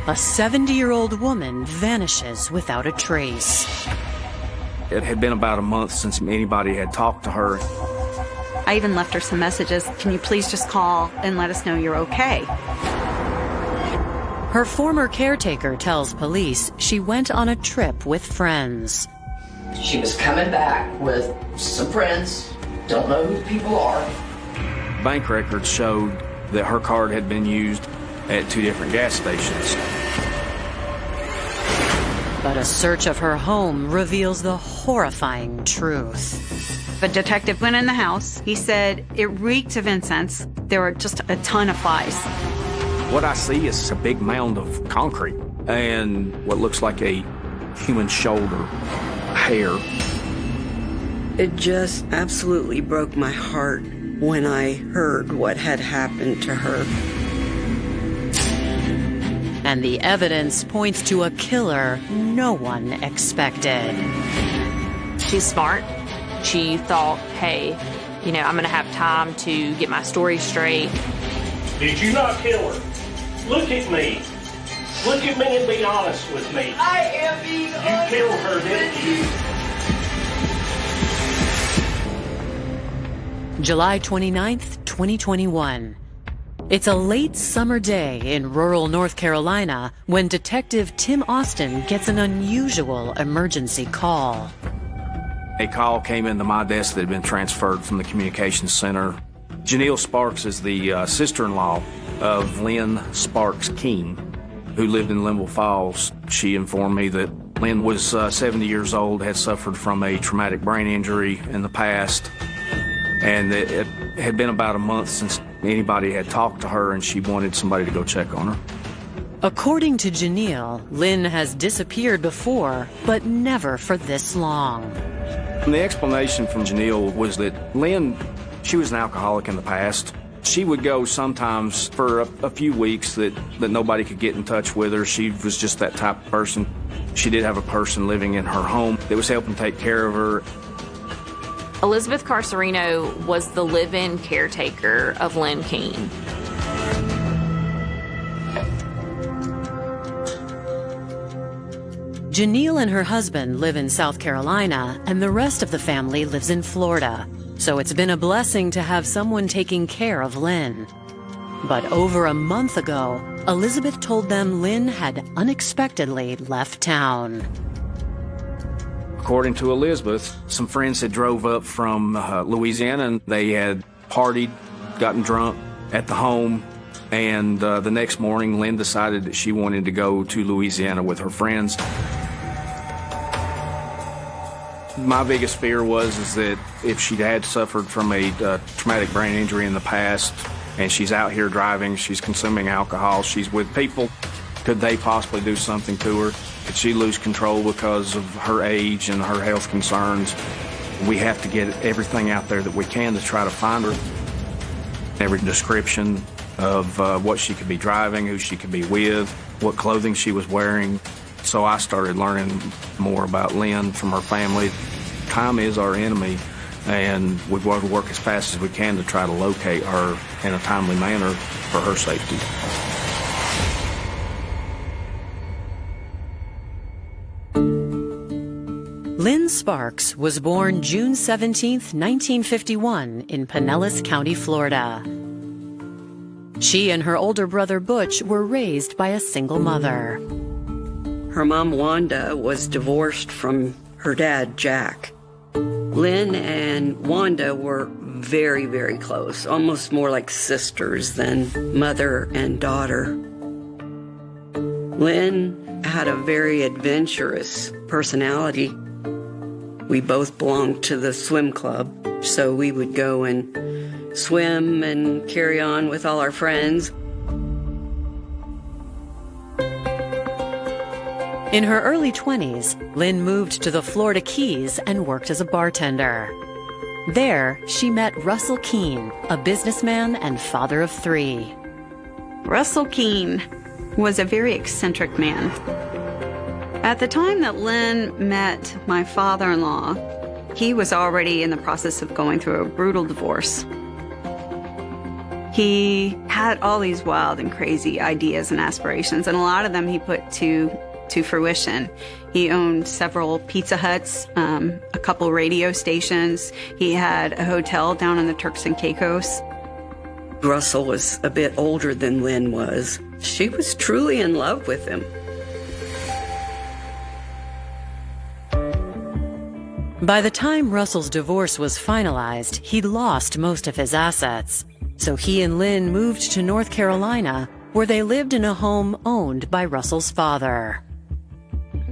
A 70-year-old woman vanishes without a trace. It had been about a month since anybody had talked to her. I even left her some messages. Can you please just call and let us know you're okay? Her former caretaker tells police she went on a trip with friends. She was coming back with some friends. Don't know who the people are. Bank records showed that her card had been used at 2 different gas stations. But a search of her home reveals the horrifying truth. The detective went in the house. He said it reeked of incense. There were just a ton of flies. What I see is a big mound of concrete and what looks like a human shoulder, hair. It just absolutely broke my heart when I heard what had happened to her. And the evidence points to a killer no one expected. She's smart. She thought, hey, I'm going to have time to get my story straight. Did you not kill her? Look at me. Look at me and be honest with me. I am being honest. You killed her, didn't you? July 29th, 2021. It's a late summer day in rural North Carolina when Detective Tim Austin gets an unusual emergency call. A call came into my desk that had been transferred from the communications center. Janelle Sparks is the sister-in-law of Lynn Sparks Keene, who lived in Linville Falls. She informed me that Lynn was 70 years old, had suffered from a traumatic brain injury in the past, and it had been about a month since anybody had talked to her, and she wanted somebody to go check on her. According to Janelle, Lynn has disappeared before, but never for this long. And the explanation from Janelle was that Lynn, she was an alcoholic in the past. She would go sometimes for a few weeks that nobody could get in touch with her. She was just that type of person. She did have a person living in her home that was helping take care of her. Elizabeth Carserino was the live-in caretaker of Lynn Keene. Janelle and her husband live in South Carolina, and the rest of the family lives in Florida. So it's been a blessing to have someone taking care of Lynn. But over a month ago, Elizabeth told them Lynn had unexpectedly left town. According to Elizabeth, some friends had drove up from Louisiana, and they had partied, gotten drunk at the home, and the next morning Lynn decided that she wanted to go to Louisiana with her friends. My biggest fear was that if she had suffered from a traumatic brain injury in the past and she's out here driving, she's consuming alcohol, she's with people, could they possibly do something to her? Could she lose control because of her age and her health concerns? We have to get everything out there that we can to try to find her. Every description of what she could be driving, who she could be with, what clothing she was wearing. So I started learning more about Lynn from her family. Time is our enemy, and we've got to work as fast as we can to try to locate her in a timely manner for her safety. Lynn Sparks was born June 17, 1951, in Pinellas County, Florida. She and her older brother Butch were raised by a single mother. Her mom, Wanda, was divorced from her dad, Jack. Lynn and Wanda were very, very close, almost more like sisters than mother and daughter. Lynn had a very adventurous personality. We both belonged to the swim club, so we would go and swim and carry on with all our friends. In her early 20s, Lynn moved to the Florida Keys and worked as a bartender. There, she met Russell Keene, a businessman and father of 3. Russell Keene was a very eccentric man. At the time that Lynn met my father-in-law, he was already in the process of going through a brutal divorce. He had all these wild and crazy ideas and aspirations, and a lot of them he put to fruition. He owned several Pizza Huts, a couple radio stations. He had a hotel down in the Turks and Caicos. Russell was a bit older than Lynn was. She was truly in love with him. By the time Russell's divorce was finalized, he'd lost most of his assets. So he and Lynn moved to North Carolina, where they lived in a home owned by Russell's father.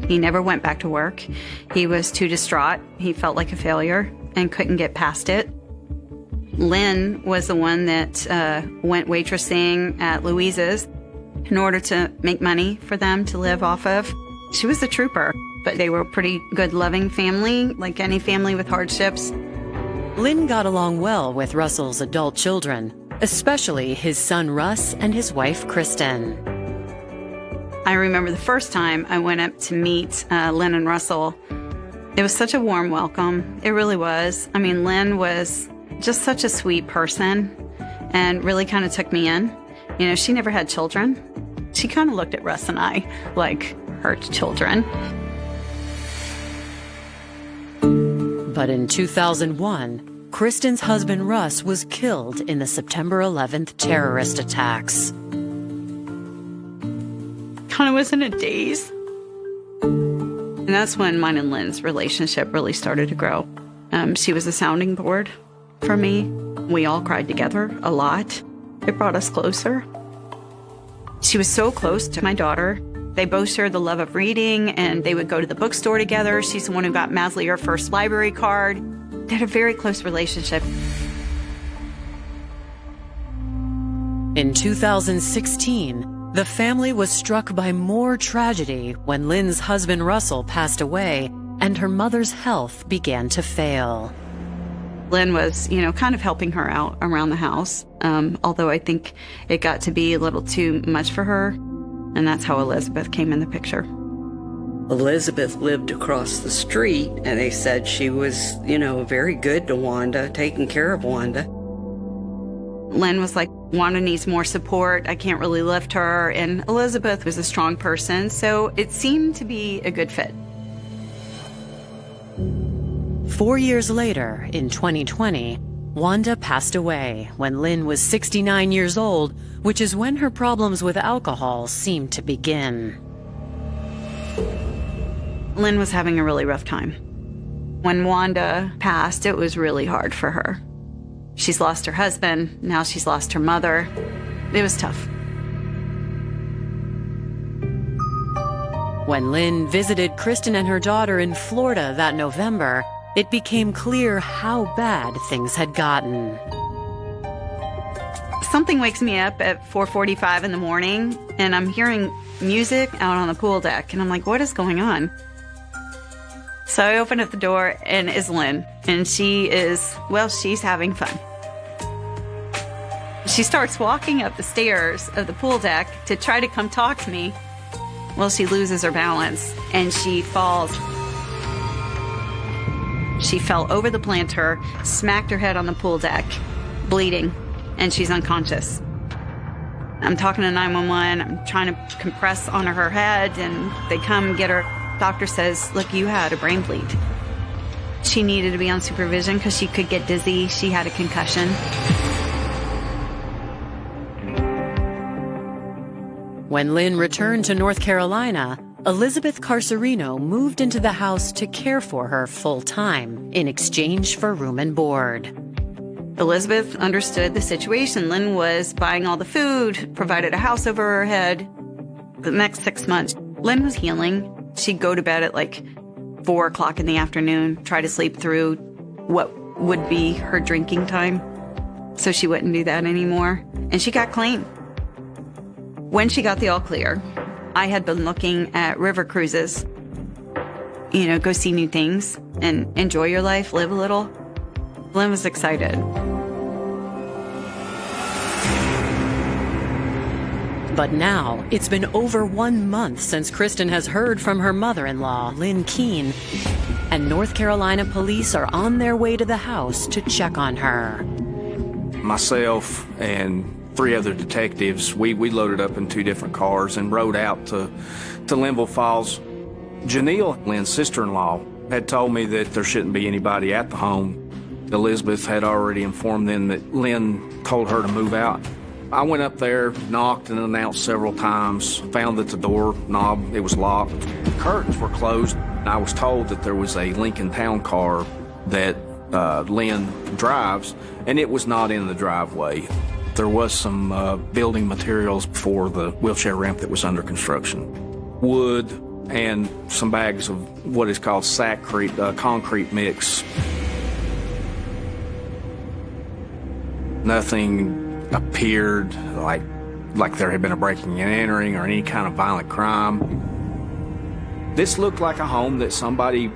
He never went back to work. He was too distraught. He felt like a failure and couldn't get past it. Lynn was the one that went waitressing at Louise's in order to make money for them to live off of. She was a trooper, but they were a pretty good, loving family, like any family with hardships. Lynn got along well with Russell's adult children, especially his son Russ and his wife Kristen. I remember the first time I went up to meet Lynn and Russell. It was such a warm welcome. It really was. I mean, Lynn was just such a sweet person and really kind of took me in. You know, she never had children. She kind of looked at Russ and I like her children. But in 2001, Kristen's husband Russ was killed in the September 11th terrorist attacks. Kind of was in a daze. And that's when mine and Lynn's relationship really started to grow. She was a sounding board for me. We all cried together a lot. It brought us closer. She was so close to my daughter. They both shared the love of reading, and they would go to the bookstore together. She's the one who got Masley her first library card. They had a very close relationship. In 2016, the family was struck by more tragedy when Lynn's husband Russell passed away and her mother's health began to fail. Lynn was, kind of helping her out around the house, although I think it got to be a little too much for her, and that's how Elizabeth came in the picture. Elizabeth lived across the street, and they said she was, very good to Wanda, taking care of Wanda. Lynn was like, Wanda needs more support. I can't really lift her. And Elizabeth was a strong person, so it seemed to be a good fit. 4 years later, in 2020, Wanda passed away when Lynn was 69 years old, which is when her problems with alcohol seemed to begin. Lynn was having a really rough time. When Wanda passed, it was really hard for her. She's lost her husband, now she's lost her mother. It was tough. When Lynn visited Kristen and her daughter in Florida that November, it became clear how bad things had gotten. Something wakes me up at 4:45 in the morning, and I'm hearing music out on the pool deck, and I'm like, what is going on? So I open up the door, and it's Lynn, and she's having fun. She starts walking up the stairs of the pool deck to try to come talk to me. Well, she loses her balance, and she falls. She fell over the planter, smacked her head on the pool deck, bleeding, and she's unconscious. I'm talking to 911. I'm trying to compress on her head, and they come get her. Doctor says, look, you had a brain bleed. She needed to be on supervision because she could get dizzy. She had a concussion. When Lynn returned to North Carolina, Elizabeth Carserino moved into the house to care for her full-time in exchange for room and board. Elizabeth understood the situation. Lynn was buying all the food, provided a house over her head. The next 6 months, Lynn was healing. She'd go to bed at like 4 o'clock in the afternoon, try to sleep through what would be her drinking time. So she wouldn't do that anymore. And she got clean. When she got the all clear, I had been looking at river cruises. Go see new things and enjoy your life, live a little. Lynn was excited. But now, it's been over 1 month since Kristen has heard from her mother-in-law, Lynn Keene, and North Carolina police are on their way to the house to check on her. Myself and 3 other detectives, we loaded up in 2 different cars and rode out to Linville Falls. Janelle, Lynn's sister-in-law, had told me that there shouldn't be anybody at the home. Elizabeth had already informed them that Lynn told her to move out. I went up there, knocked and announced several times, found that the door knob, it was locked. The curtains were closed. I was told that there was a Lincoln Town car that Lynn drives, and it was not in the driveway. There was some building materials for the wheelchair ramp that was under construction. Wood and some bags of what is called concrete mix. Nothing appeared like there had been a breaking and entering or any kind of violent crime. This looked like a home that somebody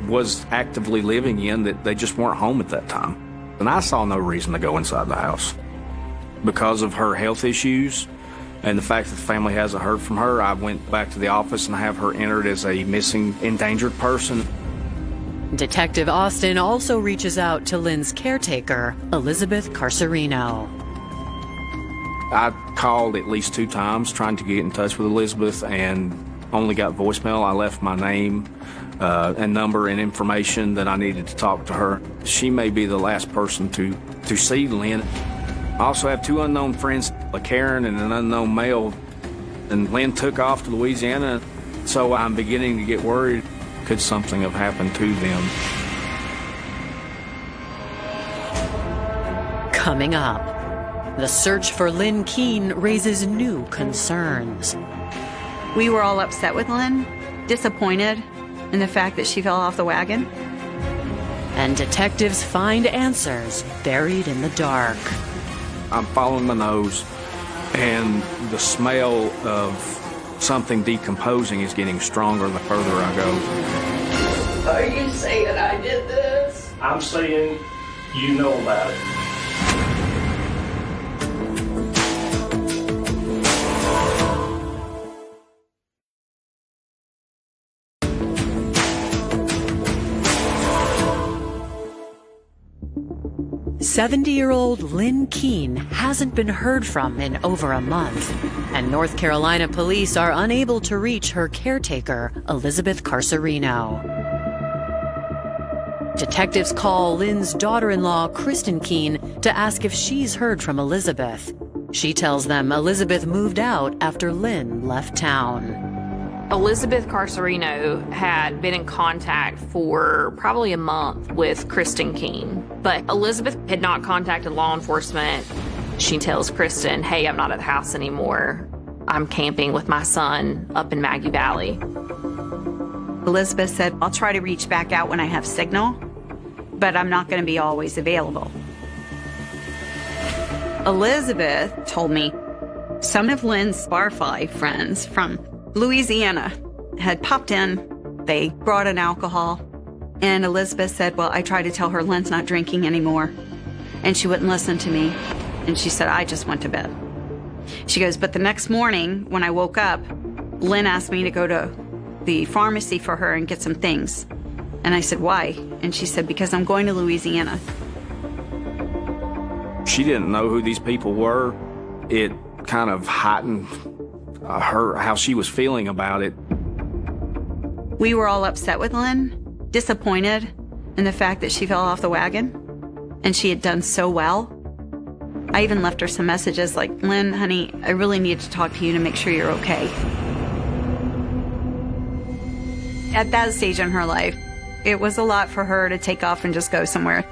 was actively living in, that they just weren't home at that time. And I saw no reason to go inside the house. Because of her health issues and the fact that the family hasn't heard from her, I went back to the office and have her entered as a missing, endangered person. Detective Austin also reaches out to Lynn's caretaker, Elizabeth Carserino. I called at least 2 times trying to get in touch with Elizabeth and only got voicemail. I left my name and number and information that I needed to talk to her. She may be the last person to see Lynn. I also have 2 unknown friends, a Karen and an unknown male, and Lynn took off to Louisiana, so I'm beginning to get worried. Could something have happened to them? Coming up, the search for Lynn Keene raises new concerns. We were all upset with Lynn, disappointed in the fact that she fell off the wagon. And detectives find answers buried in the dark. I'm following my nose, and the smell of something decomposing is getting stronger the further I go. Are you saying I did this? I'm saying you know about it. "70-year-old Lynn Keene hasn't been heard from in over a month, and North Carolina police are unable to reach her caretaker, Elizabeth Carserino. Detectives call Lynn's daughter-in-law, Kristen Keene, to ask if she's heard from Elizabeth. She tells them Elizabeth moved out after Lynn left town. Elizabeth Carserino had been in contact for probably a month with Kristen Keene, but Elizabeth had not contacted law enforcement. She tells Kristen, hey, I'm not at the house anymore. I'm camping with my son up in Maggie Valley. Elizabeth said, I'll try to reach back out when I have signal, but I'm not going to be always available. Elizabeth told me some of Lynn's Barfly friends from Louisiana had popped in. They brought in alcohol, and Elizabeth said, well, I tried to tell her Lynn's not drinking anymore, and she wouldn't listen to me, and she said, I just went to bed. She goes, but the next morning when I woke up, Lynn asked me to go to the pharmacy for her and get some things. And I said, why? And she said, because I'm going to Louisiana. She didn't know who these people were. It kind of heightened how she was feeling about it. We were all upset with Lynn, disappointed in the fact that she fell off the wagon, and she had done so well. I even left her some messages like, Lynn, honey, I really need to talk to you to make sure you're okay. At that stage in her life, it was a lot for her to take off and just go somewhere.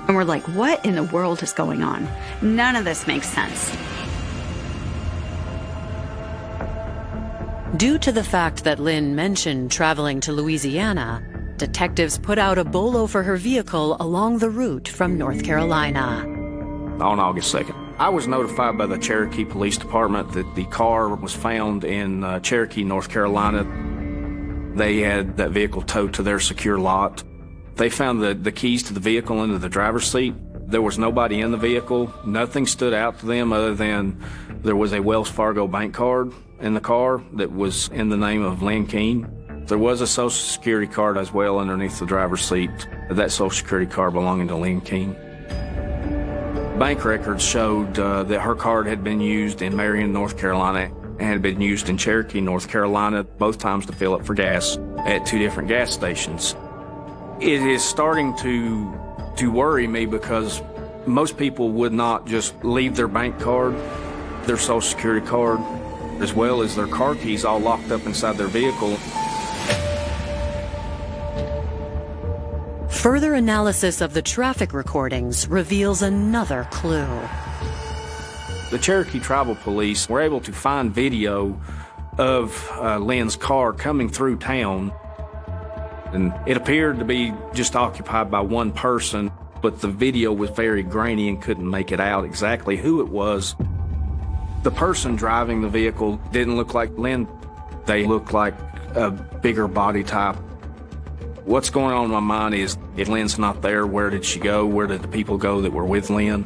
And we're like, what in the world is going on? None of this makes sense. Due to the fact that Lynn mentioned traveling to Louisiana, detectives put out a bolo for her vehicle along the route from North Carolina. On August 2nd, I was notified by the Cherokee Police Department that the car was found in Cherokee, North Carolina. They had that vehicle towed to their secure lot. They found the keys to the vehicle under the driver's seat. There was nobody in the vehicle. Nothing stood out to them other than there was a Wells Fargo bank card in the car that was in the name of Lynn Keene. There was a Social Security card as well underneath the driver's seat. That Social Security card belonging to Lynn Keene. Bank records showed that her card had been used in Marion, North Carolina, and had been used in Cherokee, North Carolina, both times to fill up for gas at 2 different gas stations. It is starting to worry me because most people would not just leave their bank card, their Social Security card, as well as their car keys all locked up inside their vehicle. Further analysis of the traffic recordings reveals another clue. The Cherokee Tribal Police were able to find video of Lynn's car coming through town, and it appeared to be just occupied by one person, but the video was very grainy and couldn't make it out exactly who it was. The person driving the vehicle didn't look like Lynn. They looked like a bigger body type. What's going on in my mind is, if Lynn's not there, where did she go? Where did the people go that were with Lynn?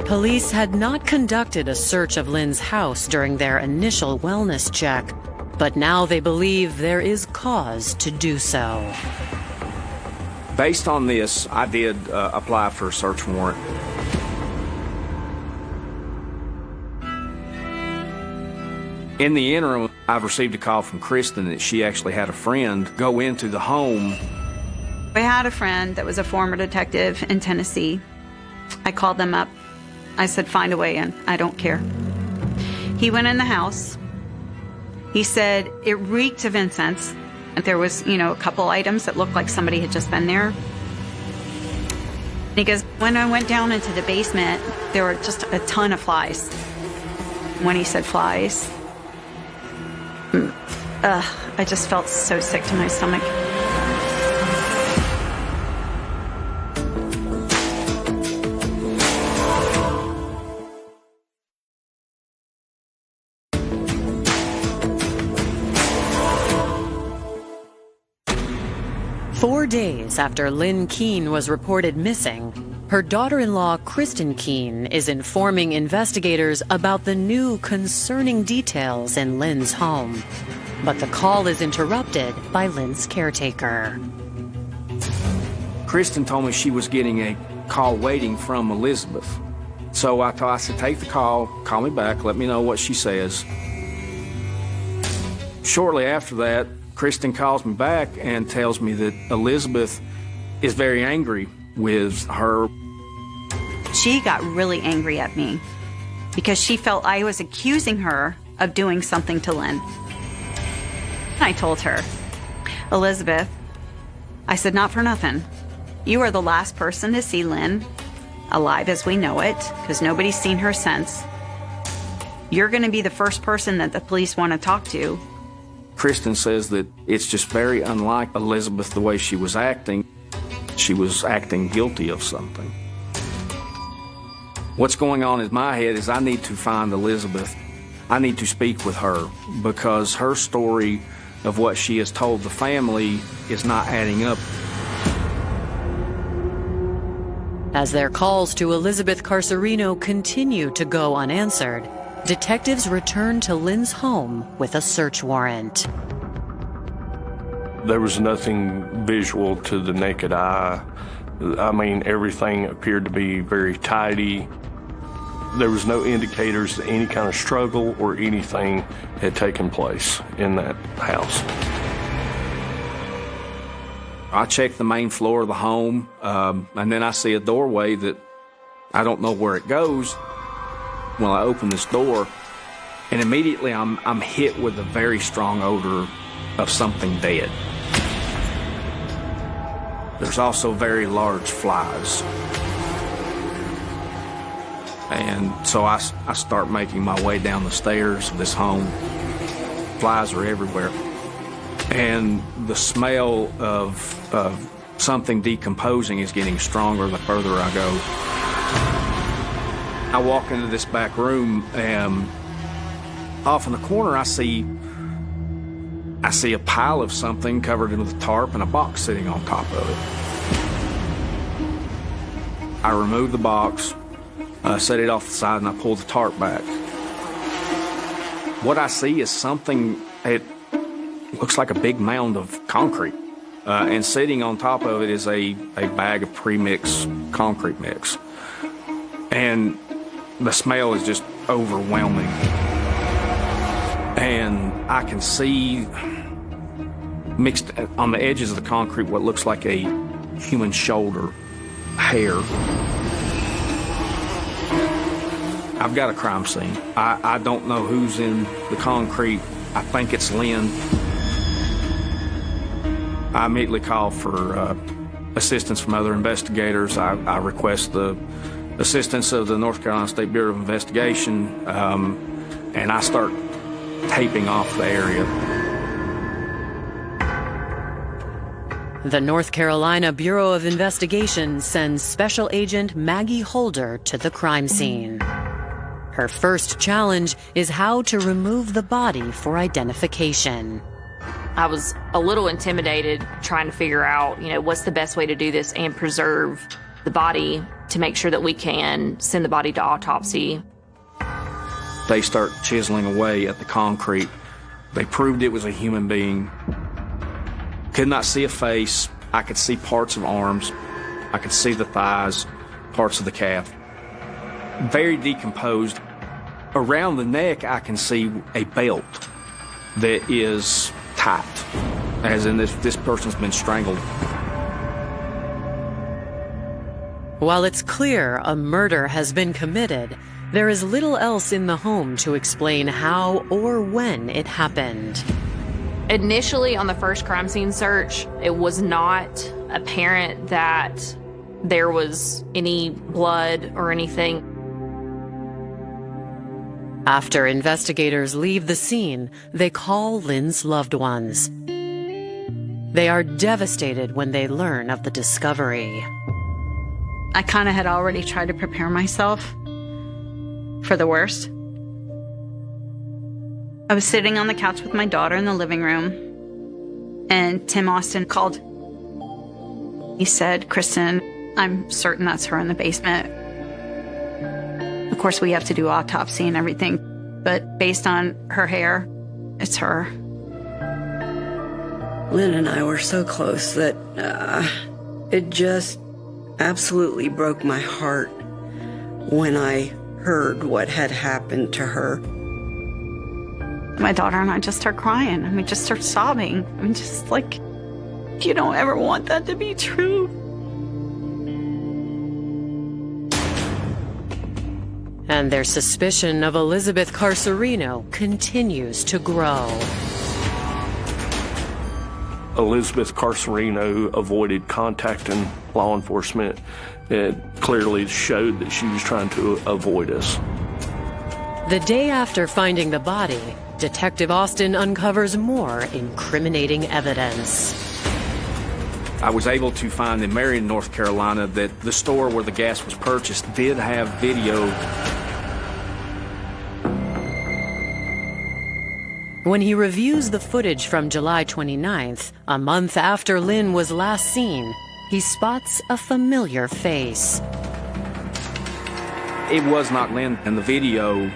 Police had not conducted a search of Lynn's house during their initial wellness check, but now they believe there is cause to do so. Based on this, I did apply for a search warrant. In the interim, I've received a call from Kristen that she actually had a friend go into the home. I had a friend that was a former detective in Tennessee. I called them up. I said, find a way in. I don't care. He went in the house. He said it reeked of incense. There was, a couple items that looked like somebody had just been there. He goes, when I went down into the basement, there were just a ton of flies. When he said flies, I just felt so sick to my stomach. Four days after Lynn Keene was reported missing, her daughter-in-law, Kristen Keene, is informing investigators about the new concerning details in Lynn's home. But the call is interrupted by Lynn's caretaker. Kristen told me she was getting a call waiting from Elizabeth. So I said, take the call me back, let me know what she says. Shortly after that, Kristen calls me back and tells me that Elizabeth is very angry with her. She got really angry at me because she felt I was accusing her of doing something to Lynn. I told her, Elizabeth, I said, not for nothing. You are the last person to see Lynn, alive as we know it, because nobody's seen her since. You're going to be the first person that the police want to talk to. Kristen says that it's just very unlike Elizabeth the way she was acting. She was acting guilty of something. What's going on in my head is I need to find Elizabeth. I need to speak with her because her story of what she has told the family is not adding up. As their calls to Elizabeth Carserino continue to go unanswered, detectives return to Lynn's home with a search warrant. There was nothing visual to the naked eye. I mean, everything appeared to be very tidy. There was no indicators that any kind of struggle or anything had taken place in that house. I checked the main floor of the home, and then I see a doorway that I don't know where it goes. Well, I open this door, and immediately I'm hit with a very strong odor of something dead. There's also very large flies. And so I start making my way down the stairs of this home. Flies are everywhere. And the smell of something decomposing is getting stronger the further I go. I walk into this back room, and off in the corner I see a pile of something covered with a tarp and a box sitting on top of it. I remove the box, set it off the side, and I pull the tarp back. What I see is something, it looks like a big mound of concrete. and sitting on top of it is a bag of pre-mixed concrete mix. And the smell is just overwhelming. And I can see mixed on the edges of the concrete what looks like a human shoulder, hair. I've got a crime scene. I don't know who's in the concrete. I think it's Lynn. I immediately call for assistance from other investigators. I request the assistance of the North Carolina State Bureau of Investigation, and I start taping off the area. The North Carolina Bureau of Investigation sends Special Agent Maggie Holder to the crime scene. Her first challenge is how to remove the body for identification. I was a little intimidated trying to figure out, what's the best way to do this and preserve the body to make sure that we can send the body to autopsy. They start chiseling away at the concrete. They proved it was a human being. Could not see a face. I could see parts of arms. I could see the thighs, parts of the calf. Very decomposed. Around the neck, I can see a belt that is tight, as in this person's been strangled. While it's clear a murder has been committed, there is little else in the home to explain how or when it happened. Initially, on the first crime scene search, it was not apparent that there was any blood or anything. After investigators leave the scene, they call Lynn's loved ones. They are devastated when they learn of the discovery. I kind of had already tried to prepare myself for the worst. I was sitting on the couch with my daughter in the living room, and Tim Austin called. He said, "Kristen, I'm certain that's her in the basement. Of course, we have to do autopsy and everything, but based on her hair, it's her." Lynn and I were so close that it just absolutely broke my heart when I heard what had happened to her. My daughter and I just start crying, and we just start sobbing. I'm just like, you don't ever want that to be true. And their suspicion of Elizabeth Carserino continues to grow. Elizabeth Carserino avoided contacting law enforcement. It clearly showed that she was trying to avoid us. The day after finding the body, Detective Austin uncovers more incriminating evidence. I was able to find in Marion, North Carolina, that the store where the gas was purchased did have video. When he reviews the footage from July 29th, a month after Lynn was last seen, he spots a familiar face. It was not Lynn. In the video,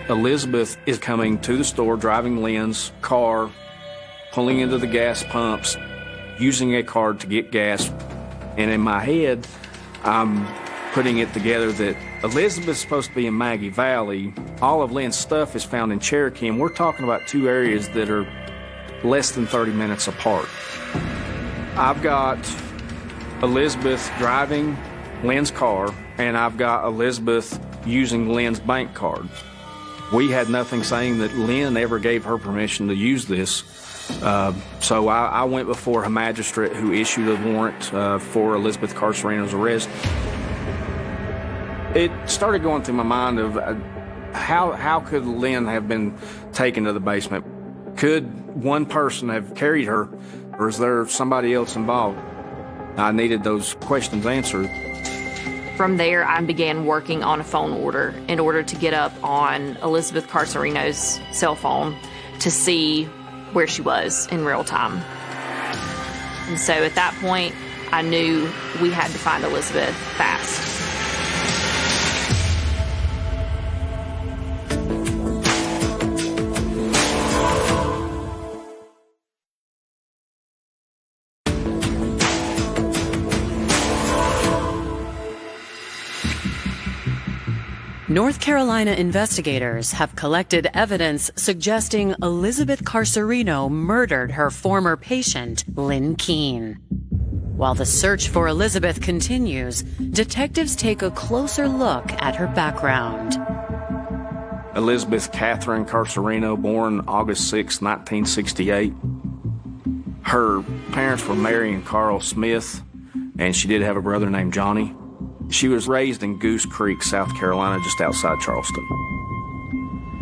Elizabeth is coming to the store, driving Lynn's car, pulling into the gas pumps, using a card to get gas. And in my head, I'm putting it together that Elizabeth's supposed to be in Maggie Valley. All of Lynn's stuff is found in Cherokee, and we're talking about two areas that are less than 30 minutes apart. I've got Elizabeth driving Lynn's car, and I've got Elizabeth using Lynn's bank card. We had nothing saying that Lynn ever gave her permission to use this. So I went before a magistrate who issued a warrant for Elizabeth Carserino's arrest. It started going through my mind of how could Lynn have been taken to the basement? Could one person have carried her, or is there somebody else involved? I needed those questions answered. From there, I began working on a phone order in order to get up on Elizabeth Carserino's cell phone to see where she was in real time. And so at that point, I knew we had to find Elizabeth fast. North Carolina investigators have collected evidence suggesting Elizabeth Carserino murdered her former patient, Lynn Keene. While the search for Elizabeth continues, detectives take a closer look at her background. Elizabeth Catherine Carserino, born August 6, 1968. Her parents were Mary and Carl Smith, and she did have a brother named Johnny. She was raised in Goose Creek, South Carolina, just outside Charleston.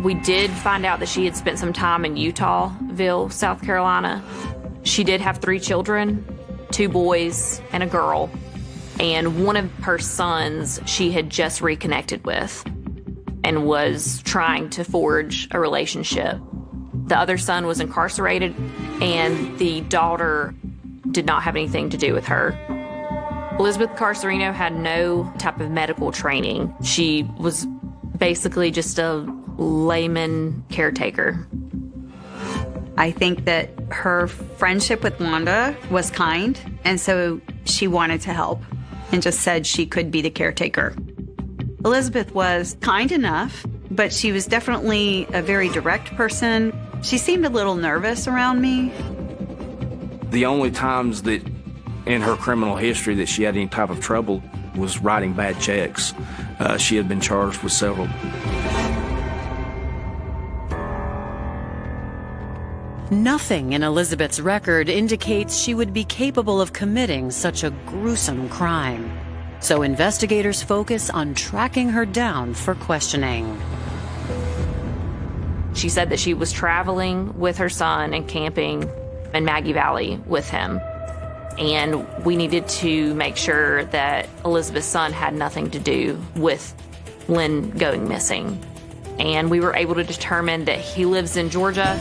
We did find out that she had spent some time in Utahville, South Carolina. She did have 3 children, 2 boys and a girl. And one of her sons she had just reconnected with and was trying to forge a relationship. The other son was incarcerated, and the daughter did not have anything to do with her. Elizabeth Carserino had no type of medical training. She was basically just a layman caretaker. I think that her friendship with Wanda was kind, and so she wanted to help and just said she could be the caretaker. Elizabeth was kind enough, but she was definitely a very direct person. She seemed a little nervous around me. The only times that in her criminal history that she had any type of trouble was writing bad checks. She had been charged with several. Nothing in Elizabeth's record indicates she would be capable of committing such a gruesome crime. So investigators focus on tracking her down for questioning. She said that she was traveling with her son and camping in Maggie Valley with him. And we needed to make sure that Elizabeth's son had nothing to do with Lynn going missing. And we were able to determine that he lives in Georgia.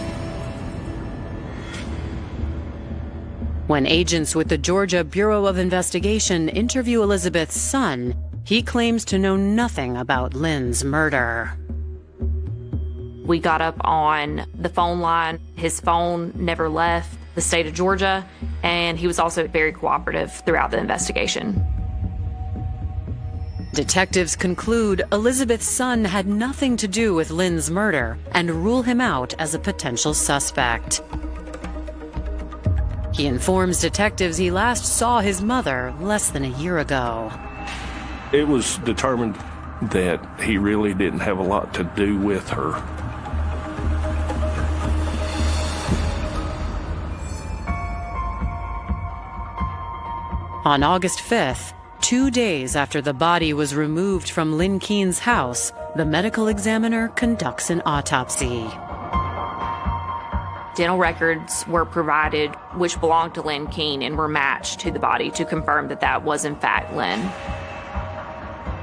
When agents with the Georgia Bureau of Investigation interview Elizabeth's son, he claims to know nothing about Lynn's murder. We got up on the phone line. His phone never left the state of Georgia, and he was also very cooperative throughout the investigation. Detectives conclude Elizabeth's son had nothing to do with Lynn's murder and rule him out as a potential suspect. He informs detectives he last saw his mother less than a year ago. It was determined that he really didn't have a lot to do with her. On August 5th, 2 days after the body was removed from Lynn Keene's house, the medical examiner conducts an autopsy. Dental records were provided which belonged to Lynn Keene and were matched to the body to confirm that that was in fact Lynn.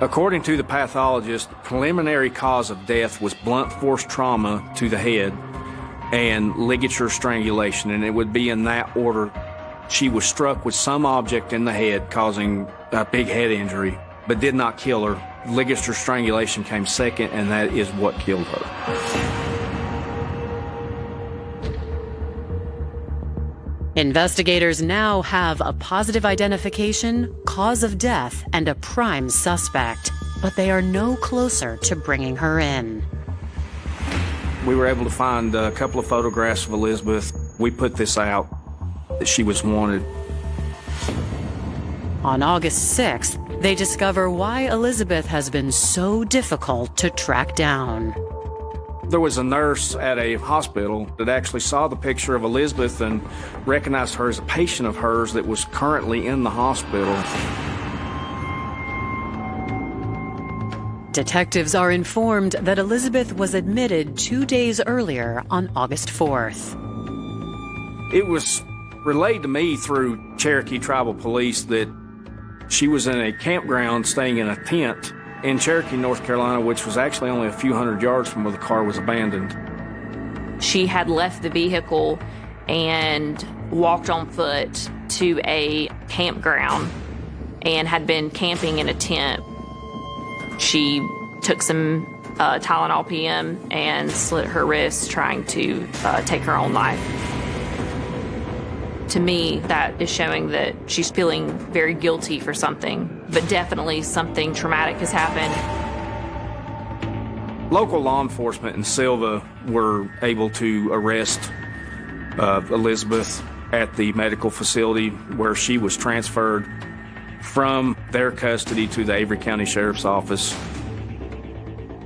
According to the pathologist, preliminary cause of death was blunt force trauma to the head and ligature strangulation, and it would be in that order. She was struck with some object in the head, causing a big head injury, but did not kill her. Ligature strangulation came second, and that is what killed her. Investigators now have a positive identification, cause of death, and a prime suspect, but they are no closer to bringing her in. We were able to find a couple of photographs of Elizabeth. We put this out that she was wanted. On August 6th, they discover why Elizabeth has been so difficult to track down. There was a nurse at a hospital that actually saw the picture of Elizabeth and recognized her as a patient of hers that was currently in the hospital. Detectives are informed that Elizabeth was admitted 2 days earlier on August 4th. It was relayed to me through Cherokee Tribal Police that she was in a campground staying in a tent in Cherokee, North Carolina, which was actually only a few hundred yards from where the car was abandoned. She had left the vehicle and walked on foot to a campground and had been camping in a tent. She took some Tylenol PM and slit her wrist trying to take her own life. To me, that is showing that she's feeling very guilty for something, but definitely something traumatic has happened. Local law enforcement in Silva were able to arrest Elizabeth at the medical facility where she was transferred from their custody to the Avery County Sheriff's Office.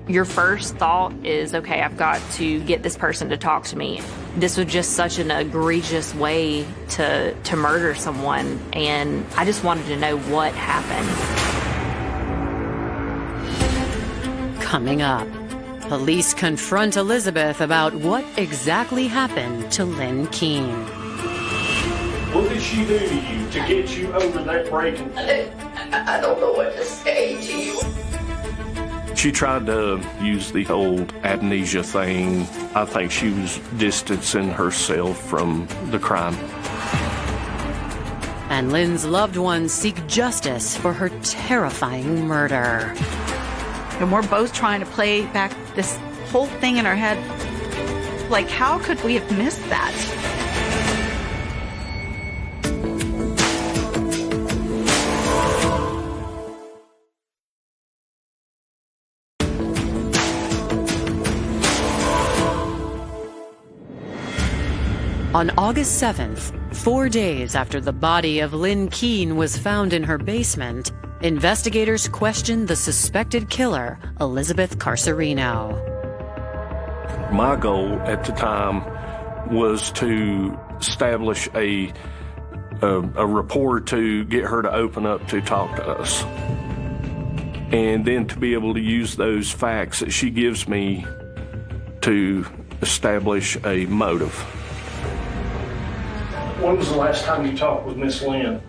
Your first thought is, okay, I've got to get this person to talk to me. This was just such an egregious way to murder someone, and I just wanted to know what happened. Coming up, police confront Elizabeth about what exactly happened to Lynn Keene. What did she do to you to get you over that breaking? I don't know what to say to you. She tried to use the old amnesia thing. I think she was distancing herself from the crime. And Lynn's loved ones seek justice for her terrifying murder. And we're both trying to play back this whole thing in our head. Like, how could we have missed that? On August 7th, 4 days after the body of Lynn Keene was found in her basement, investigators questioned the suspected killer, Elizabeth Carserino. My goal at the time was to establish a rapport to get her to open up to talk to us. And then to be able to use those facts that she gives me to establish a motive. When was the last time you talked with Miss Lynn?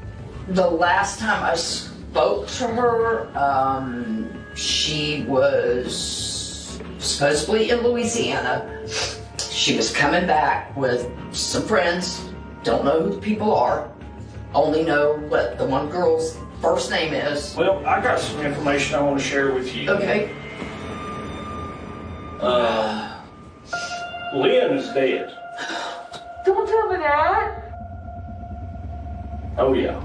The last time I spoke to her, she was supposedly in Louisiana. She was coming back with some friends. Don't know who the people are. Only know what the one girl's first name is. Well, I got some information I want to share with you. Okay. Lynn is dead. Don't tell me that. Oh, yeah.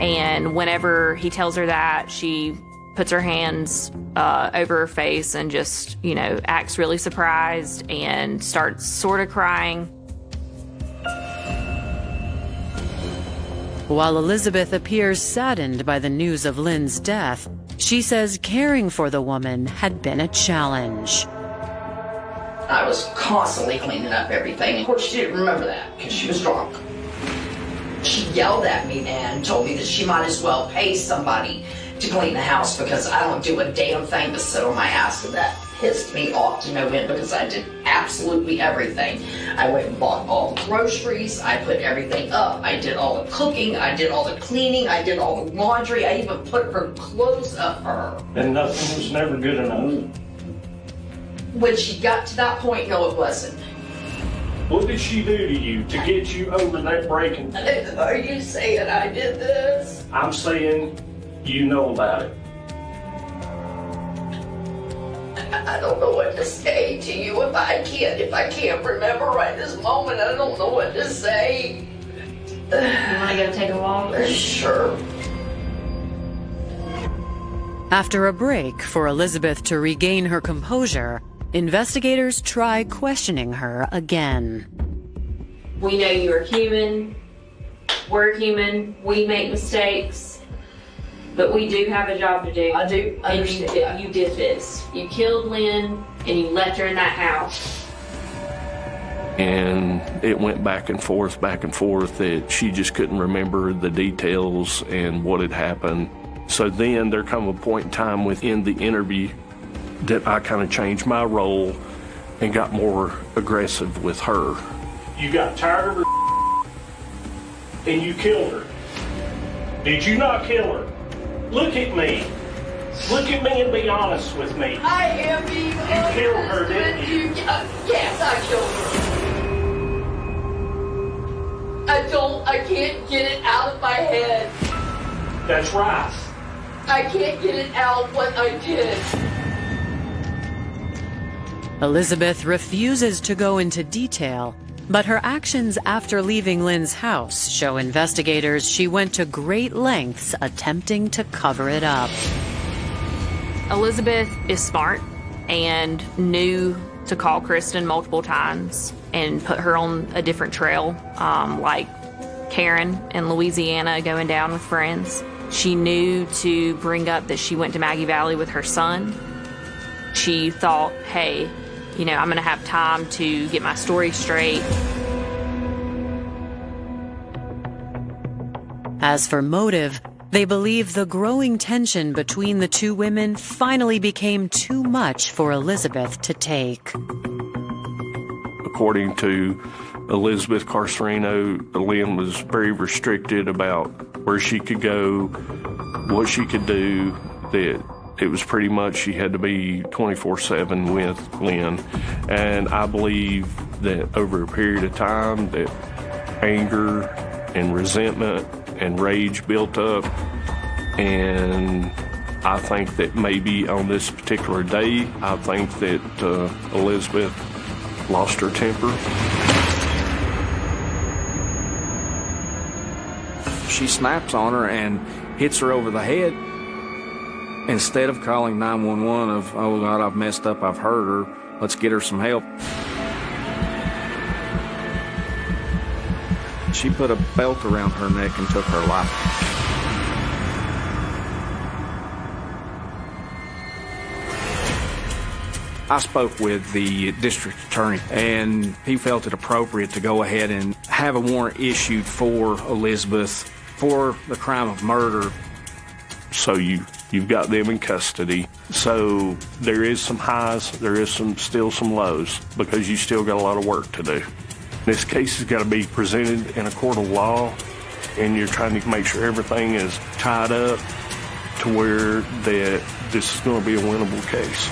And whenever he tells her that, she puts her hands over her face and just, acts really surprised and starts sort of crying. While Elizabeth appears saddened by the news of Lynn's death, she says caring for the woman had been a challenge. I was constantly cleaning up everything. Of course, she didn't remember that because she was drunk. She yelled at me and told me that she might as well pay somebody to clean the house because I don't do a damn thing but sit on my ass. And that pissed me off to no end because I did absolutely everything. I went and bought all the groceries. I put everything up. I did all the cooking. I did all the cleaning. I did all the laundry. I even put her clothes up for her. And nothing was never good enough. When she got to that point, no, it wasn't. What did she do to you to get you over that breaking? Are you saying I did this? I'm saying you know about it. I don't know what to say to you if I can't remember right this moment. I don't know what to say. You want to go take a walk? Sure. After a break for Elizabeth to regain her composure, investigators try questioning her again. We know you're human. We're human. We make mistakes. But we do have a job to do. I do understand that. You did this. You killed Lynn and you left her in that house. And it went back and forth that she just couldn't remember the details and what had happened. So then there come a point in time within the interview that I kind of changed my role and got more aggressive with her. You got tired of her and you killed her. Did you not kill her? Look at me. Look at me and be honest with me. I am being honest. You killed her, didn't you? Yes, I killed her. I can't get it out of my head. That's right. I can't get it out what I did. Elizabeth refuses to go into detail, but her actions after leaving Lynn's house show investigators she went to great lengths attempting to cover it up. Elizabeth is smart and knew to call Kristen multiple times and put her on a different trail, like Karen in Louisiana going down with friends. She knew to bring up that she went to Maggie Valley with her son. She thought, hey, I'm going to have time to get my story straight. As for motive, they believe the growing tension between the two women finally became too much for Elizabeth to take. According to Elizabeth Carserino, Lynn was very restricted about where she could go, what she could do, that it was pretty much she had to be 24/7 with Lynn. And I believe that over a period of time that anger and resentment and rage built up, and I think that maybe on this particular day, I think that Elizabeth lost her temper. She snaps on her and hits her over the head. Instead of calling 911 of, oh God, I've messed up, I've hurt her, let's get her some help. She put a belt around her neck and took her life. I spoke with the district attorney, and he felt it appropriate to go ahead and have a warrant issued for Elizabeth for the crime of murder. So you've got them in custody. So there is some highs, there is still some lows, because you still got a lot of work to do. This case has got to be presented in a court of law, and you're trying to make sure everything is tied up to where that this is going to be a winnable case.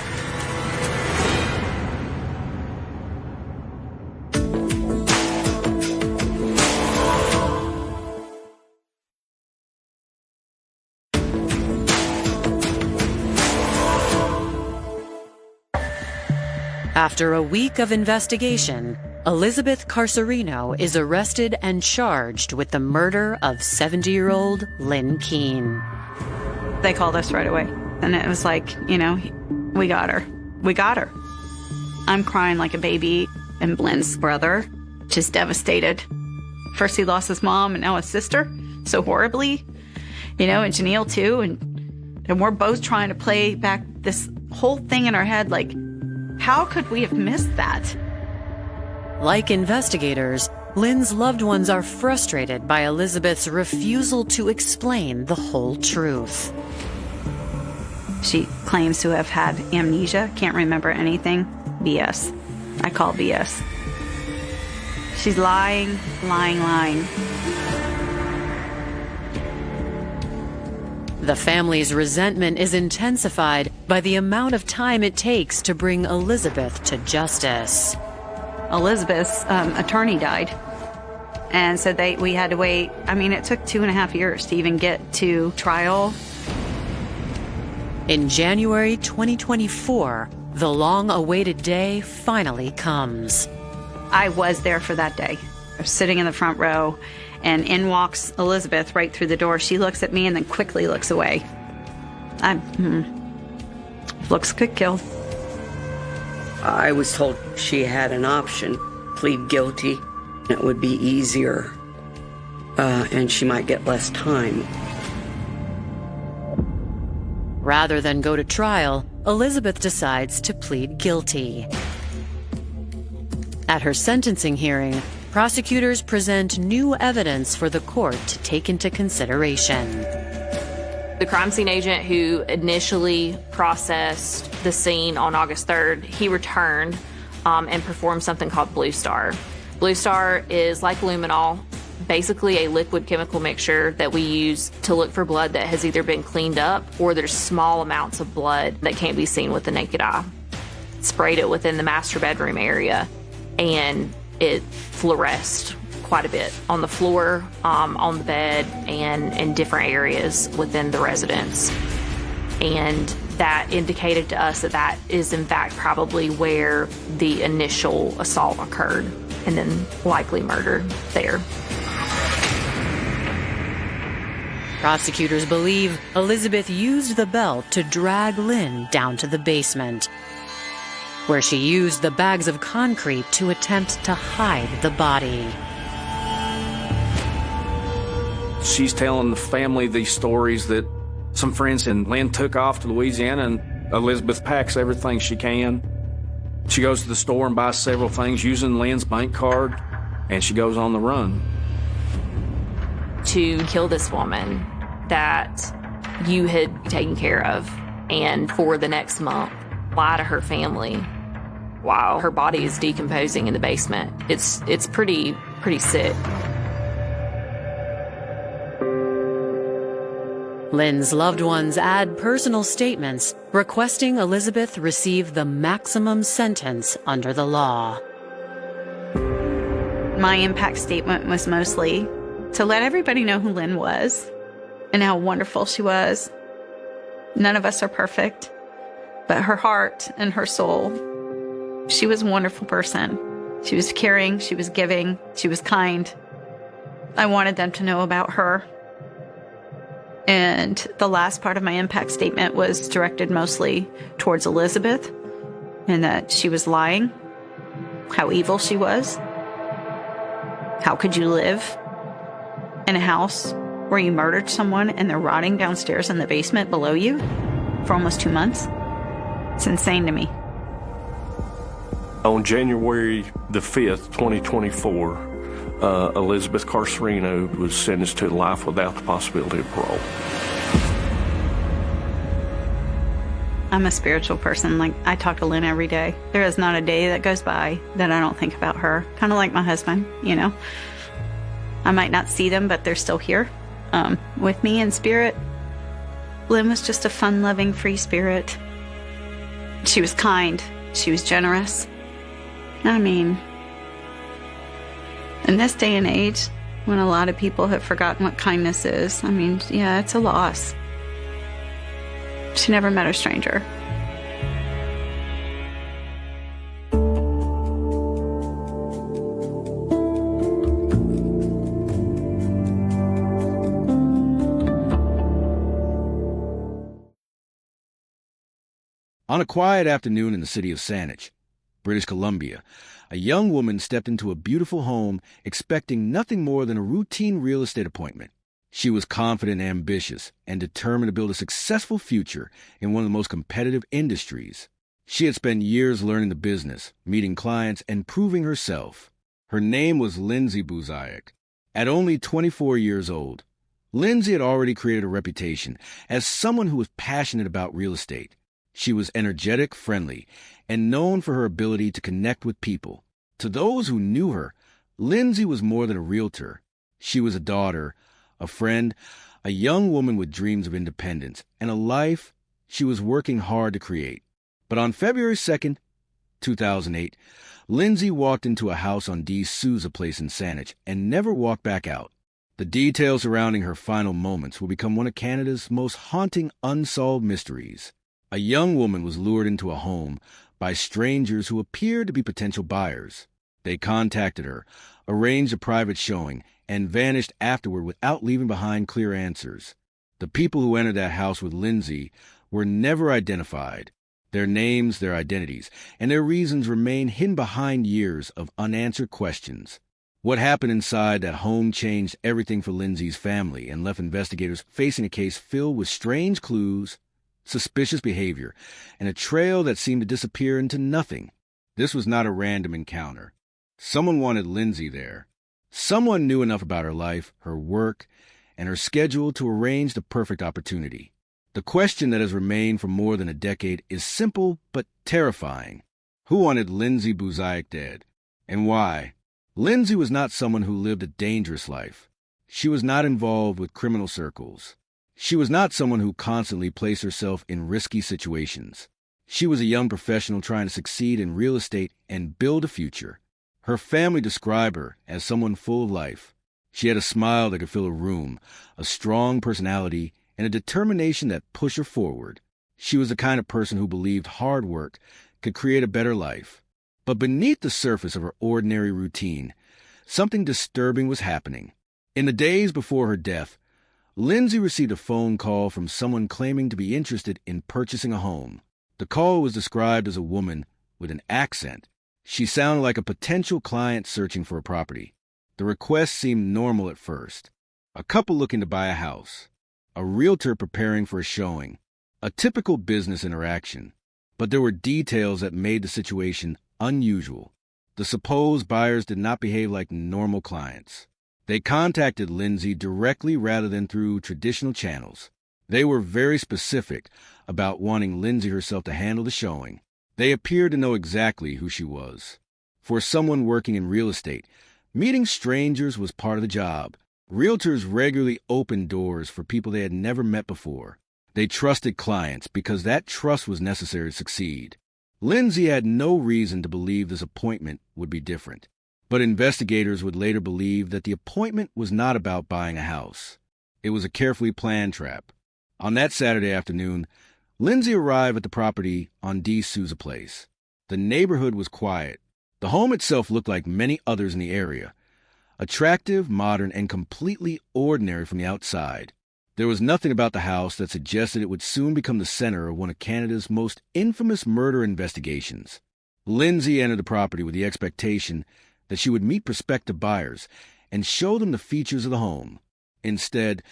After a week of investigation, Elizabeth Carserino is arrested and charged with the murder of 70-year-old Lynn Keene. They called us right away, and it was like, we got her. We got her. I'm crying like a baby, and Lynn's brother, just devastated. First he lost his mom, and now his sister, so horribly, and Janelle too, and we're both trying to play back this whole thing in our head, like, how could we have missed that? Like investigators, Lynn's loved ones are frustrated by Elizabeth's refusal to explain the whole truth. She claims to have had amnesia, can't remember anything. BS. I call BS. She's lying. The family's resentment is intensified by the amount of time it takes to bring Elizabeth to justice. Elizabeth's attorney died, and so we had to wait. It took 2.5 years to even get to trial. In January 2024, the long-awaited day finally comes. I was there for that day. I was sitting in the front row, and in walks Elizabeth right through the door. She looks at me and then quickly looks away. Looks could kill. I was told she had an option, plead guilty. It would be easier, and she might get less time. Rather than go to trial, Elizabeth decides to plead guilty. At her sentencing hearing, prosecutors present new evidence for the court to take into consideration. The crime scene agent who initially processed the scene on August 3rd, he returned and performed something called Blue Star. Blue Star is like luminol, basically a liquid chemical mixture that we use to look for blood that has either been cleaned up or there's small amounts of blood that can't be seen with the naked eye. Sprayed it within the master bedroom area, and it fluoresced quite a bit on the floor, on the bed, and in different areas within the residence. And that indicated to us that that is in fact probably where the initial assault occurred, and then likely murder there. Prosecutors believe Elizabeth used the belt to drag Lynn down to the basement, where she used the bags of concrete to attempt to hide the body. She's telling the family these stories that some friends and Lynn took off to Louisiana, and Elizabeth packs everything she can. She goes to the store and buys several things using Lynn's bank card, and she goes on the run. To kill this woman that you had taken care of, and for the next month, lie to her family while her body is decomposing in the basement. It's pretty sick. Lynn's loved ones add personal statements requesting Elizabeth receive the maximum sentence under the law. My impact statement was mostly to let everybody know who Lynn was and how wonderful she was. None of us are perfect, but her heart and her soul, she was a wonderful person. She was caring, she was giving, she was kind. I wanted them to know about her. And the last part of my impact statement was directed mostly towards Elizabeth, and that she was lying, how evil she was. How could you live in a house where you murdered someone and they're rotting downstairs in the basement below you for almost 2 months? It's insane to me. On January the 5th, 2024, Elizabeth Carserino was sentenced to life without the possibility of parole. I'm a spiritual person. Like, I talk to Lynn every day. There is not a day that goes by that I don't think about her. Kind of like my husband, you know. I might not see them, but they're still here with me in spirit. Lynn was just a fun-loving, free spirit. She was kind. She was generous. I mean, in this day and age, when a lot of people have forgotten what kindness is, I mean, yeah, it's a loss. She never met a stranger. On a quiet afternoon in the city of Saanich, British Columbia, a young woman stepped into a beautiful home expecting nothing more than a routine real estate appointment. She was confident and ambitious and determined to build a successful future in one of the most competitive industries. She had spent years learning the business, meeting clients, and proving herself. Her name was Lindsay Buzayak. At only 24 years old, Lindsay had already created a reputation as someone who was passionate about real estate. She was energetic, friendly, and known for her ability to connect with people. To those who knew her, Lindsay was more than a realtor. She was a daughter, a friend, a young woman with dreams of independence, and a life she was working hard to create. But on February 2nd, 2008, Lindsay walked into a house on D. Souza Place in Saanich and never walked back out. The details surrounding her final moments will become one of Canada's most haunting unsolved mysteries. A young woman was lured into a home by strangers who appeared to be potential buyers. They contacted her, arranged a private showing, and vanished afterward without leaving behind clear answers. The people who entered that house with Lindsay were never identified. Their names, their identities, and their reasons remain hidden behind years of unanswered questions. What happened inside that home changed everything for Lindsay's family and left investigators facing a case filled with strange clues, suspicious behavior, and a trail that seemed to disappear into nothing. This was not a random encounter. Someone wanted Lindsay there. Someone knew enough about her life, her work, and her schedule to arrange the perfect opportunity. The question that has remained for more than a decade is simple but terrifying. Who wanted Lindsay Buzayak dead? And why? Lindsay was not someone who lived a dangerous life. She was not involved with criminal circles. She was not someone who constantly placed herself in risky situations. She was a young professional trying to succeed in real estate and build a future. Her family described her as someone full of life. She had a smile that could fill a room, a strong personality, and a determination that pushed her forward. She was the kind of person who believed hard work could create a better life. But beneath the surface of her ordinary routine, something disturbing was happening. In the days before her death, Lindsay received a phone call from someone claiming to be interested in purchasing a home. The call was described as a woman with an accent. She sounded like a potential client searching for a property. The request seemed normal at first. A couple looking to buy a house. A realtor preparing for a showing. A typical business interaction. But there were details that made the situation unusual. The supposed buyers did not behave like normal clients. They contacted Lindsay directly rather than through traditional channels. They were very specific about wanting Lindsay herself to handle the showing. They appeared to know exactly who she was. For someone working in real estate, meeting strangers was part of the job. Realtors regularly opened doors for people they had never met before. They trusted clients because that trust was necessary to succeed. Lindsay had no reason to believe this appointment would be different. But investigators would later believe that the appointment was not about buying a house. It was a carefully planned trap. On that Saturday afternoon, Lindsay arrived at the property on D. Souza Place. The neighborhood was quiet. The home itself looked like many others in the area. Attractive, modern, and completely ordinary from the outside. There was nothing about the house that suggested it would soon become the center of one of Canada's most infamous murder investigations. Lindsay entered the property with the expectation that she would meet prospective buyers and show them the features of the home. Instead,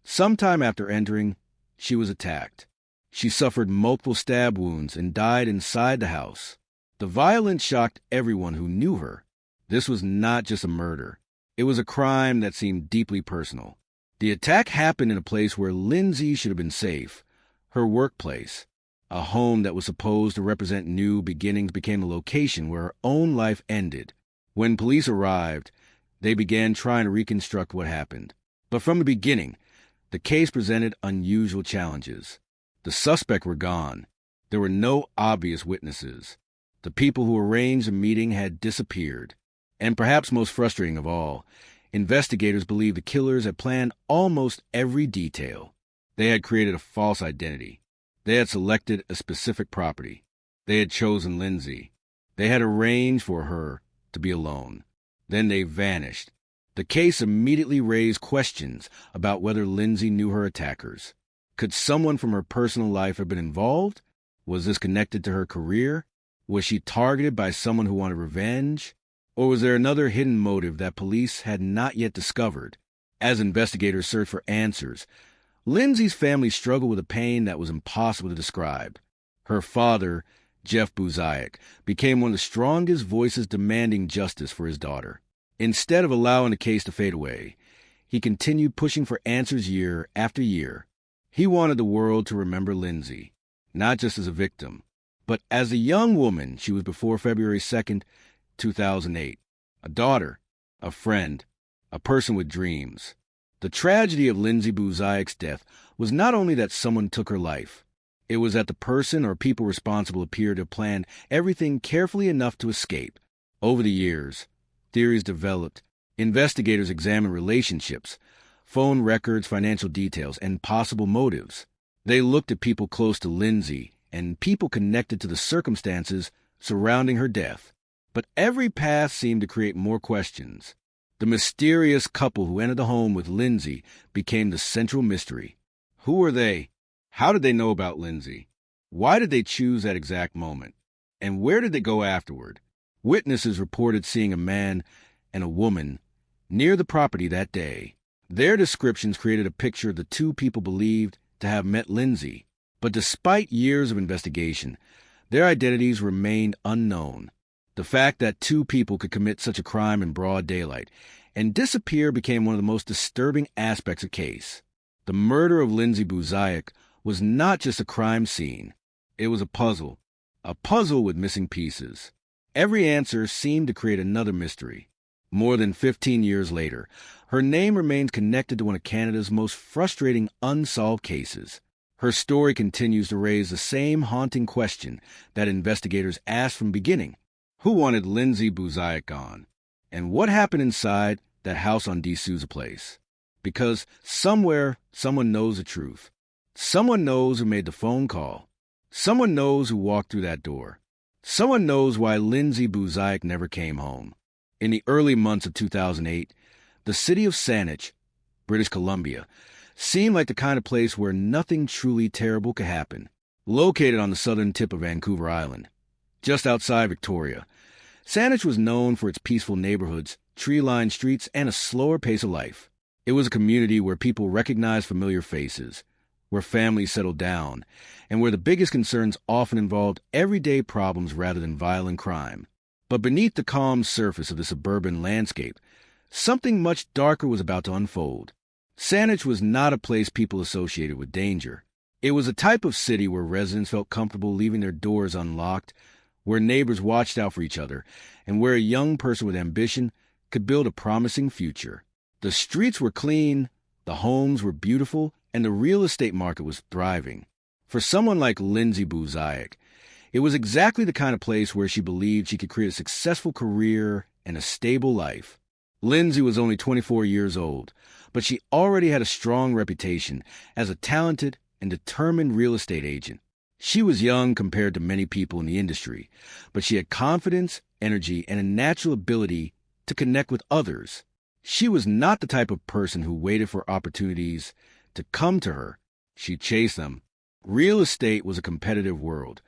sometime after entering, she was attacked. She suffered multiple stab wounds and died inside the house. The violence shocked everyone who knew her. This was not just a murder. It was a crime that seemed deeply personal. The attack happened in a place where Lindsay should have been safe, her workplace. A home that was supposed to represent new beginnings became a location where her own life ended. When police arrived, they began trying to reconstruct what happened. But from the beginning, the case presented unusual challenges. The suspects were gone. There were no obvious witnesses. The people who arranged the meeting had disappeared. And perhaps most frustrating of all, investigators believed the killers had planned almost every detail. They had created a false identity. They had selected a specific property. They had chosen Lindsay. They had arranged for her to be alone. Then they vanished. The case immediately raised questions about whether Lindsay knew her attackers. Could someone from her personal life have been involved? Was this connected to her career? Was she targeted by someone who wanted revenge? Or was there another hidden motive that police had not yet discovered? As investigators searched for answers, Lindsay's family struggled with a pain that was impossible to describe. Her father, Jeff Buzayak, became one of the strongest voices demanding justice for his daughter. Instead of allowing the case to fade away, he continued pushing for answers year after year. He wanted the world to remember Lindsay, not just as a victim, but as the young woman she was before February 2nd, 2008. A daughter, a friend, a person with dreams. The tragedy of Lindsay Buzayak's death was not only that someone took her life. It was that the person or people responsible appeared to have planned everything carefully enough to escape. Over the years, theories developed. Investigators examined relationships, phone records, financial details, and possible motives. They looked at people close to Lindsay and people connected to the circumstances surrounding her death. But every path seemed to create more questions. The mysterious couple who entered the home with Lindsay became the central mystery. Who were they? How did they know about Lindsay? Why did they choose that exact moment? And where did they go afterward? Witnesses reported seeing a man and a woman near the property that day. Their descriptions created a picture of the two people believed to have met Lindsay. But despite years of investigation, their identities remained unknown. The fact that two people could commit such a crime in broad daylight and disappear became one of the most disturbing aspects of the case. The murder of Lindsay Buzayak was not just a crime scene. It was a puzzle with missing pieces. Every answer seemed to create another mystery. More than 15 years later, her name remains connected to one of Canada's most frustrating unsolved cases. Her story continues to raise the same haunting question that investigators asked from the beginning. Who wanted Lindsay Buzayak gone? And what happened inside that house on D. Souza Place? Because somewhere, someone knows the truth. Someone knows who made the phone call. Someone knows who walked through that door. Someone knows why Lindsay Buzayak never came home. In the early months of 2008, the city of Saanich, British Columbia, seemed like the kind of place where nothing truly terrible could happen. Located on the southern tip of Vancouver Island, just outside Victoria, Saanich was known for its peaceful neighborhoods, tree-lined streets, and a slower pace of life. It was a community where people recognized familiar faces, where families settled down, and where the biggest concerns often involved everyday problems rather than violent crime. But beneath the calm surface of the suburban landscape, something much darker was about to unfold. Saanich was not a place people associated with danger. It was a type of city where residents felt comfortable leaving their doors unlocked, where neighbors watched out for each other, and where a young person with ambition could build a promising future. The streets were clean, the homes were beautiful, and the real estate market was thriving. For someone like Lindsay Buzayak, it was exactly the kind of place where she believed she could create a successful career and a stable life. Lindsay was only 24 years old, but she already had a strong reputation as a talented and determined real estate agent. She was young compared to many people in the industry, but she had confidence, energy, and a natural ability to connect with others. She was not the type of person who waited for opportunities to come to her. She chased them. Real estate was a competitive world,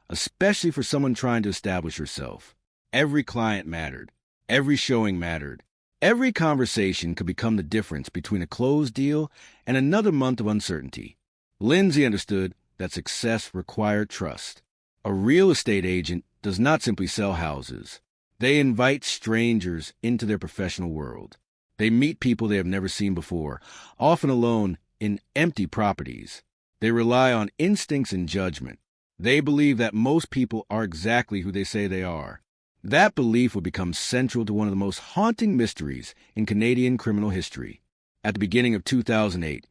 especially for someone trying to establish herself. Every client mattered. Every showing mattered. Every conversation could become the difference between a closed deal and another month of uncertainty. Lindsay understood that success required trust. A real estate agent does not simply sell houses. They invite strangers into their professional world. They meet people they have never seen before, often alone in empty properties. They rely on instincts and judgment. They believe that most people are exactly who they say they are. That belief would become central to one of the most haunting mysteries in Canadian criminal history. At the beginning of 2008,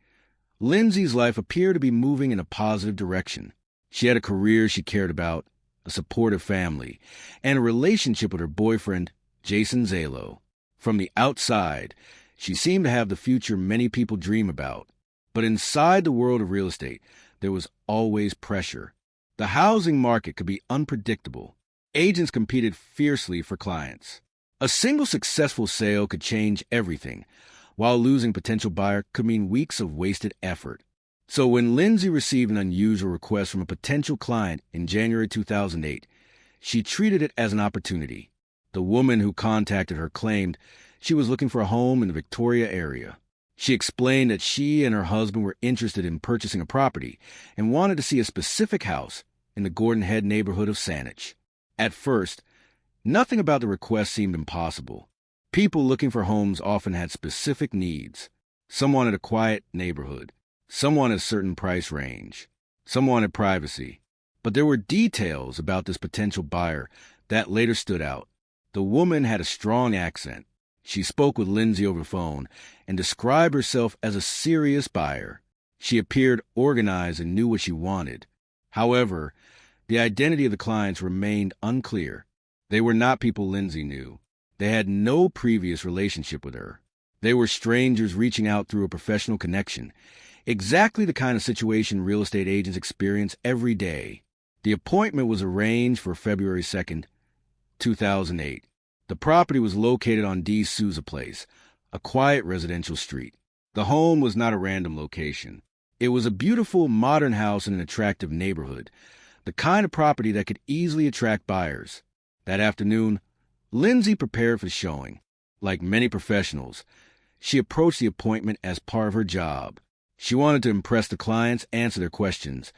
Lindsay's life appeared to be moving in a positive direction. She had a career she cared about, a supportive family, and a relationship with her boyfriend, Jason Zalo. From the outside, she seemed to have the future many people dream about. But inside the world of real estate, there was always pressure. The housing market could be unpredictable. Agents competed fiercely for clients. A single successful sale could change everything, while losing a potential buyer could mean weeks of wasted effort. So when Lindsay received an unusual request from a potential client in January 2008, she treated it as an opportunity. The woman who contacted her claimed she was looking for a home in the Victoria area. She explained that she and her husband were interested in purchasing a property and wanted to see a specific house in the Gordon Head neighborhood of Saanich. At first, nothing about the request seemed impossible. People looking for homes often had specific needs. Some wanted a quiet neighborhood. Some wanted a certain price range. Some wanted privacy. But there were details about this potential buyer that later stood out. The woman had a strong accent. She spoke with Lindsay over the phone and described herself as a serious buyer. She appeared organized and knew what she wanted. However, the identity of the clients remained unclear. They were not people Lindsay knew. They had no previous relationship with her. They were strangers reaching out through a professional connection, exactly the kind of situation real estate agents experience every day. The appointment was arranged for February 2nd, 2008. The property was located on D. Souza Place, a quiet residential street. The home was not a random location. It was a beautiful, modern house in an attractive neighborhood, the kind of property that could easily attract buyers. That afternoon, Lindsay prepared for the showing. Like many professionals, she approached the appointment as part of her job. She wanted to impress the clients, answer their questions,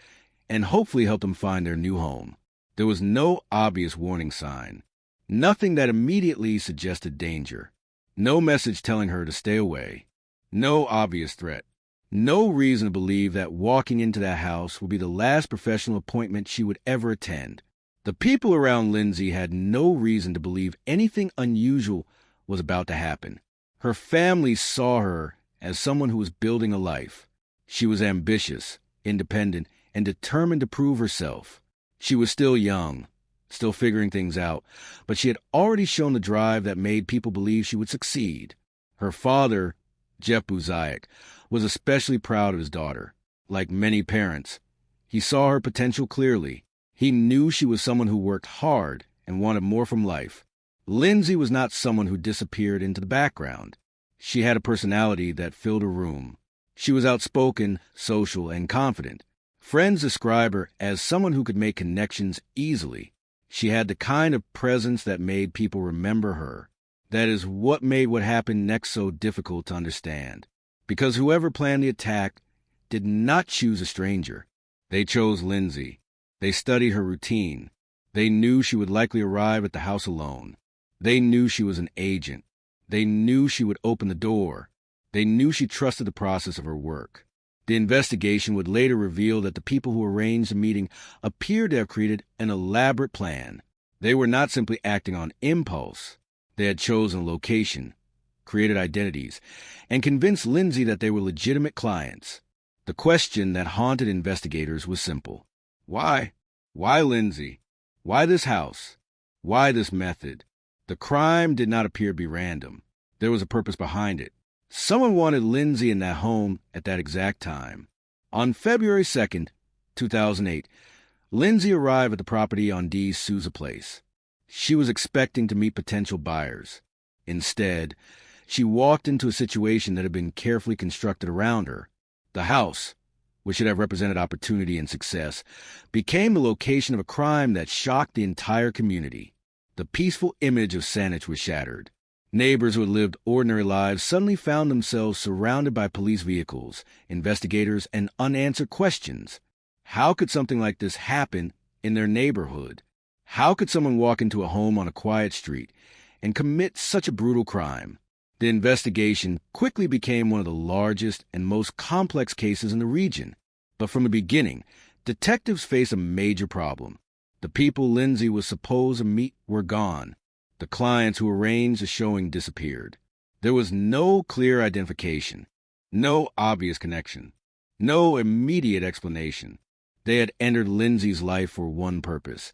and hopefully help them find their new home. There was no obvious warning sign. Nothing that immediately suggested danger. No message telling her to stay away. No obvious threat. No reason to believe that walking into that house would be the last professional appointment she would ever attend. The people around Lindsay had no reason to believe anything unusual was about to happen. Her family saw her as someone who was building a life. She was ambitious, independent, and determined to prove herself. She was still young, still figuring things out, but she had already shown the drive that made people believe she would succeed. Her father, Jeff Buzayak, was especially proud of his daughter. Like many parents, he saw her potential clearly. He knew she was someone who worked hard and wanted more from life. Lindsay was not someone who disappeared into the background. She had a personality that filled a room. She was outspoken, social, and confident. Friends describe her as someone who could make connections easily. She had the kind of presence that made people remember her. That is what made what happened next so difficult to understand. Because whoever planned the attack did not choose a stranger. They chose Lindsay. They studied her routine. They knew she would likely arrive at the house alone. They knew she was an agent. They knew she would open the door. They knew she trusted the process of her work. The investigation would later reveal that the people who arranged the meeting appeared to have created an elaborate plan. They were not simply acting on impulse. They had chosen a location, created identities, and convinced Lindsay that they were legitimate clients. The question that haunted investigators was simple. Why? Why Lindsay? Why this house? Why this method? The crime did not appear to be random. There was a purpose behind it. Someone wanted Lindsay in that home at that exact time. On February 2nd, 2008, Lindsay arrived at the property on D's Sousa Place. She was expecting to meet potential buyers. Instead, she walked into a situation that had been carefully constructed around her. The house, which should have represented opportunity and success, became the location of a crime that shocked the entire community. The peaceful image of Saanich was shattered. Neighbors who had lived ordinary lives suddenly found themselves surrounded by police vehicles, investigators, and unanswered questions. How could something like this happen in their neighborhood? How could someone walk into a home on a quiet street and commit such a brutal crime? The investigation quickly became one of the largest and most complex cases in the region. But from the beginning, detectives faced a major problem. The people Lindsay was supposed to meet were gone. The clients who arranged the showing disappeared. There was no clear identification, no obvious connection, no immediate explanation. They had entered Lindsay's life for one purpose,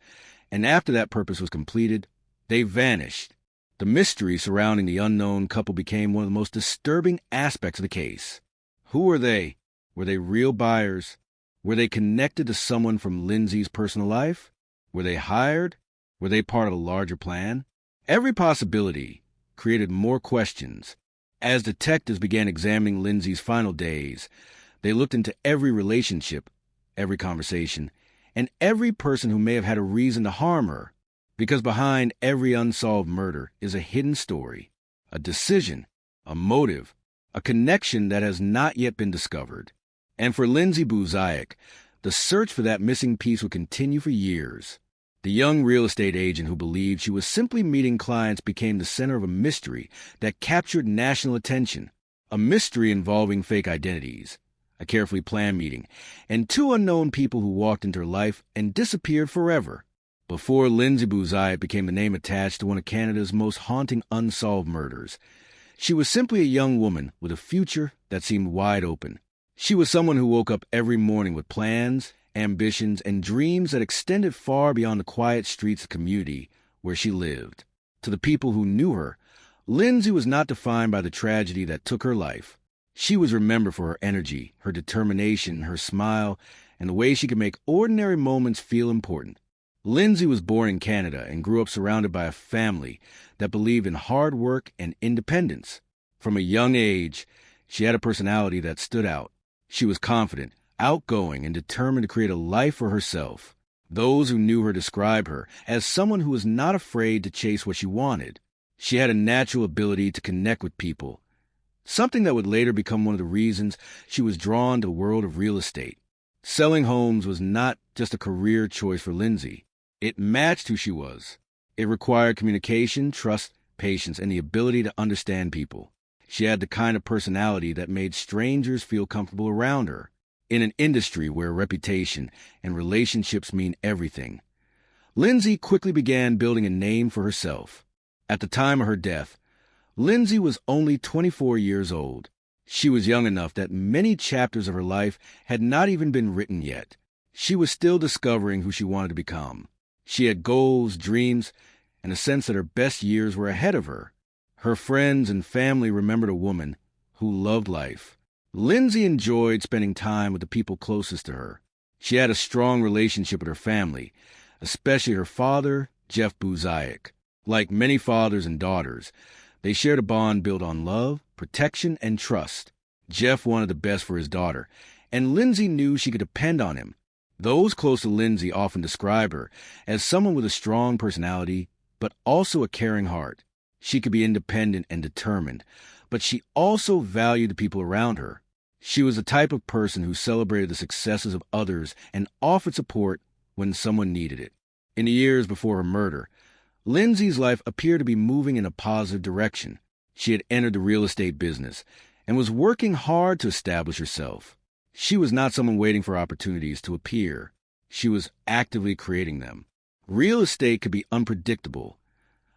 and after that purpose was completed, they vanished. The mystery surrounding the unknown couple became one of the most disturbing aspects of the case. Who were they? Were they real buyers? Were they connected to someone from Lindsay's personal life? Were they hired? Were they part of a larger plan? Every possibility created more questions. As detectives began examining Lindsay's final days, they looked into every relationship, every conversation, and every person who may have had a reason to harm her. Because behind every unsolved murder is a hidden story, a decision, a motive, a connection that has not yet been discovered. And for Lindsay Buzayak, the search for that missing piece would continue for years. The young real estate agent who believed she was simply meeting clients became the center of a mystery that captured national attention, a mystery involving fake identities, a carefully planned meeting, and two unknown people who walked into her life and disappeared forever. Before Lindsay Buzayak became the name attached to one of Canada's most haunting unsolved murders, she was simply a young woman with a future that seemed wide open. She was someone who woke up every morning with plans, ambitions, and dreams that extended far beyond the quiet streets of the community where she lived. To the people who knew her, Lindsay was not defined by the tragedy that took her life. She was remembered for her energy, her determination, her smile, and the way she could make ordinary moments feel important. Lindsay was born in Canada and grew up surrounded by a family that believed in hard work and independence. From a young age, she had a personality that stood out. She was confident, outgoing, and determined to create a life for herself. Those who knew her described her as someone who was not afraid to chase what she wanted. She had a natural ability to connect with people, something that would later become one of the reasons she was drawn to the world of real estate. Selling homes was not just a career choice for Lindsay. It matched who she was. It required communication, trust, patience, and the ability to understand people. She had the kind of personality that made strangers feel comfortable around her. In an industry where reputation and relationships mean everything, Lindsay quickly began building a name for herself. At the time of her death, Lindsay was only 24 years old. She was young enough that many chapters of her life had not even been written yet. She was still discovering who she wanted to become. She had goals, dreams, and a sense that her best years were ahead of her. Her friends and family remembered a woman who loved life. Lindsay enjoyed spending time with the people closest to her. She had a strong relationship with her family, especially her father, Jeff Buzayak. Like many fathers and daughters, they shared a bond built on love, protection, and trust. Jeff wanted the best for his daughter, and Lindsay knew she could depend on him. Those close to Lindsay often describe her as someone with a strong personality, but also a caring heart. She could be independent and determined, but she also valued the people around her. She was the type of person who celebrated the successes of others and offered support when someone needed it. In the years before her murder, Lindsay's life appeared to be moving in a positive direction. She had entered the real estate business and was working hard to establish herself. She was not someone waiting for opportunities to appear. She was actively creating them. Real estate could be unpredictable,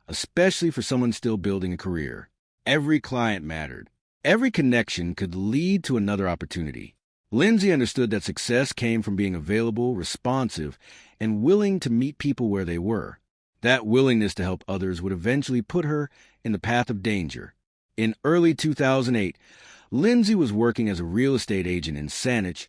especially for someone still building a career. Every client mattered. Every connection could lead to another opportunity. Lindsay understood that success came from being available, responsive, and willing to meet people where they were. That willingness to help others would eventually put her in the path of danger. In early 2008, Lindsay was working as a real estate agent in Saanich,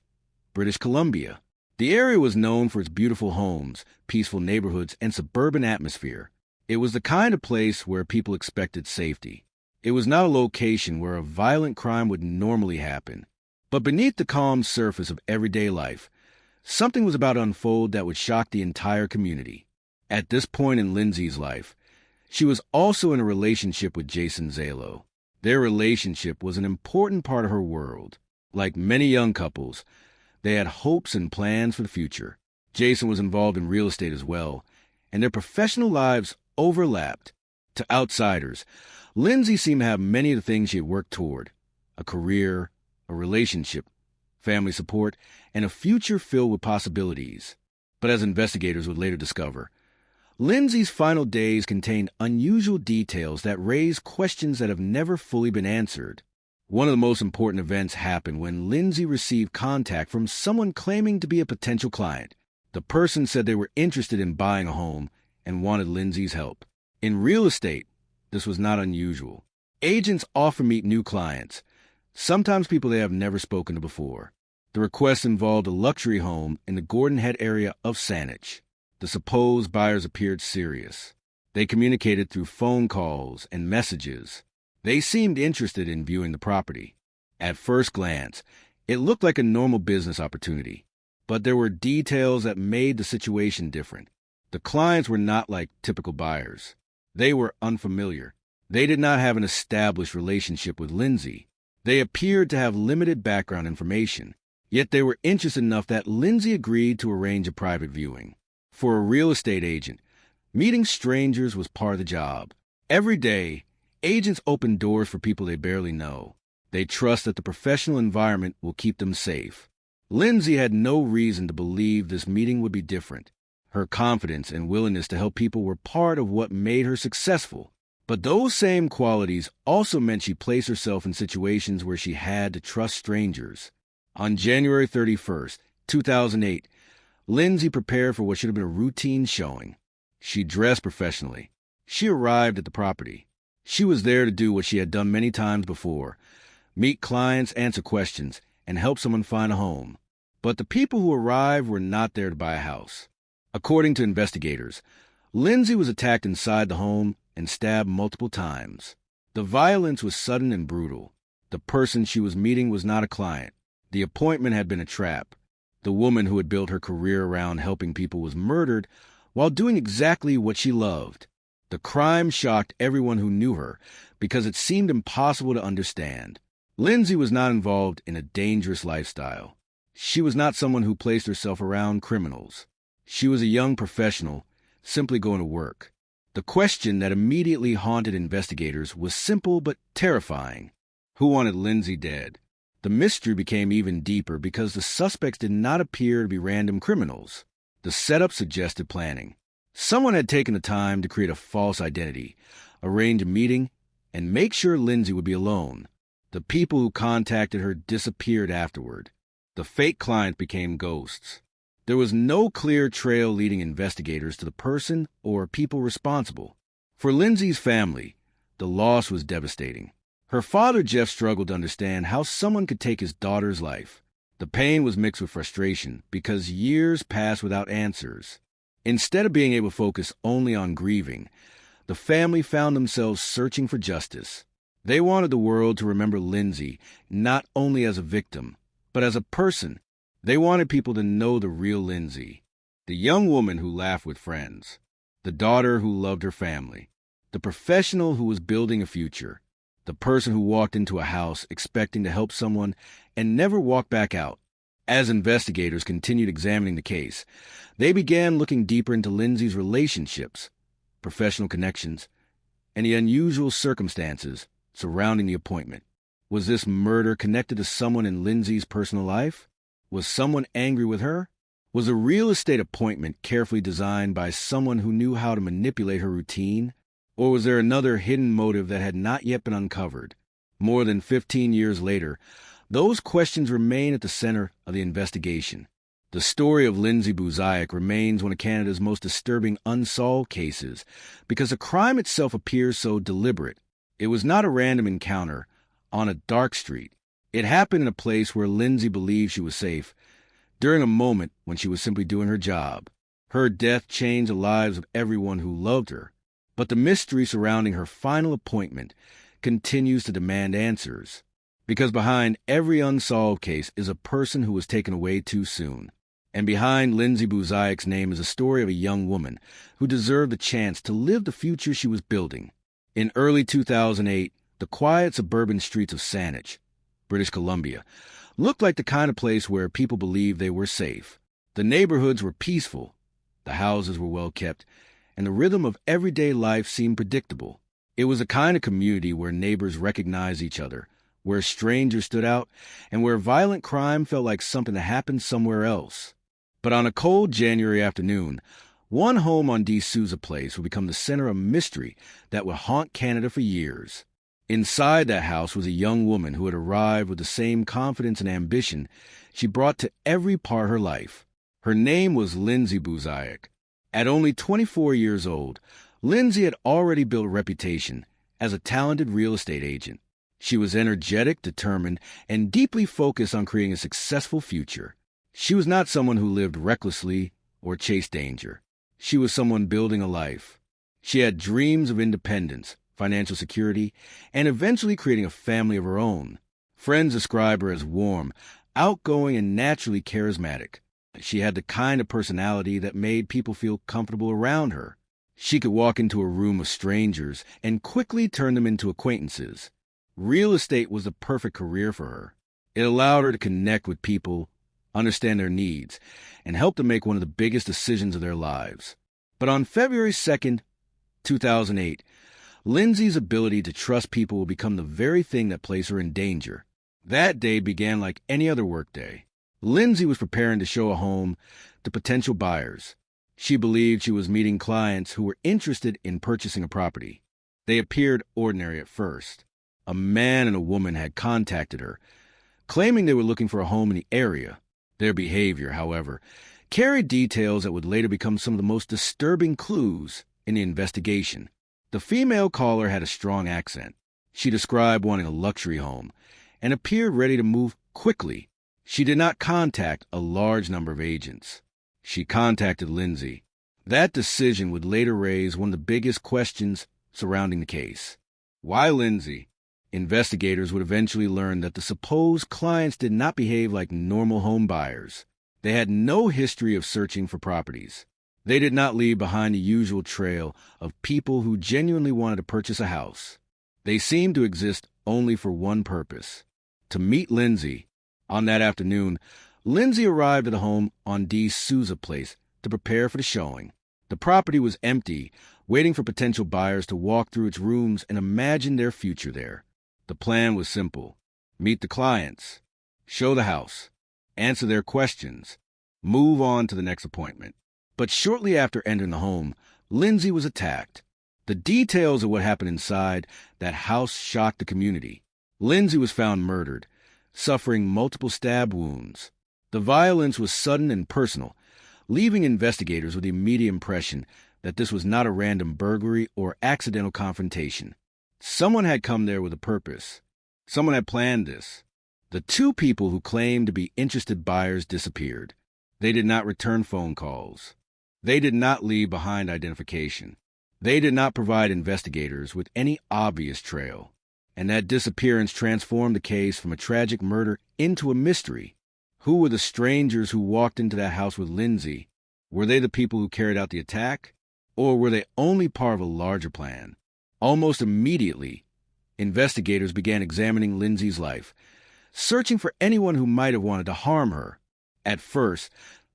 British Columbia. The area was known for its beautiful homes, peaceful neighborhoods, and suburban atmosphere. It was the kind of place where people expected safety. It was not a location where a violent crime would normally happen. But beneath the calm surface of everyday life, something was about to unfold that would shock the entire community. At this point in Lindsay's life, she was also in a relationship with Jason Zalo. Their relationship was an important part of her world. Like many young couples, they had hopes and plans for the future. Jason was involved in real estate as well, and their professional lives overlapped. To outsiders, Lindsay seemed to have many of the things she had worked toward: a career, a relationship, family support, and a future filled with possibilities. But as investigators would later discover, Lindsay's final days contained unusual details that raised questions that have never fully been answered. One of the most important events happened when Lindsay received contact from someone claiming to be a potential client. The person said they were interested in buying a home and wanted Lindsay's help. In real estate, this was not unusual. Agents often meet new clients, sometimes people they have never spoken to before. The request involved a luxury home in the Gordon Head area of Saanich. The supposed buyers appeared serious. They communicated through phone calls and messages. They seemed interested in viewing the property. At first glance, it looked like a normal business opportunity, but there were details that made the situation different. The clients were not like typical buyers. They were unfamiliar. They did not have an established relationship with Lindsay. They appeared to have limited background information, yet they were interested enough that Lindsay agreed to arrange a private viewing. For a real estate agent, meeting strangers was part of the job. Every day, agents open doors for people they barely know. They trust that the professional environment will keep them safe. Lindsay had no reason to believe this meeting would be different. Her confidence and willingness to help people were part of what made her successful. But those same qualities also meant she placed herself in situations where she had to trust strangers. On January 31st, 2008, Lindsay prepared for what should have been a routine showing. She dressed professionally. She arrived at the property. She was there to do what she had done many times before: meet clients, answer questions, and help someone find a home. But the people who arrived were not there to buy a house. According to investigators, Lindsay was attacked inside the home and stabbed multiple times. The violence was sudden and brutal. The person she was meeting was not a client. The appointment had been a trap. The woman who had built her career around helping people was murdered while doing exactly what she loved. The crime shocked everyone who knew her because it seemed impossible to understand. Lindsay was not involved in a dangerous lifestyle. She was not someone who placed herself around criminals. She was a young professional, simply going to work. The question that immediately haunted investigators was simple but terrifying: who wanted Lindsay dead? The mystery became even deeper because the suspects did not appear to be random criminals. The setup suggested planning. Someone had taken the time to create a false identity, arrange a meeting, and make sure Lindsay would be alone. The people who contacted her disappeared afterward. The fake client became ghosts. There was no clear trail leading investigators to the person or people responsible. For Lindsay's family, the loss was devastating. Her father, Jeff, struggled to understand how someone could take his daughter's life. The pain was mixed with frustration because years passed without answers. Instead of being able to focus only on grieving, the family found themselves searching for justice. They wanted the world to remember Lindsay not only as a victim, but as a person. They wanted people to know the real Lindsay, the young woman who laughed with friends, the daughter who loved her family, the professional who was building a future, the person who walked into a house expecting to help someone and never walked back out. As investigators continued examining the case, they began looking deeper into Lindsay's relationships, professional connections, and the unusual circumstances surrounding the appointment. Was this murder connected to someone in Lindsay's personal life? Was someone angry with her? Was a real estate appointment carefully designed by someone who knew how to manipulate her routine? Or was there another hidden motive that had not yet been uncovered? More than 15 years later, those questions remain at the center of the investigation. The story of Lindsay Buziak remains one of Canada's most disturbing unsolved cases because the crime itself appears so deliberate. It was not a random encounter on a dark street. It happened in a place where Lindsay believed she was safe, during a moment when she was simply doing her job. Her death changed the lives of everyone who loved her, but the mystery surrounding her final appointment continues to demand answers. Because behind every unsolved case is a person who was taken away too soon. And behind Lindsay Buziak's name is a story of a young woman who deserved the chance to live the future she was building. In early 2008, the quiet suburban streets of Saanich, British Columbia, looked like the kind of place where people believed they were safe. The neighborhoods were peaceful, the houses were well kept, and the rhythm of everyday life seemed predictable. It was a kind of community where neighbors recognized each other, where strangers stood out, and where violent crime felt like something that happened somewhere else. But on a cold January afternoon, one home on D. Souza Place would become the center of mystery that would haunt Canada for years. Inside that house was a young woman who had arrived with the same confidence and ambition she brought to every part of her life. Her name was Lindsay Buziak. At only 24 years old, Lindsay had already built a reputation as a talented real estate agent. She was energetic, determined, and deeply focused on creating a successful future. She was not someone who lived recklessly or chased danger. She was someone building a life. She had dreams of independence, financial security, and eventually creating a family of her own. Friends describe her as warm, outgoing, and naturally charismatic. She had the kind of personality that made people feel comfortable around her. She could walk into a room of strangers and quickly turn them into acquaintances. Real estate was the perfect career for her. It allowed her to connect with people, understand their needs, and help them make one of the biggest decisions of their lives. But on February 2nd, 2008, Lindsay's ability to trust people will become the very thing that placed her in danger. That day began like any other workday. Lindsay was preparing to show a home to potential buyers. She believed she was meeting clients who were interested in purchasing a property. They appeared ordinary at first. A man and a woman had contacted her, claiming they were looking for a home in the area. Their behavior, however, carried details that would later become some of the most disturbing clues in the investigation. The female caller had a strong accent. She described wanting a luxury home and appeared ready to move quickly. She did not contact a large number of agents. She contacted Lindsay. That decision would later raise one of the biggest questions surrounding the case. Why Lindsay? Investigators would eventually learn that the supposed clients did not behave like normal home buyers. They had no history of searching for properties. They did not leave behind the usual trail of people who genuinely wanted to purchase a house. They seemed to exist only for one purpose: to meet Lindsay. On that afternoon, Lindsay arrived at the home on D. Souza Place to prepare for the showing. The property was empty, waiting for potential buyers to walk through its rooms and imagine their future there. The plan was simple: meet the clients, show the house, answer their questions, move on to the next appointment. But shortly after entering the home, Lindsay was attacked. The details of what happened inside that house shocked the community. Lindsay was found murdered, suffering multiple stab wounds. The violence was sudden and personal, leaving investigators with the immediate impression that this was not a random burglary or accidental confrontation. Someone had come there with a purpose. Someone had planned this. The two people who claimed to be interested buyers disappeared. They did not return phone calls. They did not leave behind identification. They did not provide investigators with any obvious trail. And that disappearance transformed the case from a tragic murder into a mystery. Who were the strangers who walked into that house with Lindsay? Were they the people who carried out the attack? Or were they only part of a larger plan? Almost immediately, investigators began examining Lindsay's life, searching for anyone who might have wanted to harm her. At first,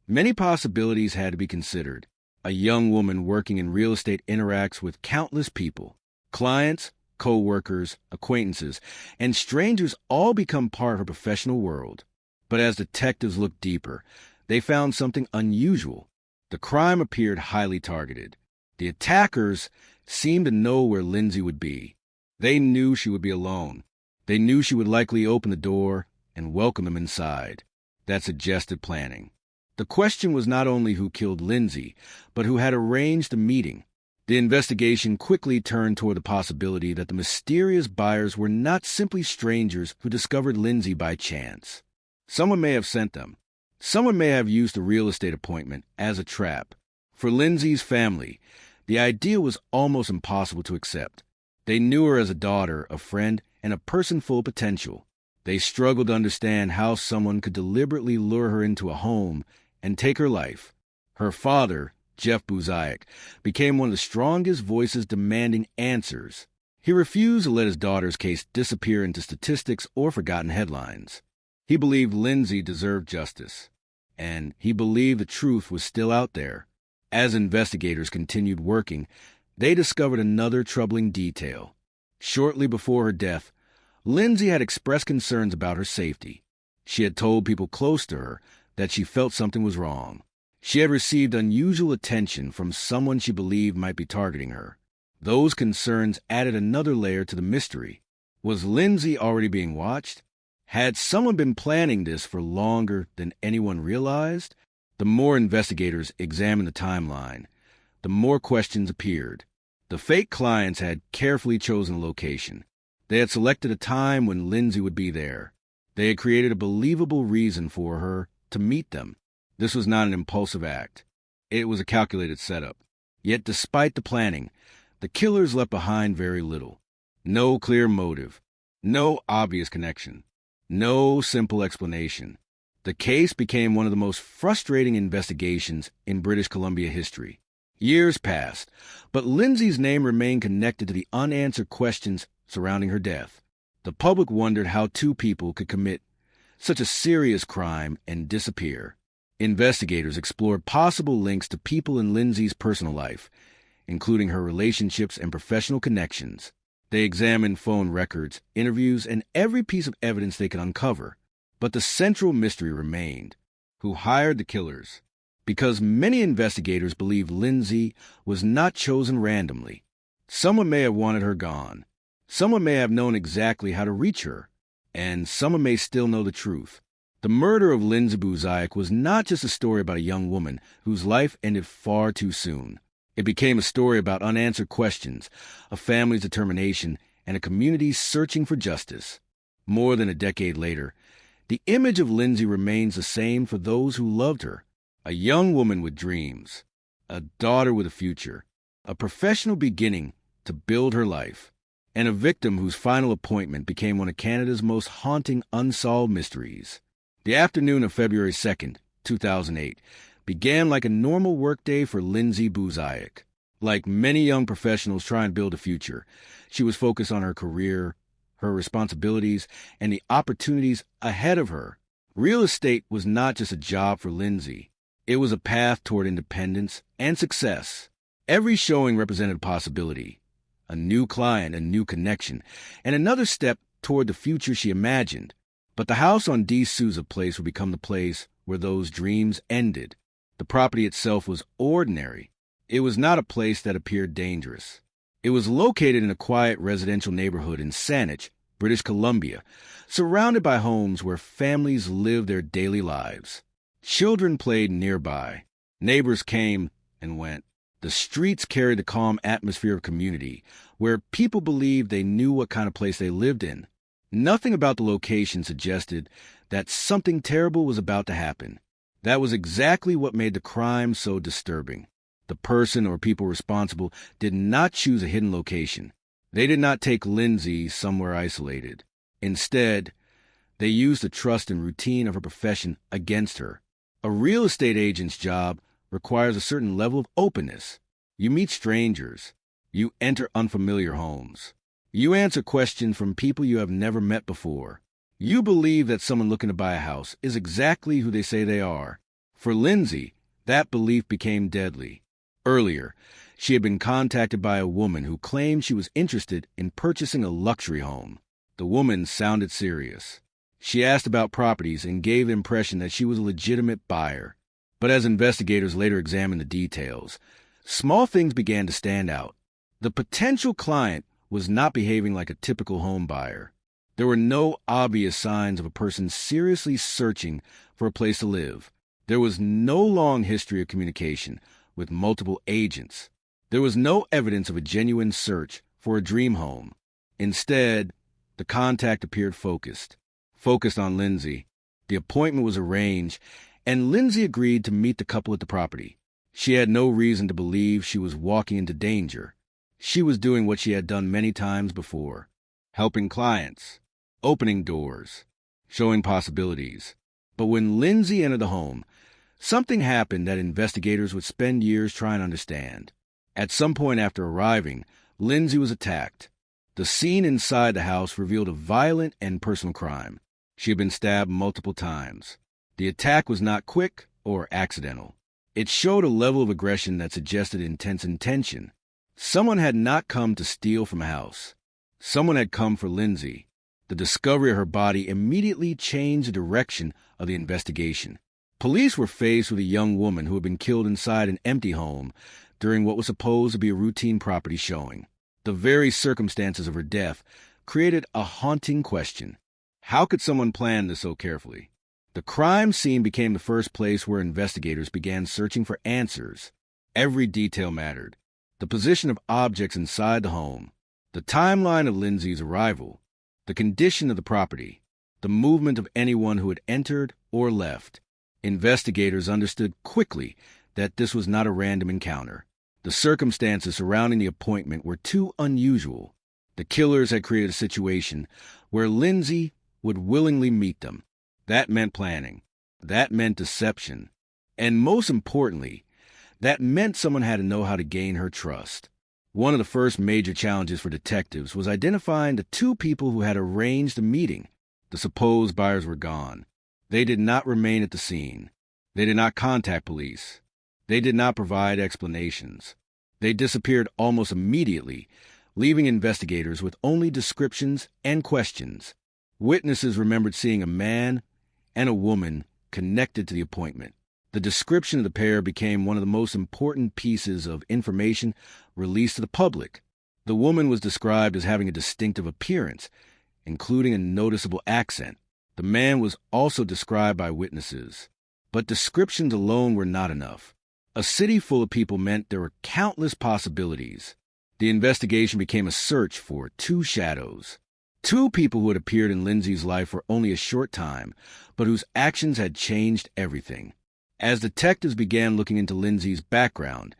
many possibilities had to be considered. A young woman working in real estate interacts with countless people. Clients, co-workers, acquaintances, and strangers all become part of her professional world. But as detectives looked deeper, they found something unusual. The crime appeared highly targeted. The attackers seemed to know where Lindsay would be. They knew she would be alone. They knew she would likely open the door and welcome them inside. That suggested planning. The question was not only who killed Lindsay, but who had arranged the meeting. The investigation quickly turned toward the possibility that the mysterious buyers were not simply strangers who discovered Lindsay by chance. Someone may have sent them. Someone may have used the real estate appointment as a trap. For Lindsay's family, the idea was almost impossible to accept. They knew her as a daughter, a friend, and a person full of potential. They struggled to understand how someone could deliberately lure her into a home and take her life. Her father, Jeff Buzayak, became one of the strongest voices demanding answers. He refused to let his daughter's case disappear into statistics or forgotten headlines. He believed Lindsay deserved justice, and he believed the truth was still out there. As investigators continued working, they discovered another troubling detail. Shortly before her death, Lindsay had expressed concerns about her safety. She had told people close to her that she felt something was wrong. She had received unusual attention from someone she believed might be targeting her. Those concerns added another layer to the mystery. Was Lindsay already being watched? Had someone been planning this for longer than anyone realized? The more investigators examined the timeline, the more questions appeared. The fake clients had carefully chosen a location. They had selected a time when Lindsay would be there. They had created a believable reason for her to meet them. This was not an impulsive act. It was a calculated setup. Yet despite the planning, the killers left behind very little. No clear motive. No obvious connection. No simple explanation. The case became one of the most frustrating investigations in British Columbia history. Years passed, but Lindsay's name remained connected to the unanswered questions surrounding her death. The public wondered how two people could commit such a serious crime and disappear. Investigators explored possible links to people in Lindsay's personal life, including her relationships and professional connections. They examined phone records, interviews, and every piece of evidence they could uncover. But the central mystery remained: who hired the killers? Because many investigators believe Lindsay was not chosen randomly. Someone may have wanted her gone. Someone may have known exactly how to reach her. And someone may still know the truth. The murder of Lindsay Buzayak was not just a story about a young woman whose life ended far too soon. It became a story about unanswered questions, a family's determination, and a community searching for justice. More than a decade later, the image of Lindsay remains the same for those who loved her. A young woman with dreams, a daughter with a future, a professional beginning to build her life, and a victim whose final appointment became one of Canada's most haunting unsolved mysteries. The afternoon of February 2nd, 2008, began like a normal workday for Lindsay Buzayak. Like many young professionals trying to build a future, she was focused on her career, her responsibilities, and the opportunities ahead of her. Real estate was not just a job for Lindsay. It was a path toward independence and success. Every showing represented a possibility, a new client, a new connection, and another step toward the future she imagined. But the house on D. Souza Place would become the place where those dreams ended. The property itself was ordinary. It was not a place that appeared dangerous. It was located in a quiet residential neighborhood in Saanich, British Columbia, surrounded by homes where families lived their daily lives. Children played nearby. Neighbors came and went. The streets carried the calm atmosphere of community, where people believed they knew what kind of place they lived in. Nothing about the location suggested that something terrible was about to happen. That was exactly what made the crime so disturbing. The person or people responsible did not choose a hidden location. They did not take Lindsay somewhere isolated. Instead, they used the trust and routine of her profession against her. A real estate agent's job requires a certain level of openness. You meet strangers. You enter unfamiliar homes. You answer questions from people you have never met before. You believe that someone looking to buy a house is exactly who they say they are. For Lindsay, that belief became deadly. Earlier, she had been contacted by a woman who claimed she was interested in purchasing a luxury home. The woman sounded serious. She asked about properties and gave the impression that she was a legitimate buyer. But as investigators later examined the details, small things began to stand out. The potential client was not behaving like a typical home buyer. There were no obvious signs of a person seriously searching for a place to live. There was no long history of communication with multiple agents. There was no evidence of a genuine search for a dream home. Instead, the contact appeared focused on Lindsay. The appointment was arranged, and Lindsay agreed to meet the couple at the property. She had no reason to believe she was walking into danger. She was doing what she had done many times before, helping clients, opening doors, showing possibilities. But when Lindsay entered the home, something happened that investigators would spend years trying to understand. At some point after arriving, Lindsay was attacked. The scene inside the house revealed a violent and personal crime. She had been stabbed multiple times. The attack was not quick or accidental. It showed a level of aggression that suggested intense intention. Someone had not come to steal from a house. Someone had come for Lindsay. The discovery of her body immediately changed the direction of the investigation. Police were faced with a young woman who had been killed inside an empty home during what was supposed to be a routine property showing. The very circumstances of her death created a haunting question. How could someone plan this so carefully? The crime scene became the first place where investigators began searching for answers. Every detail mattered. The position of objects inside the home, the timeline of Lindsay's arrival, the condition of the property, the movement of anyone who had entered or left. Investigators understood quickly that this was not a random encounter. The circumstances surrounding the appointment were too unusual. The killers had created a situation where Lindsay would willingly meet them. That meant planning. That meant deception. And most importantly, that meant someone had to know how to gain her trust. One of the first major challenges for detectives was identifying the two people who had arranged the meeting. The supposed buyers were gone. They did not remain at the scene. They did not contact police. They did not provide explanations. They disappeared almost immediately, leaving investigators with only descriptions and questions. Witnesses remembered seeing a man and a woman connected to the appointment. The description of the pair became one of the most important pieces of information released to the public. The woman was described as having a distinctive appearance, including a noticeable accent. The man was also described by witnesses. But descriptions alone were not enough. A city full of people meant there were countless possibilities. The investigation became a search for two shadows. Two people who had appeared in Lindsay's life for only a short time, but whose actions had changed everything. As detectives began looking into Lindsay's background,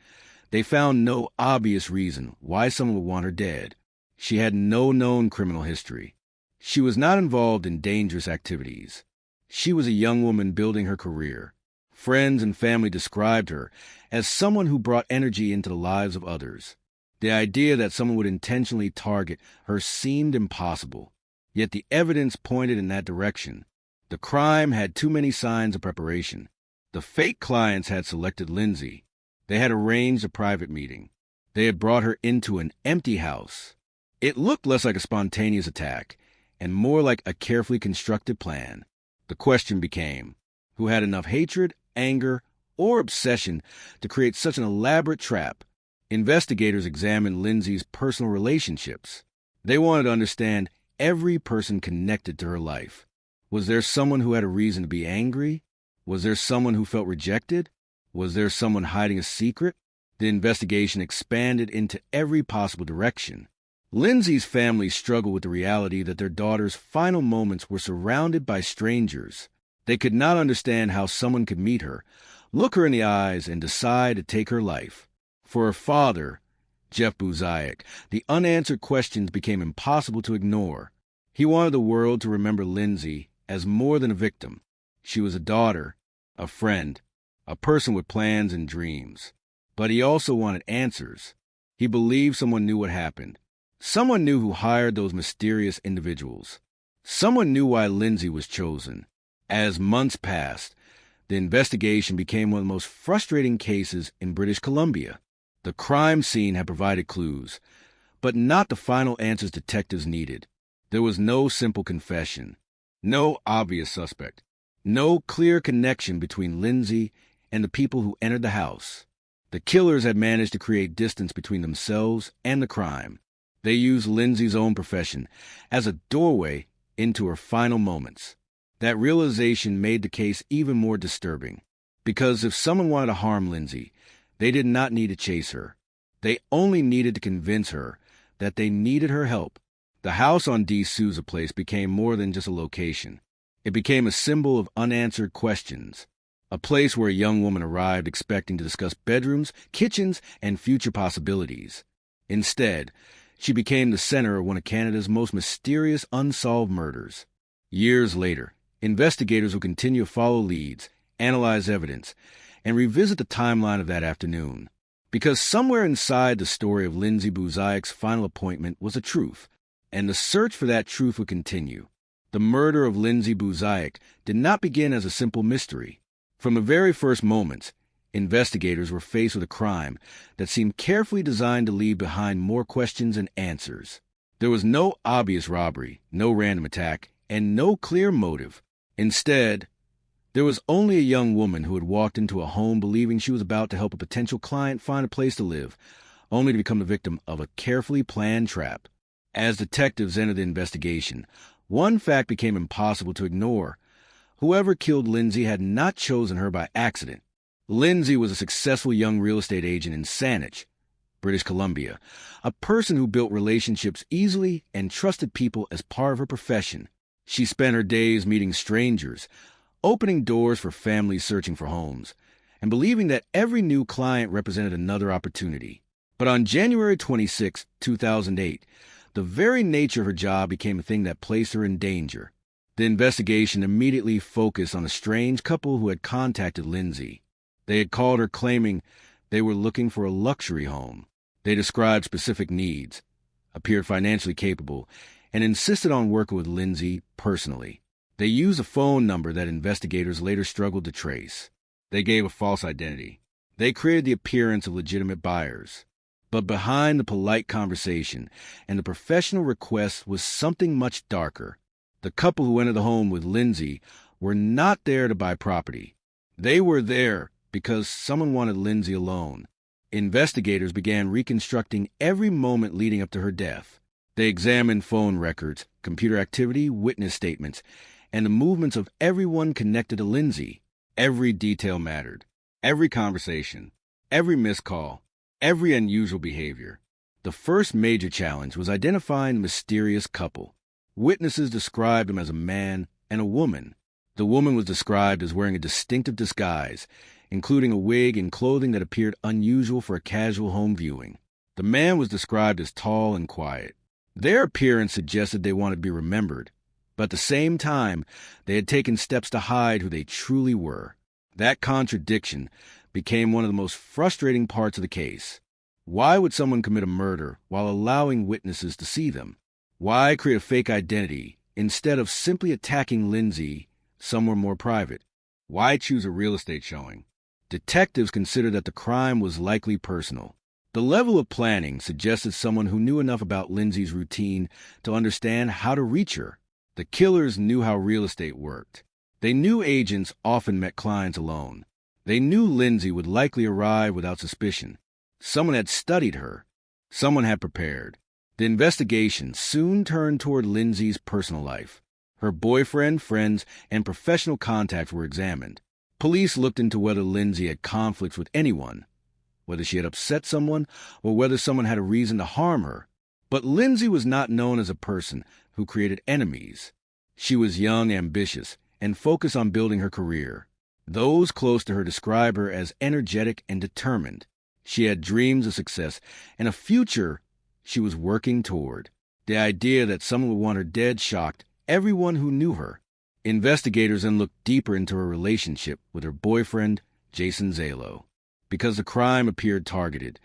they found no obvious reason why someone would want her dead. She had no known criminal history. She was not involved in dangerous activities. She was a young woman building her career. Friends and family described her as someone who brought energy into the lives of others. The idea that someone would intentionally target her seemed impossible, yet the evidence pointed in that direction. The crime had too many signs of preparation. The fake clients had selected Lindsay. They had arranged a private meeting. They had brought her into an empty house. It looked less like a spontaneous attack and more like a carefully constructed plan. The question became, who had enough hatred, anger, or obsession to create such an elaborate trap? Investigators examined Lindsay's personal relationships. They wanted to understand every person connected to her life. Was there someone who had a reason to be angry? Was there someone who felt rejected? Was there someone hiding a secret? The investigation expanded into every possible direction. Lindsay's family struggled with the reality that their daughter's final moments were surrounded by strangers. They could not understand how someone could meet her, look her in the eyes, and decide to take her life. For her father, Jeff Buzayak, the unanswered questions became impossible to ignore. He wanted the world to remember Lindsay as more than a victim. She was a daughter, a friend, a person with plans and dreams. But he also wanted answers. He believed someone knew what happened. Someone knew who hired those mysterious individuals. Someone knew why Lindsay was chosen. As months passed, the investigation became one of the most frustrating cases in British Columbia. The crime scene had provided clues, but not the final answers detectives needed. There was no simple confession, no obvious suspect, no clear connection between Lindsay and the people who entered the house. The killers had managed to create distance between themselves and the crime. They used Lindsay's own profession as a doorway into her final moments. That realization made the case even more disturbing, because if someone wanted to harm Lindsay, they did not need to chase her. They only needed to convince her that they needed her help. The house on D. Souza Place became more than just a location. It became a symbol of unanswered questions, a place where a young woman arrived expecting to discuss bedrooms, kitchens, and future possibilities. Instead, she became the center of one of Canada's most mysterious unsolved murders. Years later, investigators will continue to follow leads, analyze evidence, and revisit the timeline of that afternoon. Because somewhere inside the story of Lindsay Buzayak's final appointment was a truth, and the search for that truth would continue. The murder of Lindsay Buzayak did not begin as a simple mystery. From the very first moments, investigators were faced with a crime that seemed carefully designed to leave behind more questions and answers. There was no obvious robbery, no random attack, and no clear motive. Instead, there was only a young woman who had walked into a home believing she was about to help a potential client find a place to live, only to become the victim of a carefully planned trap. As detectives entered the investigation, one fact became impossible to ignore. Whoever killed Lindsay had not chosen her by accident. Lindsay was a successful young real estate agent in Saanich, British Columbia, a person who built relationships easily and trusted people as part of her profession. She spent her days meeting strangers, opening doors for families searching for homes, and believing that every new client represented another opportunity. But on January 26, 2008, the very nature of her job became a thing that placed her in danger. The investigation immediately focused on a strange couple who had contacted Lindsay. They had called her claiming they were looking for a luxury home. They described specific needs, appeared financially capable, and insisted on working with Lindsay personally. They used a phone number that investigators later struggled to trace. They gave a false identity. They created the appearance of legitimate buyers. But behind the polite conversation and the professional request was something much darker. The couple who entered the home with Lindsay were not there to buy property. They were there because someone wanted Lindsay alone. Investigators began reconstructing every moment leading up to her death. They examined phone records, computer activity, witness statements, and the movements of everyone connected to Lindsay. Every detail mattered. Every conversation, every missed call, every unusual behavior. The first major challenge was identifying the mysterious couple. Witnesses described them as a man and a woman. The woman was described as wearing a distinctive disguise, including a wig and clothing that appeared unusual for a casual home viewing. The man was described as tall and quiet. Their appearance suggested they wanted to be remembered, but at the same time, they had taken steps to hide who they truly were. That contradiction became one of the most frustrating parts of the case. Why would someone commit a murder while allowing witnesses to see them? Why create a fake identity instead of simply attacking Lindsay somewhere more private? Why choose a real estate showing? Detectives considered that the crime was likely personal. The level of planning suggested someone who knew enough about Lindsay's routine to understand how to reach her. The killers knew how real estate worked. They knew agents often met clients alone. They knew Lindsay would likely arrive without suspicion. Someone had studied her. Someone had prepared. The investigation soon turned toward Lindsay's personal life. Her boyfriend, friends, and professional contacts were examined. Police looked into whether Lindsay had conflicts with anyone, whether she had upset someone, or whether someone had a reason to harm her. But Lindsay was not known as a person who created enemies. She was young, ambitious, and focused on building her career. Those close to her describe her as energetic and determined. She had dreams of success and a future she was working toward. The idea that someone would want her dead shocked everyone who knew her. Investigators then looked deeper into her relationship with her boyfriend, Jason Zalo. Because the crime appeared targeted,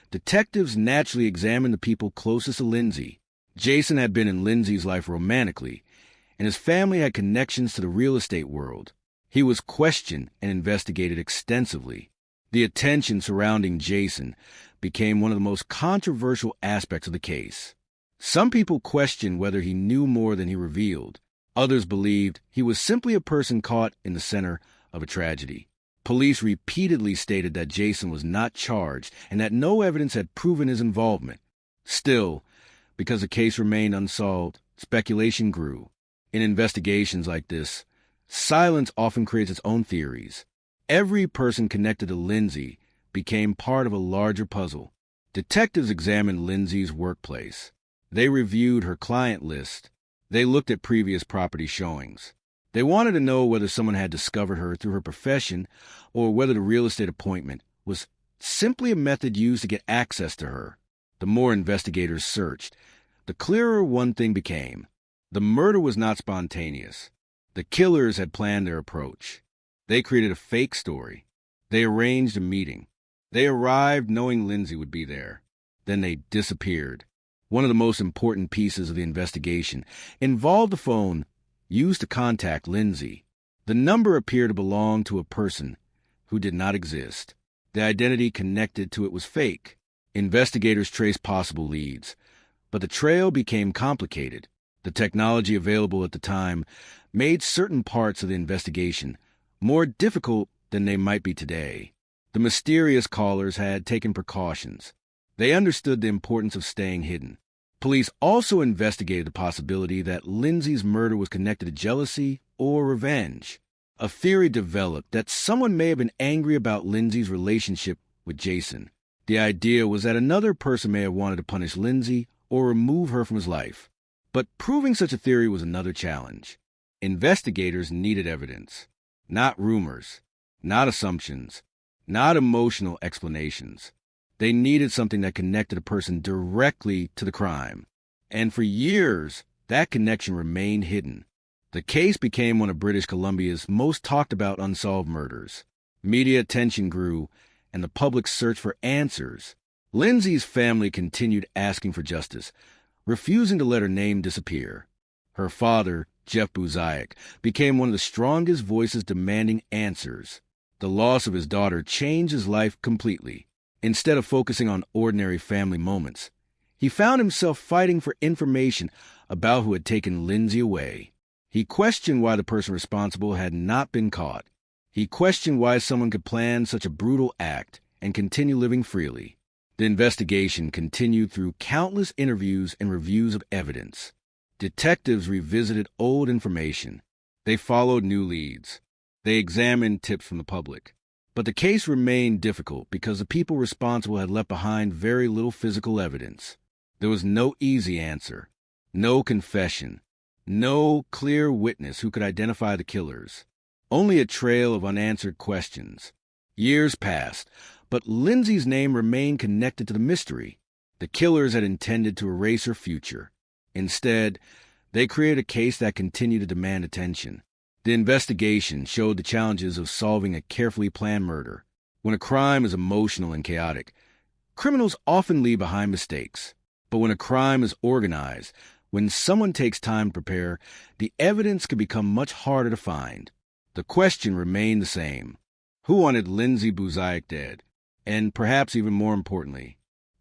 detectives naturally examined the people closest to Lindsay. Jason had been in Lindsay's life romantically, and his family had connections to the real estate world. He was questioned and investigated extensively. The attention surrounding Jason became one of the most controversial aspects of the case. Some people questioned whether he knew more than he revealed. Others believed he was simply a person caught in the center of a tragedy. Police repeatedly stated that Jason was not charged and that no evidence had proven his involvement. Still, because the case remained unsolved, speculation grew. In investigations like this, silence often creates its own theories. Every person connected to Lindsay became part of a larger puzzle. Detectives examined Lindsay's workplace. They reviewed her client list. They looked at previous property showings. They wanted to know whether someone had discovered her through her profession or whether the real estate appointment was simply a method used to get access to her. The more investigators searched, the clearer one thing became. The murder was not spontaneous. The killers had planned their approach. They created a fake story. They arranged a meeting. They arrived knowing Lindsay would be there. Then they disappeared. One of the most important pieces of the investigation involved a phone used to contact Lindsay. The number appeared to belong to a person who did not exist. The identity connected to it was fake. Investigators traced possible leads, but the trail became complicated. The technology available at the time made certain parts of the investigation more difficult than they might be today. The mysterious callers had taken precautions. They understood the importance of staying hidden. Police also investigated the possibility that Lindsay's murder was connected to jealousy or revenge. A theory developed that someone may have been angry about Lindsay's relationship with Jason. The idea was that another person may have wanted to punish Lindsay or remove her from his life. But proving such a theory was another challenge. Investigators needed evidence, not rumors, not assumptions, not emotional explanations. They needed something that connected a person directly to the crime. And for years, that connection remained hidden. The case became one of British Columbia's most talked about unsolved murders. Media attention grew, and the public searched for answers. Lindsay's family continued asking for justice, refusing to let her name disappear. Her father, Jeff Buzayak, became one of the strongest voices demanding answers. The loss of his daughter changed his life completely. Instead of focusing on ordinary family moments, he found himself fighting for information about who had taken Lindsay away. He questioned why the person responsible had not been caught. He questioned why someone could plan such a brutal act and continue living freely. The investigation continued through countless interviews and reviews of evidence. Detectives revisited old information. They followed new leads. They examined tips from the public. But the case remained difficult because the people responsible had left behind very little physical evidence. There was no easy answer, no confession, no clear witness who could identify the killers. Only a trail of unanswered questions. Years passed, but Lindsay's name remained connected to the mystery. The killers had intended to erase her future. Instead, they created a case that continued to demand attention. The investigation showed the challenges of solving a carefully planned murder. When a crime is emotional and chaotic, criminals often leave behind mistakes. But when a crime is organized, when someone takes time to prepare, the evidence can become much harder to find. The question remained the same. Who wanted Lindsay Buzayak dead? And perhaps even more importantly,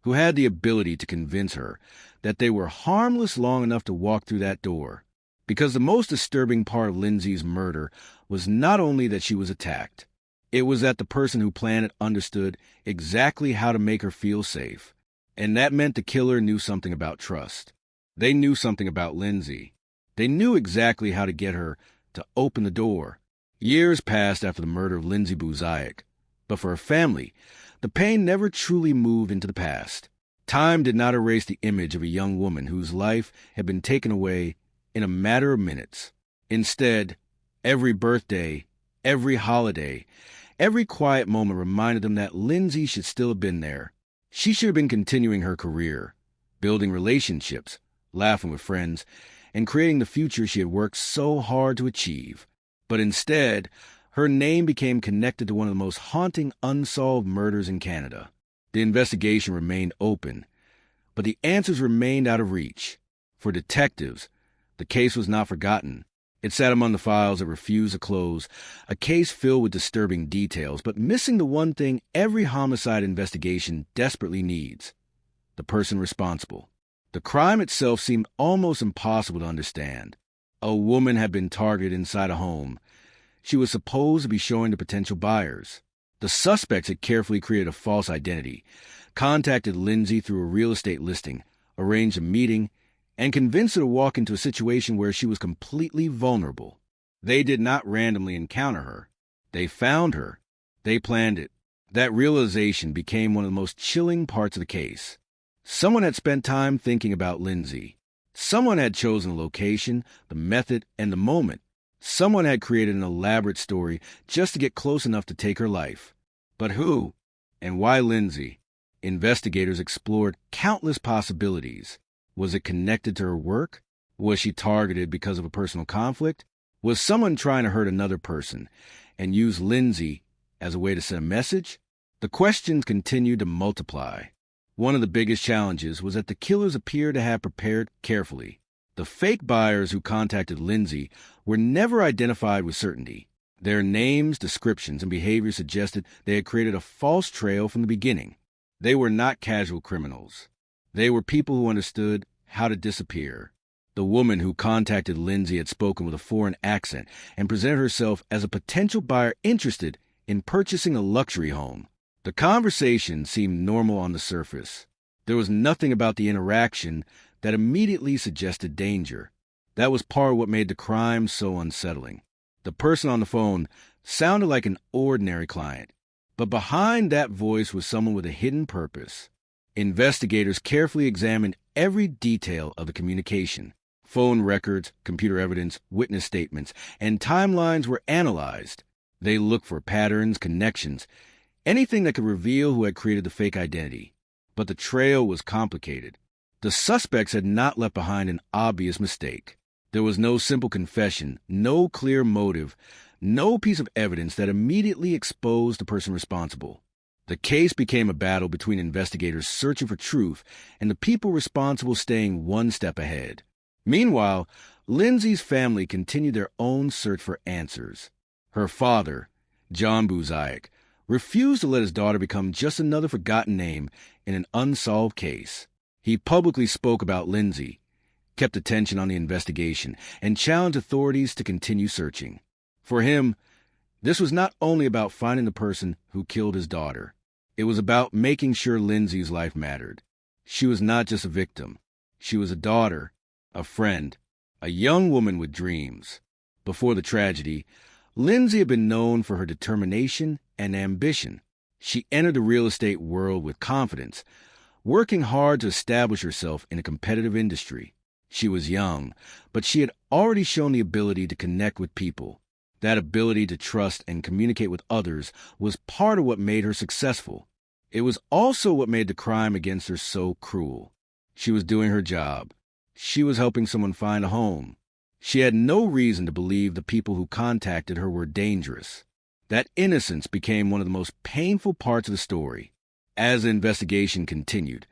who had the ability to convince her that they were harmless long enough to walk through that door? Because the most disturbing part of Lindsay's murder was not only that she was attacked, it was that the person who planned it understood exactly how to make her feel safe. And that meant the killer knew something about trust. They knew something about Lindsay. They knew exactly how to get her to open the door. Years passed after the murder of Lindsay Buzayak, but for her family, the pain never truly moved into the past. Time did not erase the image of a young woman whose life had been taken away in a matter of minutes. Instead, every birthday, every holiday, Every quiet moment reminded them that Lindsay should still have been there. She should have been continuing her career, building relationships, laughing with friends, and creating the future she had worked so hard to achieve. But instead, her name became connected to one of the most haunting unsolved murders in Canada. The investigation remained open, but the answers remained out of reach. For detectives, the case was not forgotten. It sat among the files that refused to close, a case filled with disturbing details, but missing the one thing every homicide investigation desperately needs: the person responsible. The crime itself seemed almost impossible to understand. A woman had been targeted inside a home. She was supposed to be showing to potential buyers. The suspects had carefully created a false identity, contacted Lindsay through a real estate listing, arranged a meeting, and convinced her to walk into a situation where she was completely vulnerable. They did not randomly encounter her. They found her. They planned it. That realization became one of the most chilling parts of the case. Someone had spent time thinking about Lindsay. Someone had chosen the location, the method, and the moment. Someone had created an elaborate story just to get close enough to take her life. But who? And why Lindsay? Investigators explored countless possibilities. Was it connected to her work? Was she targeted because of a personal conflict? Was someone trying to hurt another person and use Lindsay as a way to send a message? The questions continued to multiply. One of the biggest challenges was that the killers appeared to have prepared carefully. The fake buyers who contacted Lindsay were never identified with certainty. Their names, descriptions, and behavior suggested they had created a false trail from the beginning. They were not casual criminals. They were people who understood how to disappear. The woman who contacted Lindsay had spoken with a foreign accent and presented herself as a potential buyer interested in purchasing a luxury home. The conversation seemed normal on the surface. There was nothing about the interaction that immediately suggested danger. That was part of what made the crime so unsettling. The person on the phone sounded like an ordinary client, but behind that voice was someone with a hidden purpose. Investigators carefully examined every detail of the communication. Phone records, computer evidence, witness statements, and timelines were analyzed. They looked for patterns, connections, anything that could reveal who had created the fake identity. But the trail was complicated. The suspects had not left behind an obvious mistake. There was no simple confession, no clear motive, no piece of evidence that immediately exposed the person responsible. The case became a battle between investigators searching for truth and the people responsible staying one step ahead. Meanwhile, Lindsay's family continued their own search for answers. Her father, John Buziak, refused to let his daughter become just another forgotten name in an unsolved case. He publicly spoke about Lindsay, kept attention on the investigation, and challenged authorities to continue searching. For him, this was not only about finding the person who killed his daughter. It was about making sure Lindsay's life mattered. She was not just a victim. She was a daughter, a friend, a young woman with dreams. Before the tragedy, Lindsay had been known for her determination and ambition. She entered the real estate world with confidence, working hard to establish herself in a competitive industry. She was young, but she had already shown the ability to connect with people. That ability to trust and communicate with others was part of what made her successful. It was also what made the crime against her so cruel. She was doing her job. She was helping someone find a home. She had no reason to believe the people who contacted her were dangerous. That innocence became one of the most painful parts of the story. As the investigation continued,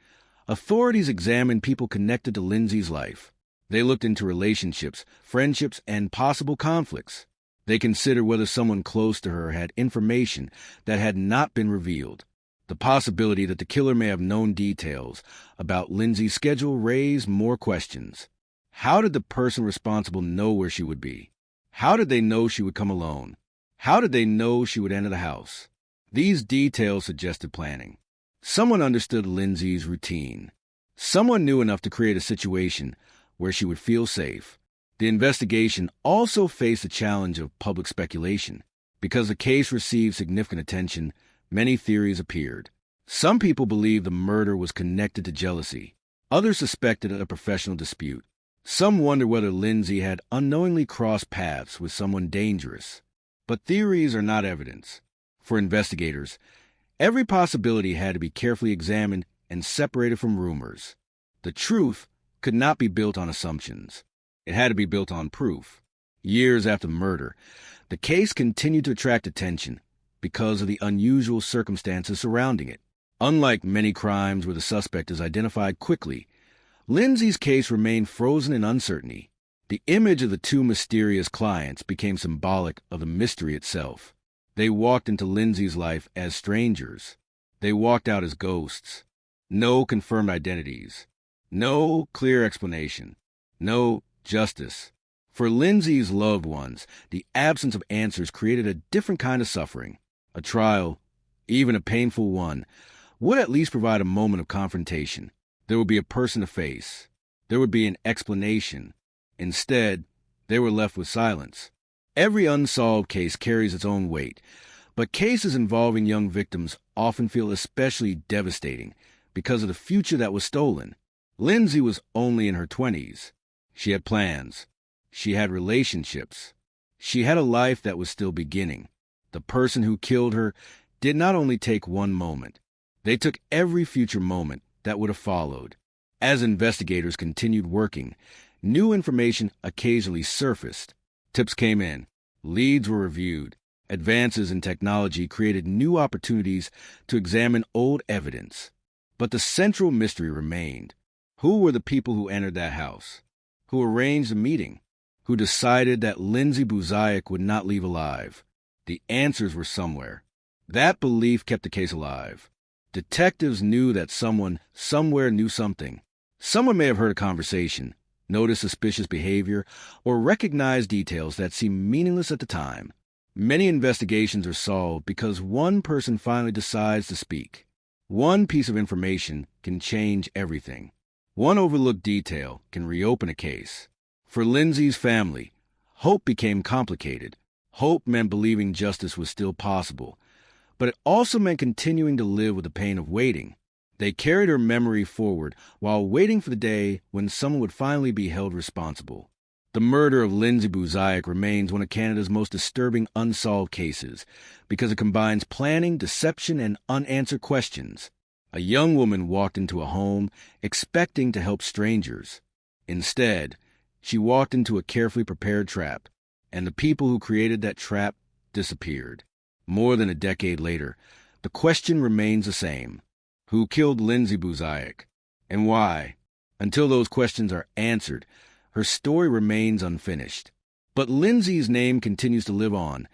authorities examined people connected to Lindsay's life. They looked into relationships, friendships, and possible conflicts. They considered whether someone close to her had information that had not been revealed. The possibility that the killer may have known details about Lindsay's schedule raised more questions. How did the person responsible know where she would be? How did they know she would come alone? How did they know she would enter the house? These details suggested planning. Someone understood Lindsay's routine. Someone knew enough to create a situation where she would feel safe. The investigation also faced the challenge of public speculation. Because the case received significant attention, many theories appeared. Some people believed the murder was connected to jealousy. Others suspected a professional dispute. Some wondered whether Lindsay had unknowingly crossed paths with someone dangerous. But theories are not evidence. For investigators, every possibility had to be carefully examined and separated from rumors. The truth could not be built on assumptions. It had to be built on proof. Years after the murder, the case continued to attract attention because of the unusual circumstances surrounding it. Unlike many crimes where the suspect is identified quickly, Lindsay's case remained frozen in uncertainty. The image of the two mysterious clients became symbolic of the mystery itself. They walked into Lindsay's life as strangers. They walked out as ghosts. No confirmed identities. No clear explanation. No justice. For Lindsay's loved ones, the absence of answers created a different kind of suffering. A trial, even a painful one, would at least provide a moment of confrontation. There would be a person to face. There would be an explanation. Instead, they were left with silence. Every unsolved case carries its own weight, but cases involving young victims often feel especially devastating because of the future that was stolen. Lindsay was only in her 20s. She had plans. She had relationships. She had a life that was still beginning. The person who killed her did not only take one moment. They took every future moment that would have followed. As investigators continued working, new information occasionally surfaced. Tips came in. Leads were reviewed. Advances in technology created new opportunities to examine old evidence. But the central mystery remained. Who were the people who entered that house? Who arranged the meeting? Who decided that Lindsay Buzayak would not leave alive? The answers were somewhere. That belief kept the case alive. Detectives knew that someone, somewhere knew something. Someone may have heard a conversation, noticed suspicious behavior, or recognized details that seemed meaningless at the time. Many investigations are solved because one person finally decides to speak. One piece of information can change everything. One overlooked detail can reopen a case. For Lindsay's family, hope became complicated. Hope meant believing justice was still possible, but it also meant continuing to live with the pain of waiting. They carried her memory forward while waiting for the day when someone would finally be held responsible. The murder of Lindsay Buzayak remains one of Canada's most disturbing unsolved cases because it combines planning, deception, and unanswered questions. A young woman walked into a home expecting to help strangers. Instead, she walked into a carefully prepared trap, and the people who created that trap disappeared. More than a decade later, the question remains the same. Who killed Lindsay Buzayak, and why? Until those questions are answered, her story remains unfinished. But Lindsay's name continues to live on,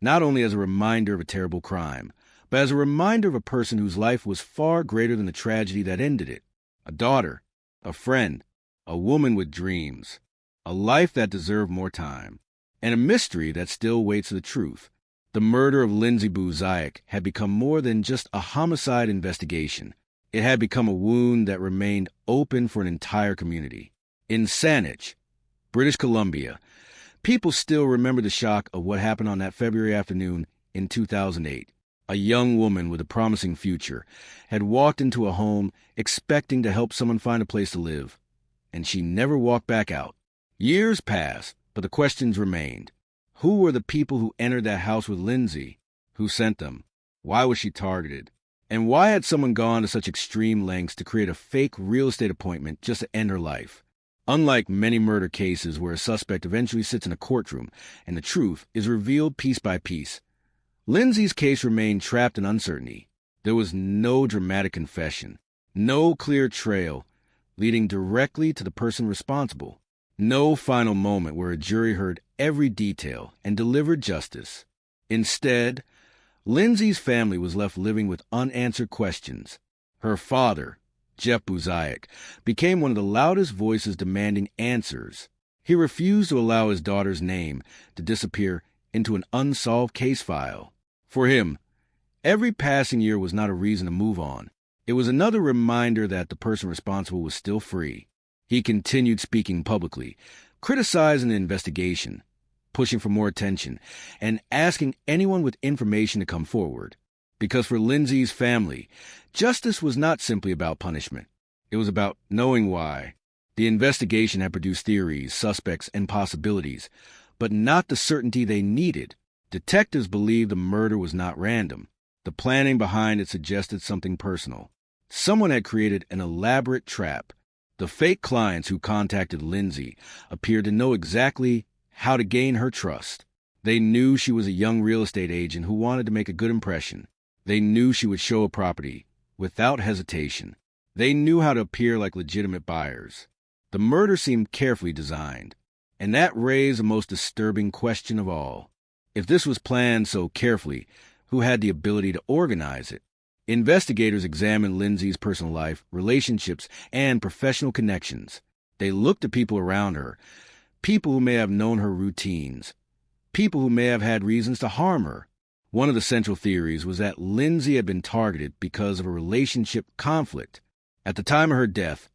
not only as a reminder of a terrible crime, but as a reminder of a person whose life was far greater than the tragedy that ended it. A daughter, a friend, a woman with dreams, a life that deserved more time, and a mystery that still waits for the truth. The murder of Lindsay Buzayak had become more than just a homicide investigation. It had become a wound that remained open for an entire community. In Saanich, British Columbia, people still remember the shock of what happened on that February afternoon in 2008. A young woman with a promising future had walked into a home expecting to help someone find a place to live, and she never walked back out. Years passed, but the questions remained. Who were the people who entered that house with Lindsay? Who sent them? Why was she targeted? And why had someone gone to such extreme lengths to create a fake real estate appointment just to end her life? Unlike many murder cases where a suspect eventually sits in a courtroom and the truth is revealed piece by piece, Lindsay's case remained trapped in uncertainty. There was no dramatic confession, no clear trail leading directly to the person responsible, no final moment where a jury heard every detail and delivered justice. Instead, Lindsay's family was left living with unanswered questions. Her father, Jeff Buzayak, became one of the loudest voices demanding answers. He refused to allow his daughter's name to disappear into an unsolved case file. For him, every passing year was not a reason to move on. It was another reminder that the person responsible was still free. He continued speaking publicly, criticizing the investigation, pushing for more attention, and asking anyone with information to come forward. Because for Lindsay's family, justice was not simply about punishment. It was about knowing why. The investigation had produced theories, suspects, and possibilities, but not the certainty they needed. Detectives believed the murder was not random. The planning behind it suggested something personal. Someone had created an elaborate trap. The fake clients who contacted Lindsay appeared to know exactly how to gain her trust. They knew she was a young real estate agent who wanted to make a good impression. They knew she would show a property without hesitation. They knew how to appear like legitimate buyers. The murder seemed carefully designed, and that raised the most disturbing question of all. If this was planned so carefully, who had the ability to organize it? Investigators examined Lindsay's personal life, relationships, and professional connections. They looked at people around her, people who may have known her routines, people who may have had reasons to harm her. One of the central theories was that Lindsay had been targeted because of a relationship conflict. At the time of her death,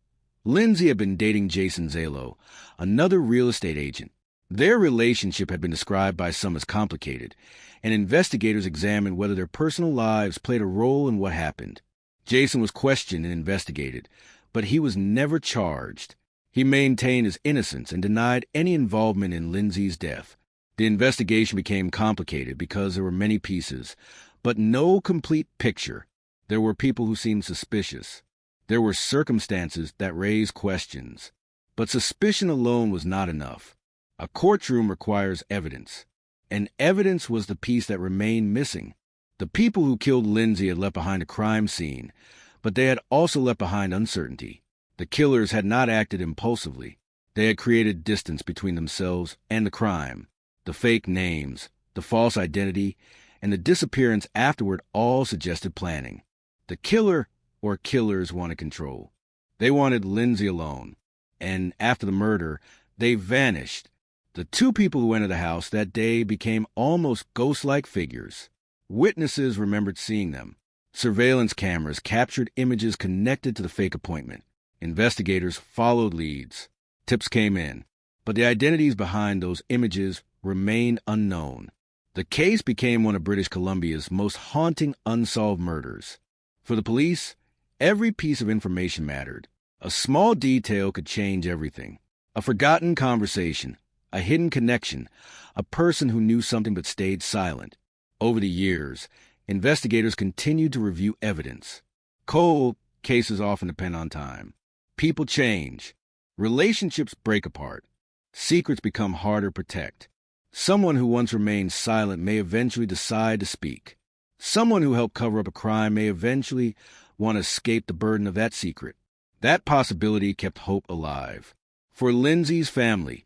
Lindsay had been dating Jason Zalo, another real estate agent. Their relationship had been described by some as complicated, and investigators examined whether their personal lives played a role in what happened. Jason was questioned and investigated, but he was never charged. He maintained his innocence and denied any involvement in Lindsay's death. The investigation became complicated because there were many pieces, but no complete picture. There were people who seemed suspicious. There were circumstances that raised questions. But suspicion alone was not enough. A courtroom requires evidence, and evidence was the piece that remained missing. The people who killed Lindsay had left behind a crime scene, but they had also left behind uncertainty. The killers had not acted impulsively. They had created distance between themselves and the crime. The fake names, the false identity, and the disappearance afterward all suggested planning. The killer or killers wanted control. They wanted Lindsay alone, and after the murder, they vanished. The two people who entered the house that day became almost ghost-like figures. Witnesses remembered seeing them. Surveillance cameras captured images connected to the fake appointment. Investigators followed leads. Tips came in, but the identities behind those images remained unknown. The case became one of British Columbia's most haunting unsolved murders. For the police, every piece of information mattered. A small detail could change everything. A forgotten conversation, a hidden connection, a person who knew something but stayed silent. Over the years, investigators continued to review evidence. Cold cases often depend on time. People change. Relationships break apart. Secrets become harder to protect. Someone who once remained silent may eventually decide to speak. Someone who helped cover up a crime may eventually want to escape the burden of that secret. That possibility kept hope alive. For Lindsay's family,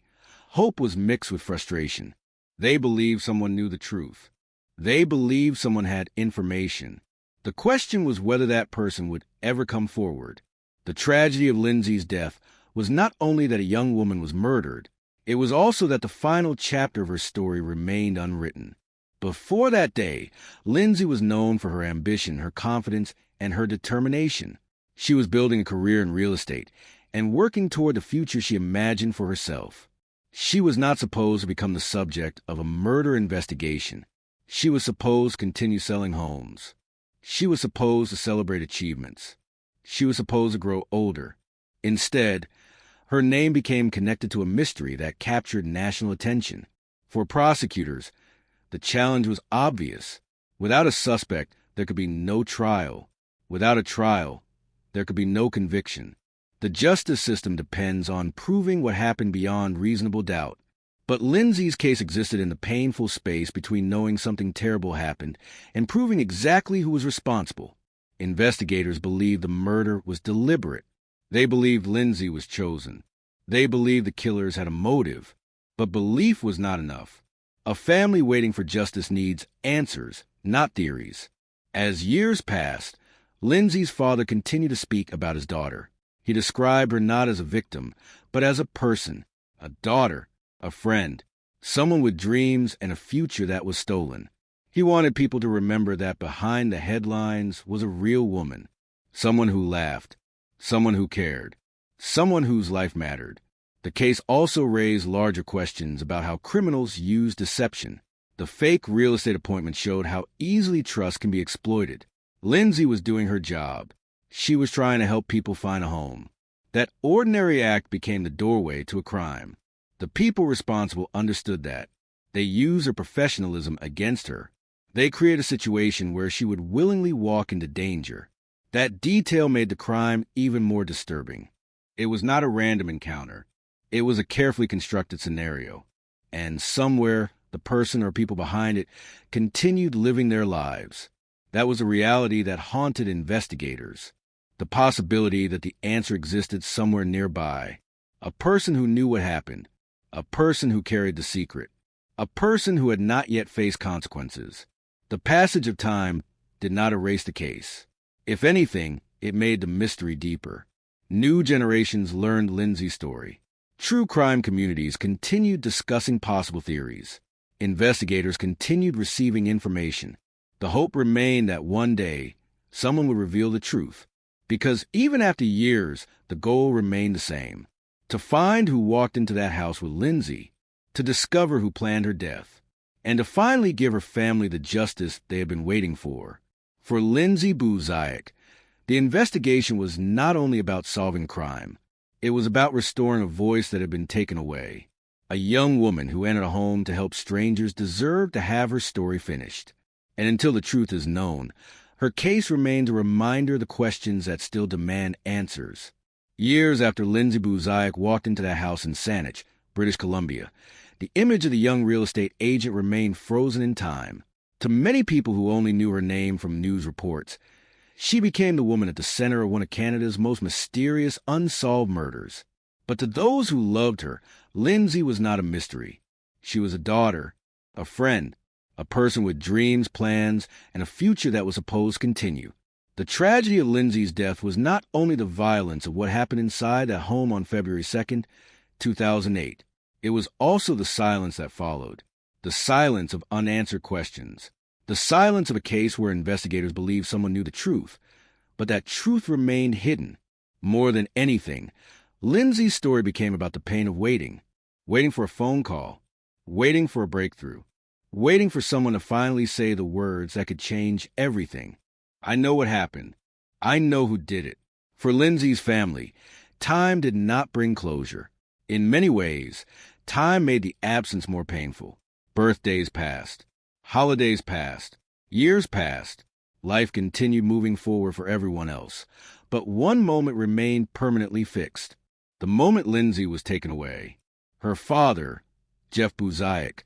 hope was mixed with frustration. They believed someone knew the truth. They believed someone had information. The question was whether that person would ever come forward. The tragedy of Lindsay's death was not only that a young woman was murdered, it was also that the final chapter of her story remained unwritten. Before that day, Lindsay was known for her ambition, her confidence, and her determination. She was building a career in real estate and working toward the future she imagined for herself. She was not supposed to become the subject of a murder investigation. She was supposed to continue selling homes. She was supposed to celebrate achievements. She was supposed to grow older. Instead, her name became connected to a mystery that captured national attention. For prosecutors, the challenge was obvious. Without a suspect, there could be no trial. Without a trial, there could be no conviction. The justice system depends on proving what happened beyond reasonable doubt. But Lindsay's case existed in the painful space between knowing something terrible happened and proving exactly who was responsible. Investigators believed the murder was deliberate. They believed Lindsay was chosen. They believed the killers had a motive. But belief was not enough. A family waiting for justice needs answers, not theories. As years passed, Lindsay's father continued to speak about his daughter. He described her not as a victim, but as a person, a daughter, a friend, someone with dreams and a future that was stolen. He wanted people to remember that behind the headlines was a real woman, someone who laughed, someone who cared, someone whose life mattered. The case also raised larger questions about how criminals use deception. The fake real estate appointment showed how easily trust can be exploited. Lindsay was doing her job. She was trying to help people find a home. That ordinary act became the doorway to a crime. The people responsible understood that. They use her professionalism against her. They create a situation where she would willingly walk into danger. That detail made the crime even more disturbing. It was not a random encounter. It was a carefully constructed scenario. And somewhere, the person or people behind it continued living their lives. That was a reality that haunted investigators. The possibility that the answer existed somewhere nearby. A person who knew what happened. A person who carried the secret. A person who had not yet faced consequences. The passage of time did not erase the case. If anything, it made the mystery deeper. New generations learned Lindsay's story. True crime communities continued discussing possible theories. Investigators continued receiving information. The hope remained that one day, someone would reveal the truth. Because even after years, the goal remained the same. To find who walked into that house with Lindsay, to discover who planned her death, and to finally give her family the justice they had been waiting for. For Lindsay Buzayak, the investigation was not only about solving crime, it was about restoring a voice that had been taken away. A young woman who entered a home to help strangers deserved to have her story finished. And until the truth is known, her case remains a reminder of the questions that still demand answers. Years after Lindsay Buzayak walked into that house in Saanich, British Columbia, the image of the young real estate agent remained frozen in time. To many people who only knew her name from news reports, she became the woman at the center of one of Canada's most mysterious unsolved murders. But to those who loved her, Lindsay was not a mystery. She was a daughter, a friend, a person with dreams, plans, and a future that was supposed to continue. The tragedy of Lindsay's death was not only the violence of what happened inside that home on February 2nd, 2008. It was also the silence that followed. The silence of unanswered questions. The silence of a case where investigators believed someone knew the truth, but that truth remained hidden. More than anything, Lindsay's story became about the pain of waiting. Waiting for a phone call. Waiting for a breakthrough. Waiting for someone to finally say the words that could change everything. I know what happened. I know who did it. For Lindsay's family, time did not bring closure. In many ways, time made the absence more painful. Birthdays passed. Holidays passed. Years passed. Life continued moving forward for everyone else. But one moment remained permanently fixed. The moment Lindsay was taken away. Her father, Jeff Buzayak,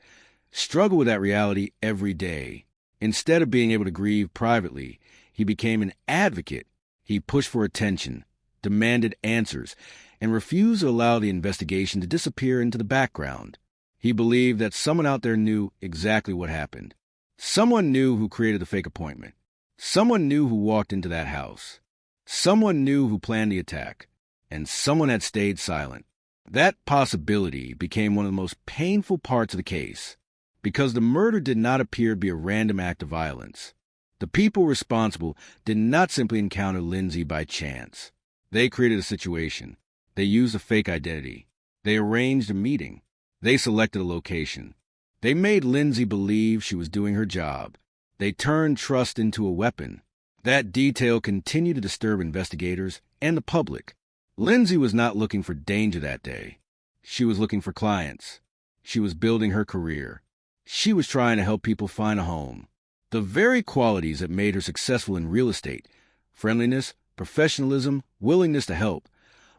struggled with that reality every day. Instead of being able to grieve privately, he became an advocate. He pushed for attention, demanded answers, and refused to allow the investigation to disappear into the background. He believed that someone out there knew exactly what happened. Someone knew who created the fake appointment. Someone knew who walked into that house. Someone knew who planned the attack. And someone had stayed silent. That possibility became one of the most painful parts of the case, because the murder did not appear to be a random act of violence. The people responsible did not simply encounter Lindsay by chance. They created a situation. They used a fake identity. They arranged a meeting. They selected a location. They made Lindsay believe she was doing her job. They turned trust into a weapon. That detail continued to disturb investigators and the public. Lindsay was not looking for danger that day. She was looking for clients. She was building her career. She was trying to help people find a home. The very qualities that made her successful in real estate, friendliness, professionalism, willingness to help,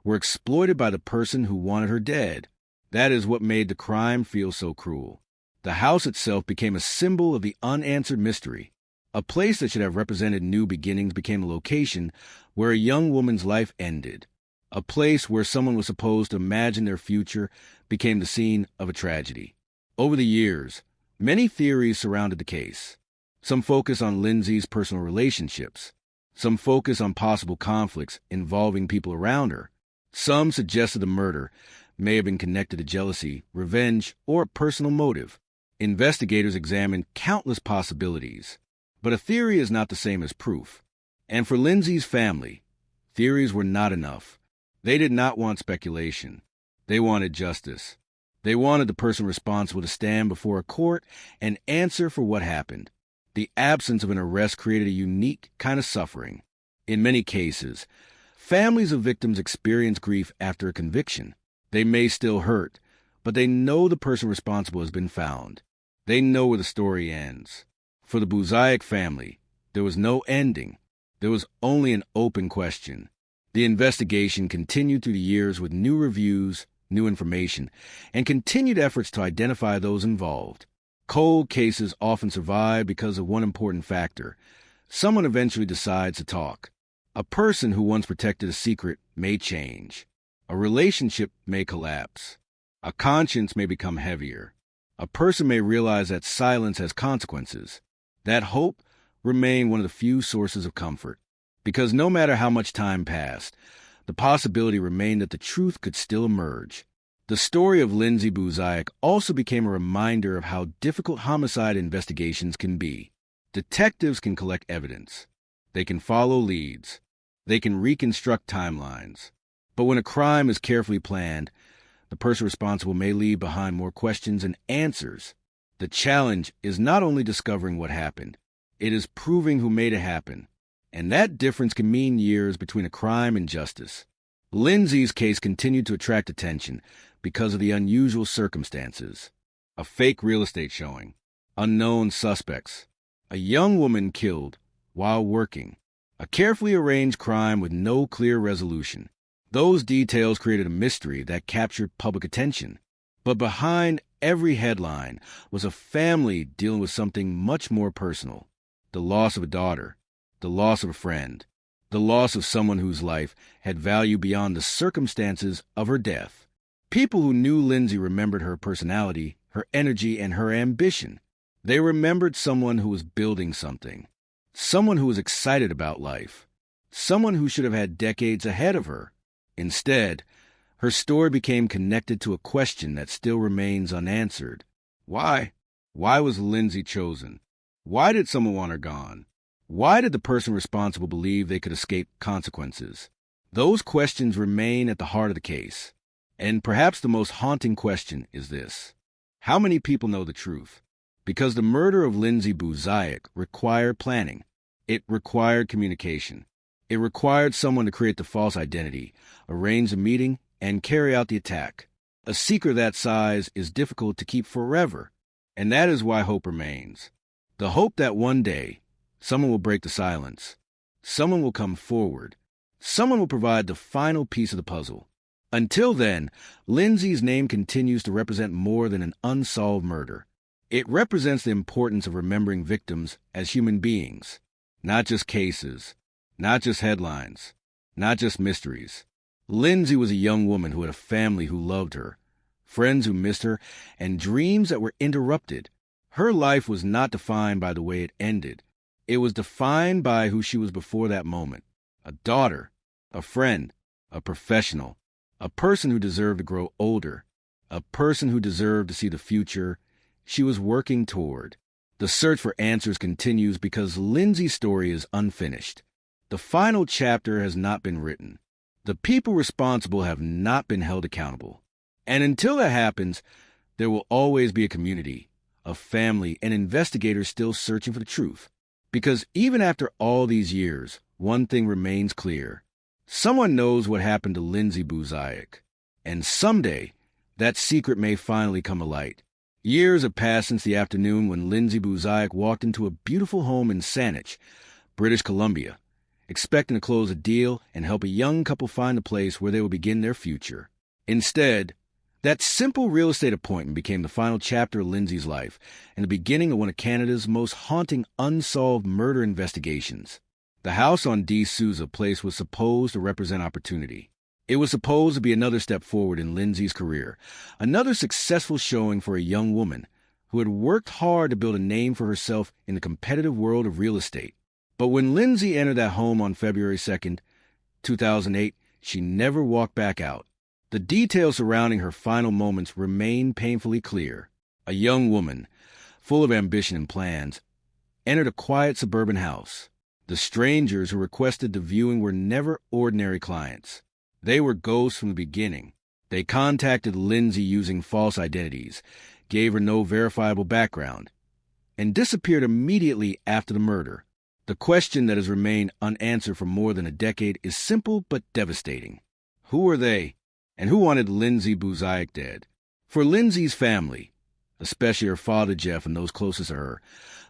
were exploited by the person who wanted her dead. That is what made the crime feel so cruel. The house itself became a symbol of the unanswered mystery. A place that should have represented new beginnings became a location where a young woman's life ended. A place where someone was supposed to imagine their future became the scene of a tragedy. Over the years, many theories surrounded the case. Some focus on Lindsay's personal relationships. Some focus on possible conflicts involving people around her. Some suggested the murder may have been connected to jealousy, revenge, or a personal motive. Investigators examined countless possibilities. But a theory is not the same as proof. And for Lindsay's family, theories were not enough. They did not want speculation. They wanted justice. They wanted the person responsible to stand before a court and answer for what happened. The absence of an arrest created a unique kind of suffering. In many cases, families of victims experience grief after a conviction. They may still hurt, but they know the person responsible has been found. They know where the story ends. For the Buzayak family, there was no ending. There was only an open question. The investigation continued through the years with new reviews, new information, and continued efforts to identify those involved. Cold cases often survive because of one important factor. Someone eventually decides to talk. A person who once protected a secret may change. A relationship may collapse. A conscience may become heavier. A person may realize that silence has consequences. That hope remained one of the few sources of comfort, because no matter how much time passed, the possibility remained that the truth could still emerge. The story of Lindsay Buzayak also became a reminder of how difficult homicide investigations can be. Detectives can collect evidence. They can follow leads. They can reconstruct timelines. But when a crime is carefully planned, the person responsible may leave behind more questions than answers. The challenge is not only discovering what happened, it is proving who made it happen. And that difference can mean years between a crime and justice. Lindsay's case continued to attract attention because of the unusual circumstances. A fake real estate showing, unknown suspects, a young woman killed while working, a carefully arranged crime with no clear resolution. Those details created a mystery that captured public attention. But behind every headline was a family dealing with something much more personal: the loss of a daughter, the loss of a friend, the loss of someone whose life had value beyond the circumstances of her death. People who knew Lindsay remembered her personality, her energy, and her ambition. They remembered someone who was building something, someone who was excited about life, someone who should have had decades ahead of her. Instead, her story became connected to a question that still remains unanswered. Why? Why was Lindsay chosen? Why did someone want her gone? Why did the person responsible believe they could escape consequences? Those questions remain at the heart of the case. And perhaps the most haunting question is this: how many people know the truth? Because the murder of Lindsay Buzayak required planning. It required communication. It required someone to create the false identity, arrange the meeting, and carry out the attack. A secret that size is difficult to keep forever, and that is why hope remains. The hope that one day, someone will break the silence. Someone will come forward. Someone will provide the final piece of the puzzle. Until then, Lindsay's name continues to represent more than an unsolved murder. It represents the importance of remembering victims as human beings, not just cases, not just headlines, not just mysteries. Lindsay was a young woman who had a family who loved her, friends who missed her, and dreams that were interrupted. Her life was not defined by the way it ended. It was defined by who she was before that moment: a daughter, a friend, a professional, a person who deserved to grow older, a person who deserved to see the future she was working toward. The search for answers continues because Lindsay's story is unfinished. The final chapter has not been written. The people responsible have not been held accountable. And until that happens, there will always be a community, a family, and investigators still searching for the truth. Because even after all these years, one thing remains clear: someone knows what happened to Lindsay Buzayak. And someday, that secret may finally come to light. Years have passed since the afternoon when Lindsay Buzayak walked into a beautiful home in Saanich, British Columbia, expecting to close a deal and help a young couple find the place where they will begin their future. Instead, that simple real estate appointment became the final chapter of Lindsay's life and the beginning of one of Canada's most haunting unsolved murder investigations. The house on D. Souza Place was supposed to represent opportunity. It was supposed to be another step forward in Lindsay's career, another successful showing for a young woman who had worked hard to build a name for herself in the competitive world of real estate. But when Lindsay entered that home on February 2nd, 2008, she never walked back out. The details surrounding her final moments remain painfully clear. A young woman, full of ambition and plans, entered a quiet suburban house. The strangers who requested the viewing were never ordinary clients. They were ghosts from the beginning. They contacted Lindsay using false identities, gave her no verifiable background, and disappeared immediately after the murder. The question that has remained unanswered for more than a decade is simple but devastating. Who were they, and who wanted Lindsay Buzayak dead? For Lindsay's family, especially her father, Jeff, and those closest to her.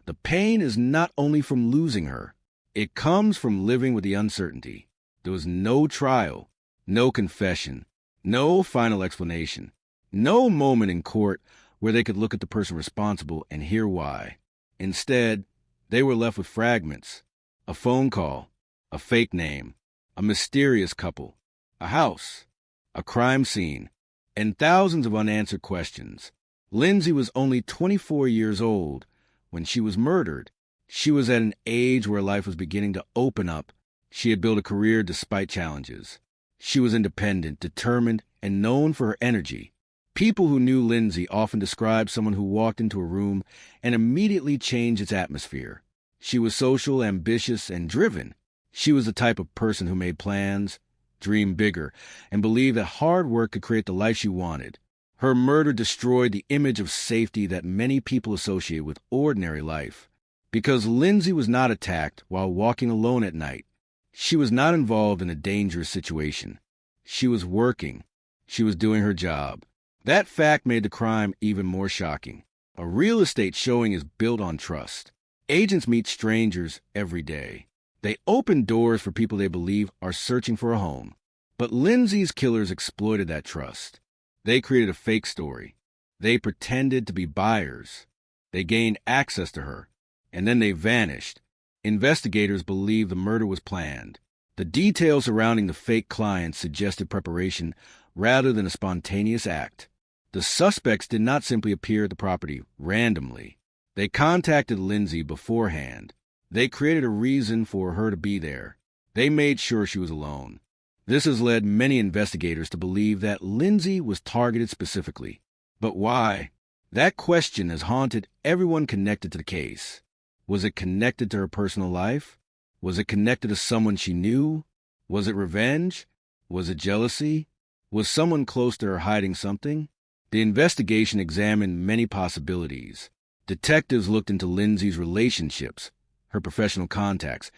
The pain is not only from losing her, it comes from living with the uncertainty. There was no trial, no confession, no final explanation, no moment in court where they could look at the person responsible and hear why. Instead, they were left with fragments, a phone call, a fake name, a mysterious couple, a house, a crime scene, and thousands of unanswered questions. Lindsay was only 24 years old when she was murdered. She was at an age where life was beginning to open up. She had built a career despite challenges. She was independent, determined, and known for her energy. People who knew Lindsay often described someone who walked into a room and immediately changed its atmosphere. She was social, ambitious, and driven. She was the type of person who made plans, dreamed bigger, and believed that hard work could create the life she wanted. Her murder destroyed the image of safety that many people associate with ordinary life. Because Lindsay was not attacked while walking alone at night, she was not involved in a dangerous situation. She was working. She was doing her job. That fact made the crime even more shocking. A real estate showing is built on trust. Agents meet strangers every day. They open doors for people they believe are searching for a home. But Lindsay's killers exploited that trust. They created a fake story. They pretended to be buyers. They gained access to her, and then they vanished. Investigators believe the murder was planned. The details surrounding the fake clients suggested preparation rather than a spontaneous act. The suspects did not simply appear at the property randomly. They contacted Lindsay beforehand. They created a reason for her to be there. They made sure she was alone. This has led many investigators to believe that Lindsay was targeted specifically. But why? That question has haunted everyone connected to the case. Was it connected to her personal life? Was it connected to someone she knew? Was it revenge? Was it jealousy? Was someone close to her hiding something? The investigation examined many possibilities. Detectives looked into Lindsay's relationships, her professional contacts,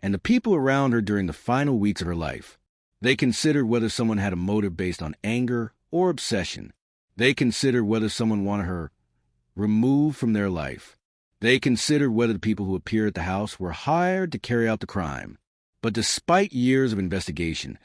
and the people around her during the final weeks of her life. They considered whether someone had a motive based on anger or obsession. They considered whether someone wanted her removed from their life. They considered whether the people who appeared at the house were hired to carry out the crime. But despite years of investigation,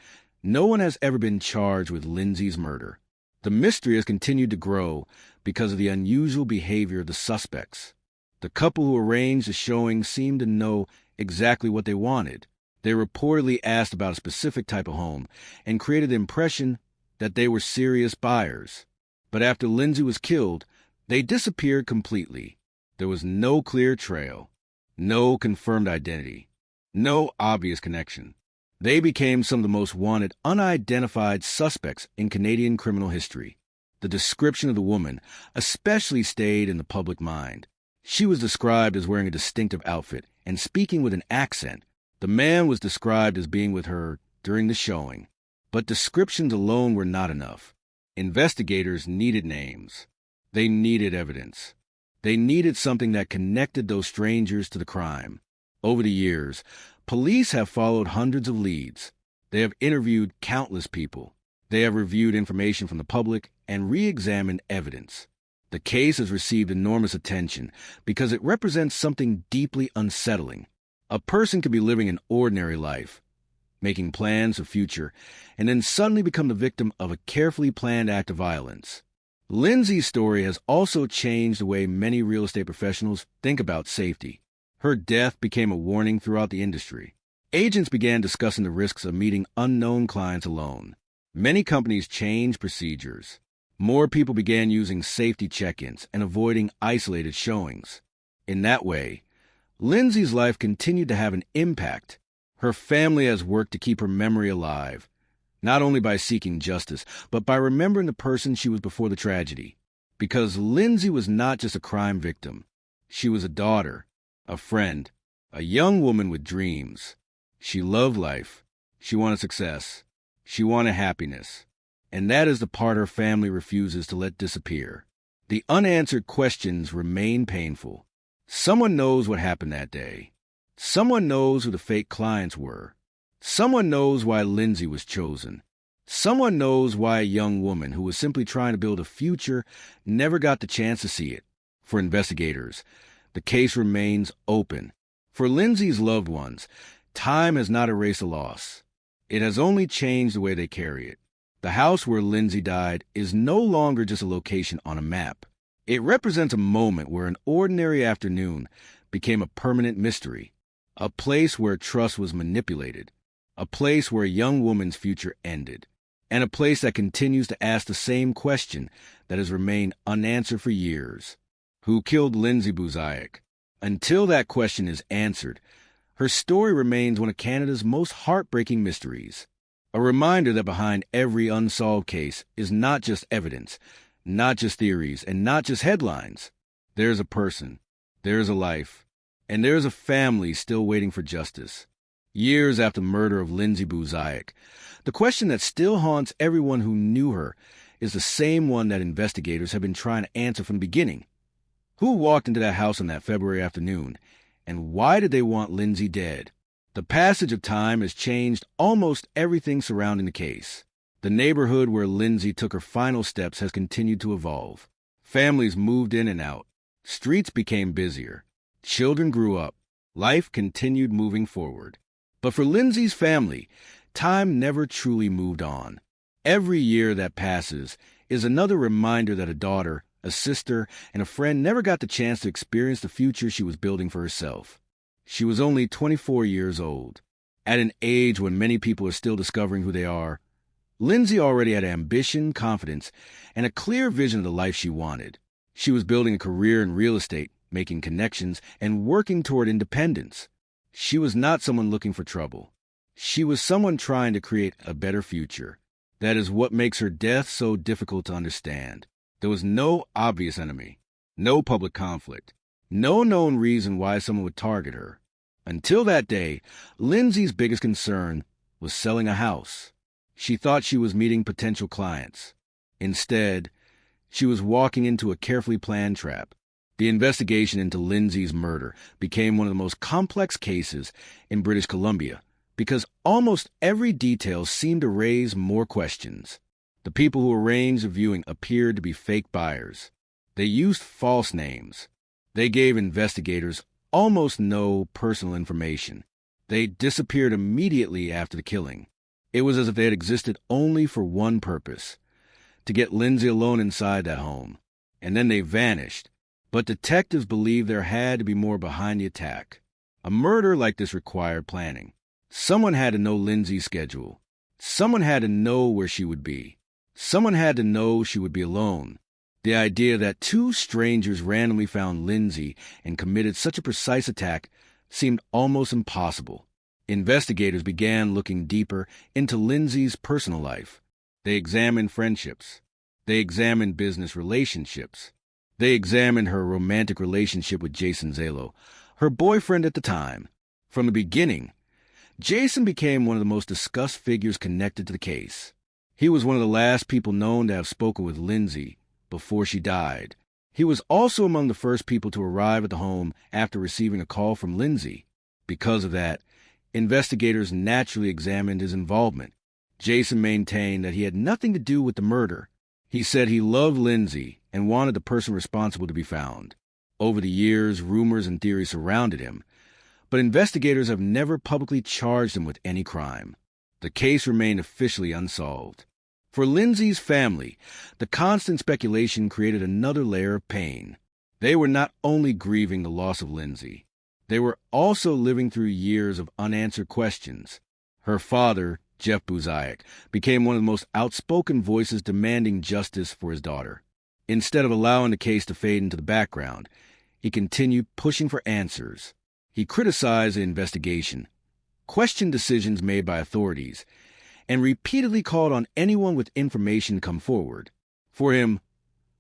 no one has ever been charged with Lindsay's murder. The mystery has continued to grow because of the unusual behavior of the suspects. The couple who arranged the showing seemed to know exactly what they wanted. They reportedly asked about a specific type of home and created the impression that they were serious buyers. But after Lindsay was killed, they disappeared completely. There was no clear trail, no confirmed identity, no obvious connection. They became some of the most wanted unidentified suspects in Canadian criminal history. The description of the woman especially stayed in the public mind. She was described as wearing a distinctive outfit and speaking with an accent. The man was described as being with her during the showing. But descriptions alone were not enough. Investigators needed names. They needed evidence. They needed something that connected those strangers to the crime. Over the years, police have followed hundreds of leads. They have interviewed countless people. They have reviewed information from the public and re-examined evidence. The case has received enormous attention because it represents something deeply unsettling. A person could be living an ordinary life, making plans for the future, and then suddenly become the victim of a carefully planned act of violence. Lindsay's story has also changed the way many real estate professionals think about safety. Her death became a warning throughout the industry. Agents began discussing the risks of meeting unknown clients alone. Many companies changed procedures. More people began using safety check-ins and avoiding isolated showings. In that way, Lindsay's life continued to have an impact. Her family has worked to keep her memory alive, not only by seeking justice, but by remembering the person she was before the tragedy. Because Lindsay was not just a crime victim. She was a daughter, a friend, a young woman with dreams. She loved life. She wanted success. She wanted happiness. And that is the part her family refuses to let disappear. The unanswered questions remain painful. Someone knows what happened that day. Someone knows who the fake clients were. Someone knows why Lindsay was chosen. Someone knows why a young woman who was simply trying to build a future never got the chance to see it. For investigators, the case remains open. For Lindsay's loved ones, time has not erased the loss. It has only changed the way they carry it. The house where Lindsay died is no longer just a location on a map. It represents a moment where an ordinary afternoon became a permanent mystery, a place where trust was manipulated, a place where a young woman's future ended, and a place that continues to ask the same question that has remained unanswered for years. Who killed Lindsay Buzayak? Until that question is answered, her story remains one of Canada's most heartbreaking mysteries. A reminder that behind every unsolved case is not just evidence, not just theories, and not just headlines. There's a person, there's a life, and there's a family still waiting for justice. Years after the murder of Lindsay Buzayak, the question that still haunts everyone who knew her is the same one that investigators have been trying to answer from the beginning. Who walked into that house on that February afternoon, and why did they want Lindsay dead? The passage of time has changed almost everything surrounding the case. The neighborhood where Lindsay took her final steps has continued to evolve. Families moved in and out. Streets became busier. Children grew up. Life continued moving forward. But for Lindsay's family, time never truly moved on. Every year that passes is another reminder that a daughter, a sister, and a friend never got the chance to experience the future she was building for herself. She was only 24 years old. At an age when many people are still discovering who they are, Lindsay already had ambition, confidence, and a clear vision of the life she wanted. She was building a career in real estate, making connections, and working toward independence. She was not someone looking for trouble. She was someone trying to create a better future. That is what makes her death so difficult to understand. There was no obvious enemy, no public conflict, no known reason why someone would target her. Until that day, Lindsay's biggest concern was selling a house. She thought she was meeting potential clients. Instead, she was walking into a carefully planned trap. The investigation into Lindsay's murder became one of the most complex cases in British Columbia because almost every detail seemed to raise more questions. The people who arranged the viewing appeared to be fake buyers. They used false names. They gave investigators almost no personal information. They disappeared immediately after the killing. It was as if they had existed only for one purpose, to get Lindsay alone inside that home. And then they vanished. But detectives believed there had to be more behind the attack. A murder like this required planning. Someone had to know Lindsay's schedule. Someone had to know where she would be. Someone had to know she would be alone. The idea that two strangers randomly found Lindsay and committed such a precise attack seemed almost impossible. Investigators began looking deeper into Lindsay's personal life. They examined friendships. They examined business relationships. They examined her romantic relationship with Jason Zalo, her boyfriend at the time. From the beginning, Jason became one of the most discussed figures connected to the case. He was one of the last people known to have spoken with Lindsay before she died. He was also among the first people to arrive at the home after receiving a call from Lindsay. Because of that, investigators naturally examined his involvement. Jason maintained that he had nothing to do with the murder. He said he loved Lindsay and wanted the person responsible to be found. Over the years, rumors and theories surrounded him, but investigators have never publicly charged him with any crime. The case remained officially unsolved. For Lindsay's family, the constant speculation created another layer of pain. They were not only grieving the loss of Lindsay, they were also living through years of unanswered questions. Her father, Jeff Buzayak, became one of the most outspoken voices demanding justice for his daughter. Instead of allowing the case to fade into the background, he continued pushing for answers. He criticized the investigation, questioned decisions made by authorities, and repeatedly called on anyone with information to come forward. For him,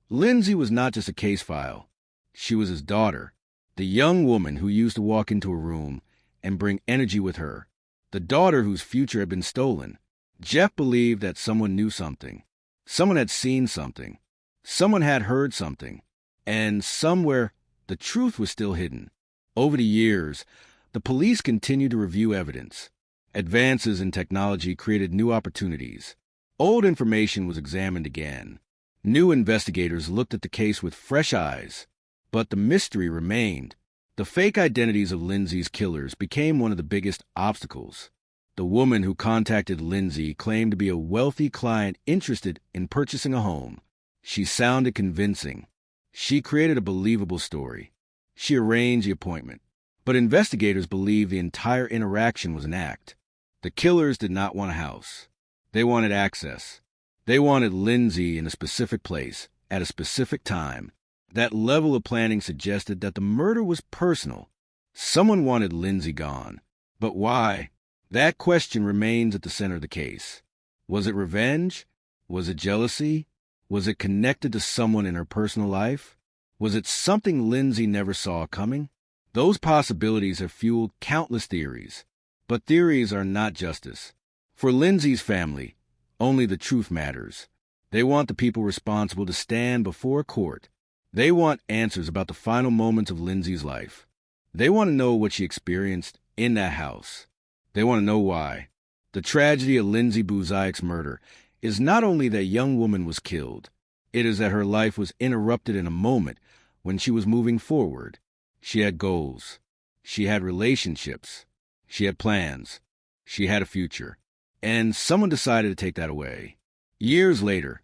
Lindsay was not just a case file. She was his daughter, the young woman who used to walk into a room and bring energy with her, the daughter whose future had been stolen. Jeff believed that someone knew something. Someone had seen something. Someone had heard something. And somewhere, the truth was still hidden. Over the years, the police continued to review evidence. Advances in technology created new opportunities. Old information was examined again. New investigators looked at the case with fresh eyes. But the mystery remained. The fake identities of Lindsay's killers became one of the biggest obstacles. The woman who contacted Lindsay claimed to be a wealthy client interested in purchasing a home. She sounded convincing. She created a believable story. She arranged the appointment. But investigators believe the entire interaction was an act. The killers did not want a house. They wanted access. They wanted Lindsay in a specific place, at a specific time. That level of planning suggested that the murder was personal. Someone wanted Lindsay gone. But why? That question remains at the center of the case. Was it revenge? Was it jealousy? Was it connected to someone in her personal life? Was it something Lindsay never saw coming? Those possibilities have fueled countless theories. But theories are not justice. For Lindsay's family, only the truth matters. They want the people responsible to stand before a court. They want answers about the final moments of Lindsay's life. They want to know what she experienced in that house. They want to know why. The tragedy of Lindsay Buziak's murder is not only that young woman was killed, it is that her life was interrupted in a moment when she was moving forward. She had goals. She had relationships. She had plans. She had a future. And someone decided to take that away. Years later,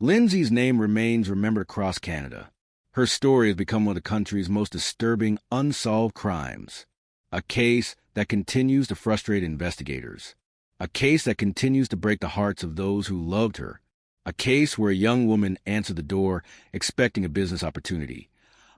Lindsay's name remains remembered across Canada. Her story has become one of the country's most disturbing unsolved crimes. A case that continues to frustrate investigators. A case that continues to break the hearts of those who loved her. A case where a young woman answered the door expecting a business opportunity,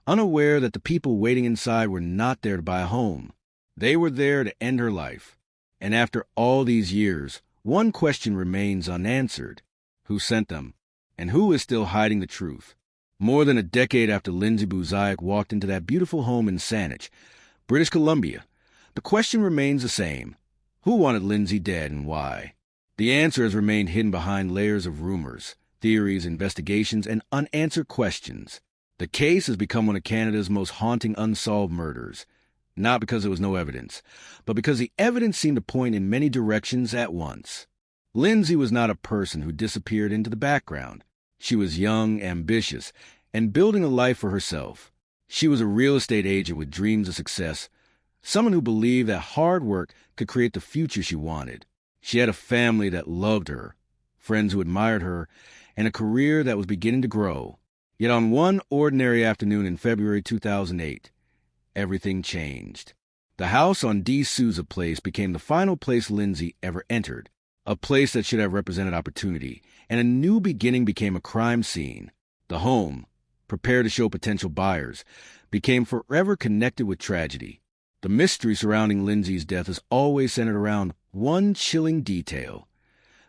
unaware that the people waiting inside were not there to buy a home. They were there to end her life. And after all these years, one question remains unanswered. Who sent them? And who is still hiding the truth? More than a decade after Lindsay Buziak walked into that beautiful home in Saanich, British Columbia, the question remains the same. Who wanted Lindsay dead and why? The answer has remained hidden behind layers of rumors, theories, investigations, and unanswered questions. The case has become one of Canada's most haunting unsolved murders, not because there was no evidence, but because the evidence seemed to point in many directions at once. Lindsay was not a person who disappeared into the background. She was young, ambitious, and building a life for herself. She was a real estate agent with dreams of success, someone who believed that hard work could create the future she wanted. She had a family that loved her, friends who admired her, and a career that was beginning to grow. Yet on one ordinary afternoon in February 2008, everything changed. The house on D. Souza Place became the final place Lindsay ever entered, a place that should have represented opportunity, and a new beginning became a crime scene. The home, prepared to show potential buyers, became forever connected with tragedy. The mystery surrounding Lindsay's death is always centered around one chilling detail.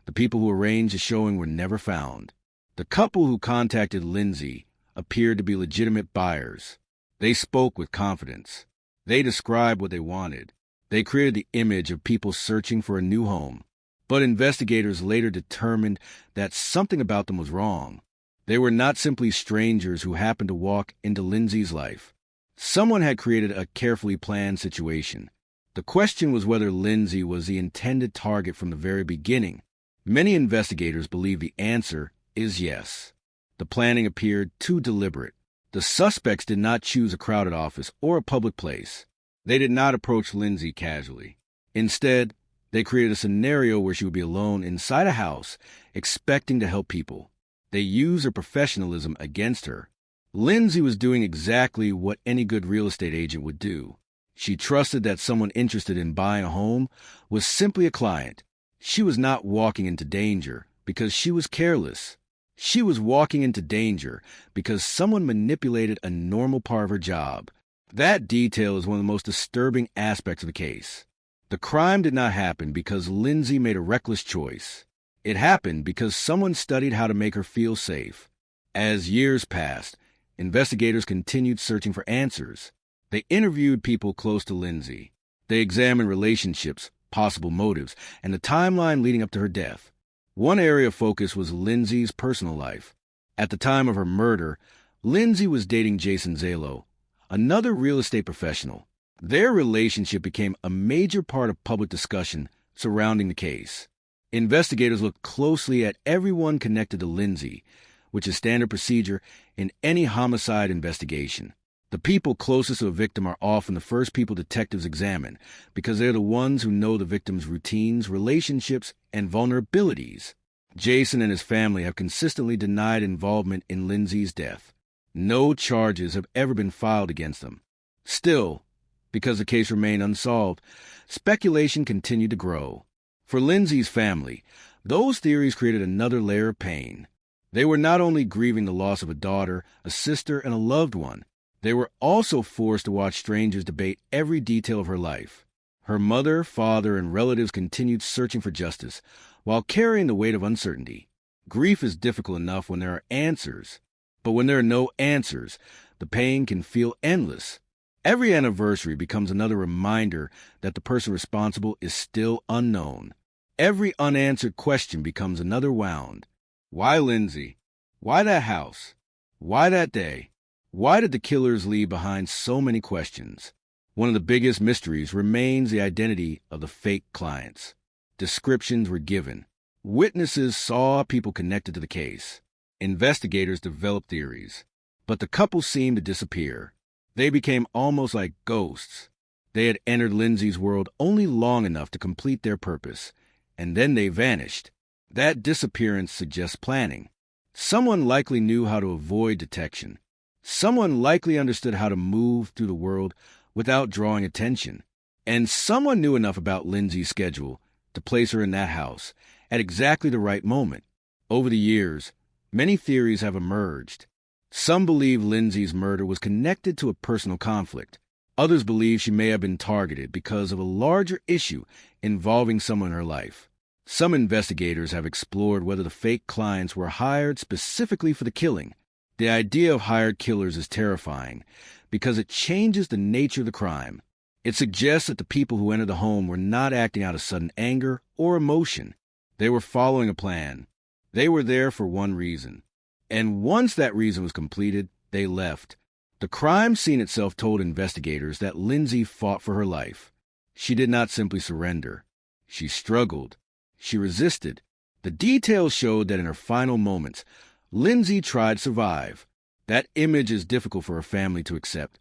The people who arranged the showing were never found. The couple who contacted Lindsay appeared to be legitimate buyers. They spoke with confidence. They described what they wanted. They created the image of people searching for a new home. But investigators later determined that something about them was wrong. They were not simply strangers who happened to walk into Lindsay's life. Someone had created a carefully planned situation. The question was whether Lindsay was the intended target from the very beginning. Many investigators believe the answer is yes. The planning appeared too deliberate. The suspects did not choose a crowded office or a public place. They did not approach Lindsay casually. Instead, they created a scenario where she would be alone inside a house, expecting to help people. They used her professionalism against her. Lindsay was doing exactly what any good real estate agent would do. She trusted that someone interested in buying a home was simply a client. She was not walking into danger because she was careless. She was walking into danger because someone manipulated a normal part of her job. That detail is one of the most disturbing aspects of the case. The crime did not happen because Lindsay made a reckless choice. It happened because someone studied how to make her feel safe. As years passed, investigators continued searching for answers. They interviewed people close to Lindsay. They examined relationships, possible motives, and the timeline leading up to her death. One area of focus was Lindsay's personal life. At the time of her murder, Lindsay was dating Jason Zalo, another real estate professional. Their relationship became a major part of public discussion surrounding the case. Investigators looked closely at everyone connected to Lindsay, which is standard procedure in any homicide investigation. The people closest to a victim are often the first people detectives examine because they're the ones who know the victim's routines, relationships, and vulnerabilities. Jason and his family have consistently denied involvement in Lindsay's death. No charges have ever been filed against them. Still, because the case remained unsolved, speculation continued to grow. For Lindsay's family, those theories created another layer of pain. They were not only grieving the loss of a daughter, a sister, and a loved one, they were also forced to watch strangers debate every detail of her life. Her mother, father, and relatives continued searching for justice, while carrying the weight of uncertainty. Grief is difficult enough when there are answers, but when there are no answers, the pain can feel endless. Every anniversary becomes another reminder that the person responsible is still unknown. Every unanswered question becomes another wound. Why Lindsay? Why that house? Why that day? Why did the killers leave behind so many questions? One of the biggest mysteries remains the identity of the fake clients. Descriptions were given. Witnesses saw people connected to the case. Investigators developed theories. But the couple seemed to disappear. They became almost like ghosts. They had entered Lindsay's world only long enough to complete their purpose, and then they vanished. That disappearance suggests planning. Someone likely knew how to avoid detection. Someone likely understood how to move through the world without drawing attention. And someone knew enough about Lindsay's schedule to place her in that house at exactly the right moment. Over the years, many theories have emerged. Some believe Lindsay's murder was connected to a personal conflict. Others believe she may have been targeted because of a larger issue involving someone in her life. Some investigators have explored whether the fake clients were hired specifically for the killing. The idea of hired killers is terrifying because it changes the nature of the crime. It suggests that the people who entered the home were not acting out of sudden anger or emotion. They were following a plan. They were there for one reason. And once that reason was completed, they left. The crime scene itself told investigators that Lindsay fought for her life. She did not simply surrender. She struggled. She resisted. The details showed that in her final moments, Lindsay tried to survive. That image is difficult for her family to accept,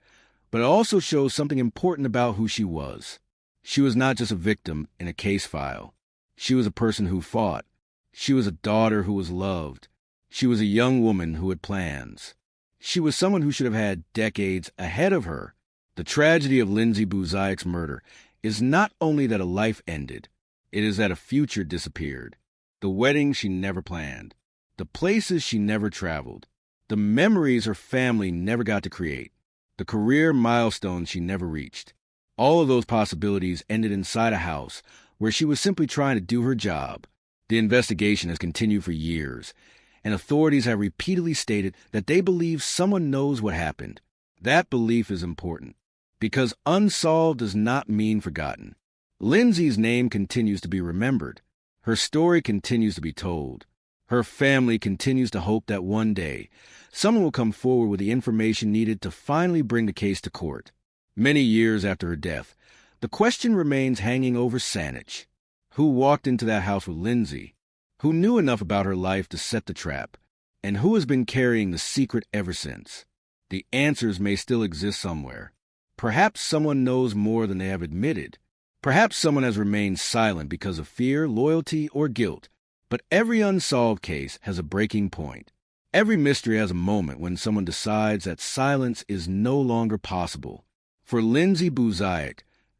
but it also shows something important about who she was. She was not just a victim in a case file. She was a person who fought. She was a daughter who was loved. She was a young woman who had plans. She was someone who should have had decades ahead of her. The tragedy of Lindsay Buziak's murder is not only that a life ended, it is that a future disappeared. The wedding she never planned. The places she never traveled. The memories her family never got to create. The career milestones she never reached. All of those possibilities ended inside a house where she was simply trying to do her job. The investigation has continued for years, and authorities have repeatedly stated that they believe someone knows what happened. That belief is important, because unsolved does not mean forgotten. Lindsay's name continues to be remembered. Her story continues to be told. Her family continues to hope that one day, someone will come forward with the information needed to finally bring the case to court. Many years after her death, the question remains hanging over Saanich. Who walked into that house with Lindsay? Who knew enough about her life to set the trap? And who has been carrying the secret ever since? The answers may still exist somewhere. Perhaps someone knows more than they have admitted. Perhaps someone has remained silent because of fear, loyalty, or guilt. But every unsolved case has a breaking point. Every mystery has a moment when someone decides that silence is no longer possible. For Lindsay Buziak,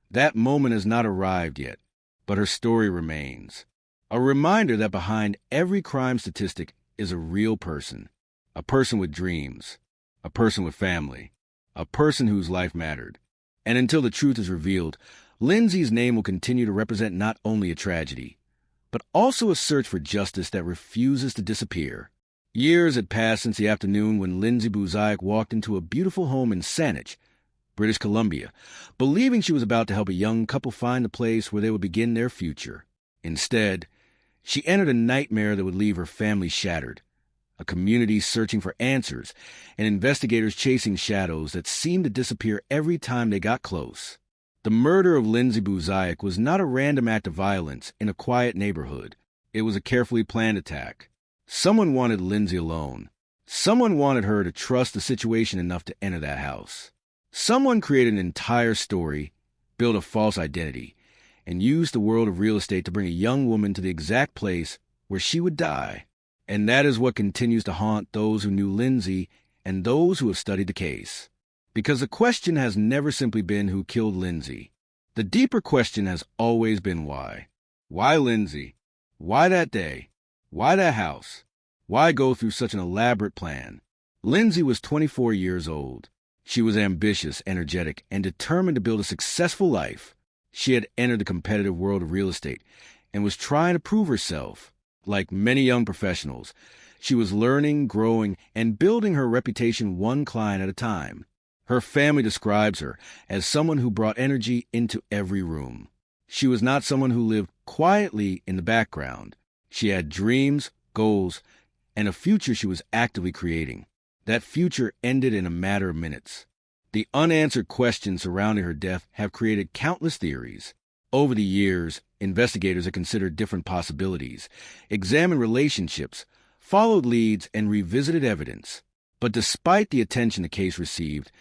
that moment has not arrived yet, but her story remains. A reminder that behind every crime statistic is a real person. A person with dreams. A person with family. A person whose life mattered. And until the truth is revealed, Lindsay's name will continue to represent not only a tragedy, but also a search for justice that refuses to disappear. Years had passed since the afternoon when Lindsay Buziak walked into a beautiful home in Saanich, British Columbia, believing she was about to help a young couple find the place where they would begin their future. Instead, she entered a nightmare that would leave her family shattered, a community searching for answers, and investigators chasing shadows that seemed to disappear every time they got close. The murder of Lindsay Buziak was not a random act of violence in a quiet neighborhood. It was a carefully planned attack. Someone wanted Lindsay alone. Someone wanted her to trust the situation enough to enter that house. Someone created an entire story, built a false identity, and used the world of real estate to bring a young woman to the exact place where she would die. And that is what continues to haunt those who knew Lindsay and those who have studied the case. Because the question has never simply been who killed Lindsay. The deeper question has always been why. Why Lindsay? Why that day? Why that house? Why go through such an elaborate plan? Lindsay was 24 years old. She was ambitious, energetic, and determined to build a successful life. She had entered the competitive world of real estate and was trying to prove herself. Like many young professionals, she was learning, growing, and building her reputation one client at a time. Her family describes her as someone who brought energy into every room. She was not someone who lived quietly in the background. She had dreams, goals, and a future she was actively creating. That future ended in a matter of minutes. The unanswered questions surrounding her death have created countless theories. Over the years, investigators have considered different possibilities, examined relationships, followed leads, and revisited evidence. But despite the attention the case received,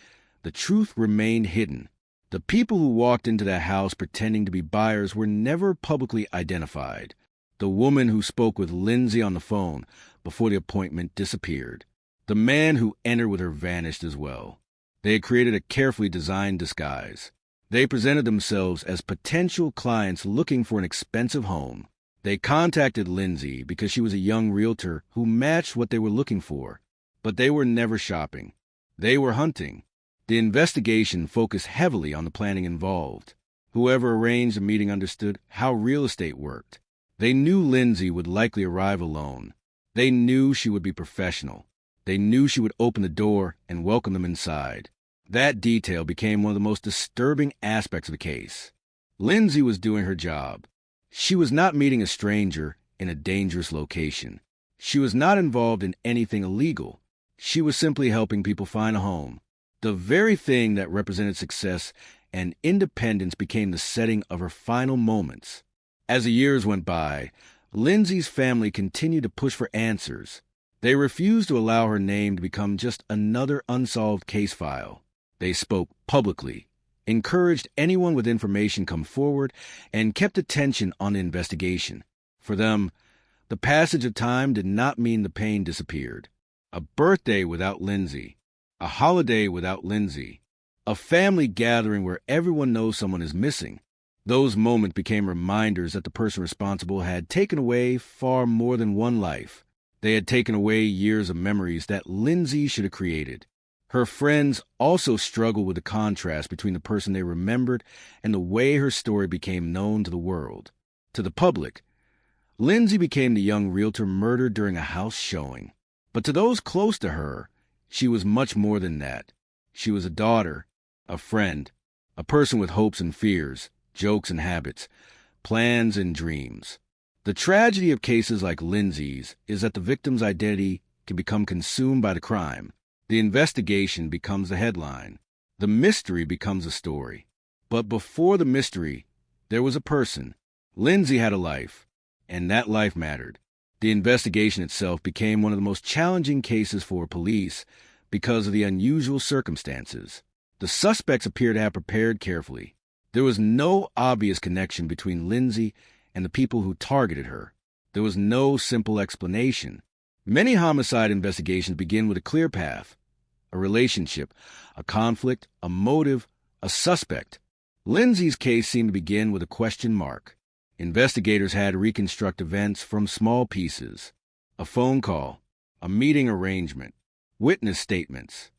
the truth remained hidden. The people who walked into that house pretending to be buyers were never publicly identified. The woman who spoke with Lindsay on the phone before the appointment disappeared. The man who entered with her vanished as well. They had created a carefully designed disguise. They presented themselves as potential clients looking for an expensive home. They contacted Lindsay because she was a young realtor who matched what they were looking for. But they were never shopping. They were hunting. The investigation focused heavily on the planning involved. Whoever arranged the meeting understood how real estate worked. They knew Lindsay would likely arrive alone. They knew she would be professional. They knew she would open the door and welcome them inside. That detail became one of the most disturbing aspects of the case. Lindsay was doing her job. She was not meeting a stranger in a dangerous location. She was not involved in anything illegal. She was simply helping people find a home. The very thing that represented success and independence became the setting of her final moments. As the years went by, Lindsay's family continued to push for answers. They refused to allow her name to become just another unsolved case file. They spoke publicly, encouraged anyone with information come forward, and kept attention on the investigation. For them, the passage of time did not mean the pain disappeared. A birthday without Lindsay, a holiday without Lindsay, a family gathering where everyone knows someone is missing. Those moments became reminders that the person responsible had taken away far more than one life. They had taken away years of memories that Lindsay should have created. Her friends also struggled with the contrast between the person they remembered and the way her story became known to the world. To the public, Lindsay became the young realtor murdered during a house showing. But to those close to her, she was much more than that. She was a daughter, a friend, a person with hopes and fears, jokes and habits, plans and dreams. The tragedy of cases like Lindsay's is that the victim's identity can become consumed by the crime. The investigation becomes the headline. The mystery becomes a story. But before the mystery, there was a person. Lindsay had a life, and that life mattered. The investigation itself became one of the most challenging cases for police because of the unusual circumstances. The suspects appear to have prepared carefully. There was no obvious connection between Lindsay and the people who targeted her. There was no simple explanation. Many homicide investigations begin with a clear path, a relationship, a conflict, a motive, a suspect. Lindsay's case seemed to begin with a question mark. Investigators had to reconstruct events from small pieces: a phone call, a meeting arrangement, witness statements,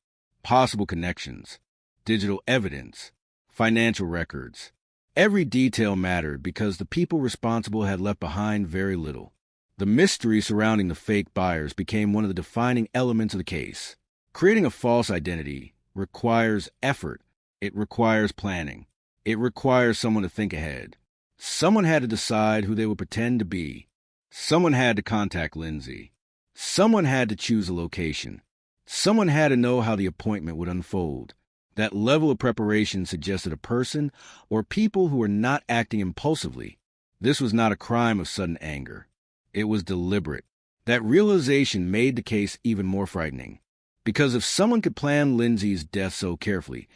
possible connections, digital evidence, financial records. Every detail mattered because the people responsible had left behind very little. The mystery surrounding the fake buyers became one of the defining elements of the case. Creating a false identity requires effort. It requires planning. It requires someone to think ahead. Someone had to decide who they would pretend to be. Someone had to contact Lindsay. Someone had to choose a location. Someone had to know how the appointment would unfold. That level of preparation suggested a person or people who were not acting impulsively. This was not a crime of sudden anger. It was deliberate. That realization made the case even more frightening. Because if someone could plan Lindsay's death so carefully,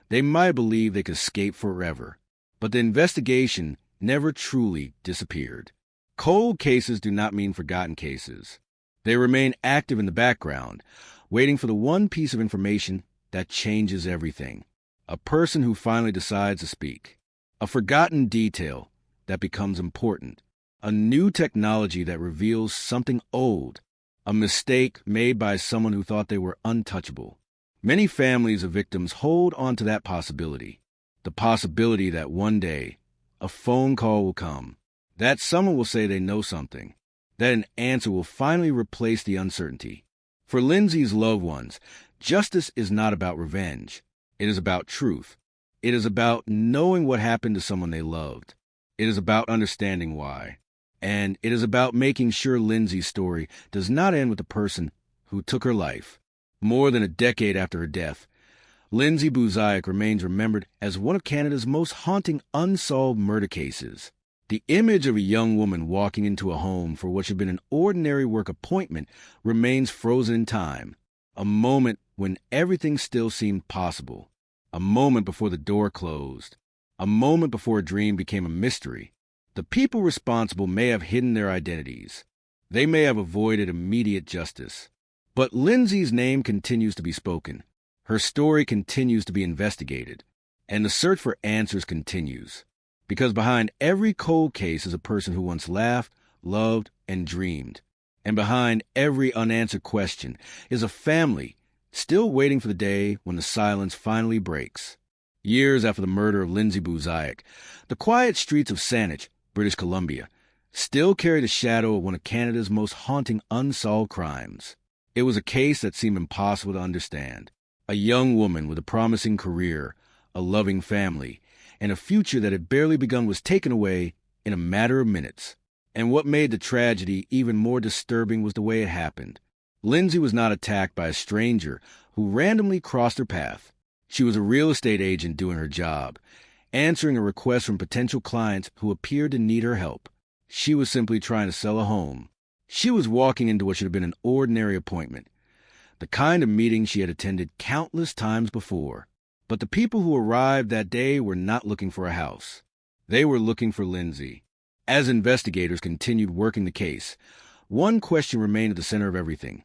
they might believe they could escape forever. But the investigation never truly disappeared. Cold cases do not mean forgotten cases. They remain active in the background, waiting for the one piece of information that changes everything. A person who finally decides to speak. A forgotten detail that becomes important. A new technology that reveals something old. A mistake made by someone who thought they were untouchable. Many families of victims hold on to that possibility. The possibility that one day, a phone call will come. That someone will say they know something. That an answer will finally replace the uncertainty. For Lindsay's loved ones, justice is not about revenge. It is about truth. It is about knowing what happened to someone they loved. It is about understanding why. And it is about making sure Lindsay's story does not end with the person who took her life. More than a decade after her death, Lindsay Buziak remains remembered as one of Canada's most haunting unsolved murder cases. The image of a young woman walking into a home for what should have been an ordinary work appointment remains frozen in time. A moment when everything still seemed possible. A moment before the door closed. A moment before a dream became a mystery. The people responsible may have hidden their identities. They may have avoided immediate justice. But Lindsay's name continues to be spoken. Her story continues to be investigated. And the search for answers continues. Because behind every cold case is a person who once laughed, loved, and dreamed. And behind every unanswered question is a family still waiting for the day when the silence finally breaks. Years after the murder of Lindsay Buziak, the quiet streets of Saanich, British Columbia, still carry the shadow of one of Canada's most haunting unsolved crimes. It was a case that seemed impossible to understand. A young woman with a promising career, a loving family, and a future that had barely begun was taken away in a matter of minutes. And what made the tragedy even more disturbing was the way it happened. Lindsay was not attacked by a stranger who randomly crossed her path. She was a real estate agent doing her job, answering a request from potential clients who appeared to need her help. She was simply trying to sell a home. She was walking into what should have been an ordinary appointment, the kind of meeting she had attended countless times before. But the people who arrived that day were not looking for a house. They were looking for Lindsay. As investigators continued working the case, one question remained at the center of everything.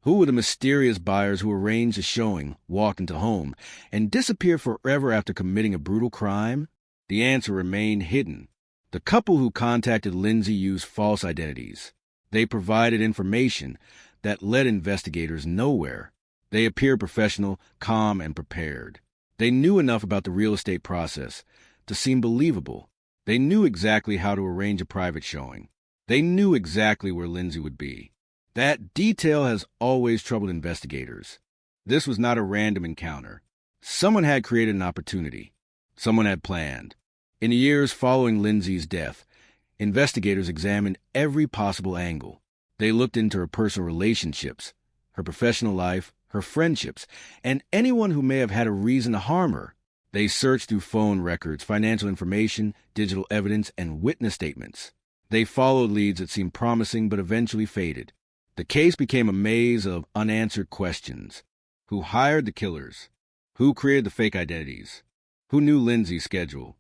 Who were the mysterious buyers who arranged a showing, walked into home, and disappeared forever after committing a brutal crime? The answer remained hidden. The couple who contacted Lindsay used false identities. They provided information that led investigators nowhere. They appeared professional, calm, and prepared. They knew enough about the real estate process to seem believable. They knew exactly how to arrange a private showing. They knew exactly where Lindsay would be. That detail has always troubled investigators. This was not a random encounter. Someone had created an opportunity. Someone had planned. In the years following Lindsay's death, investigators examined every possible angle. They looked into her personal relationships, her professional life, her friendships, and anyone who may have had a reason to harm her. They searched through phone records, financial information, digital evidence, and witness statements. They followed leads that seemed promising but eventually faded. The case became a maze of unanswered questions. Who hired the killers? Who created the fake identities? Who knew Lindsay's schedule?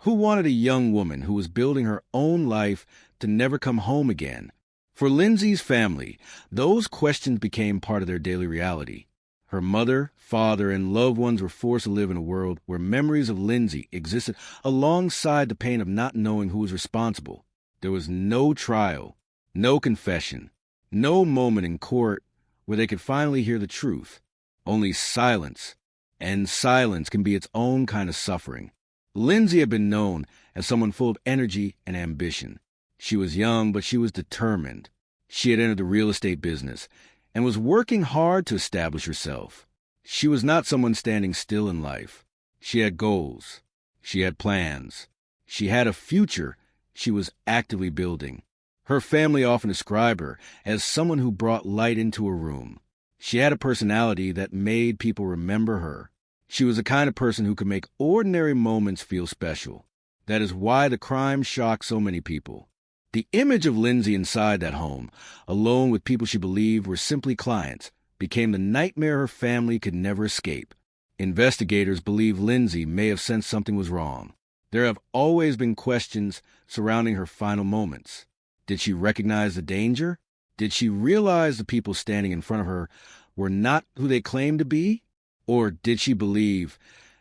Who wanted a young woman who was building her own life to never come home again? For Lindsay's family, those questions became part of their daily reality. Her mother, father, and loved ones were forced to live in a world where memories of Lindsay existed alongside the pain of not knowing who was responsible. There was no trial, no confession, no moment in court where they could finally hear the truth. Only silence. And silence can be its own kind of suffering. Lindsay had been known as someone full of energy and ambition. She was young, but she was determined. She had entered the real estate business and was working hard to establish herself. She was not someone standing still in life. She had goals. She had plans. She had a future she was actively building. Her family often described her as someone who brought light into a room. She had a personality that made people remember her. She was the kind of person who could make ordinary moments feel special. That is why the crime shocked so many people. The image of Lindsay inside that home, alone with people she believed were simply clients, became the nightmare her family could never escape. Investigators believe Lindsay may have sensed something was wrong. There have always been questions surrounding her final moments. Did she recognize the danger? Did she realize the people standing in front of her were not who they claimed to be? Or did she believe,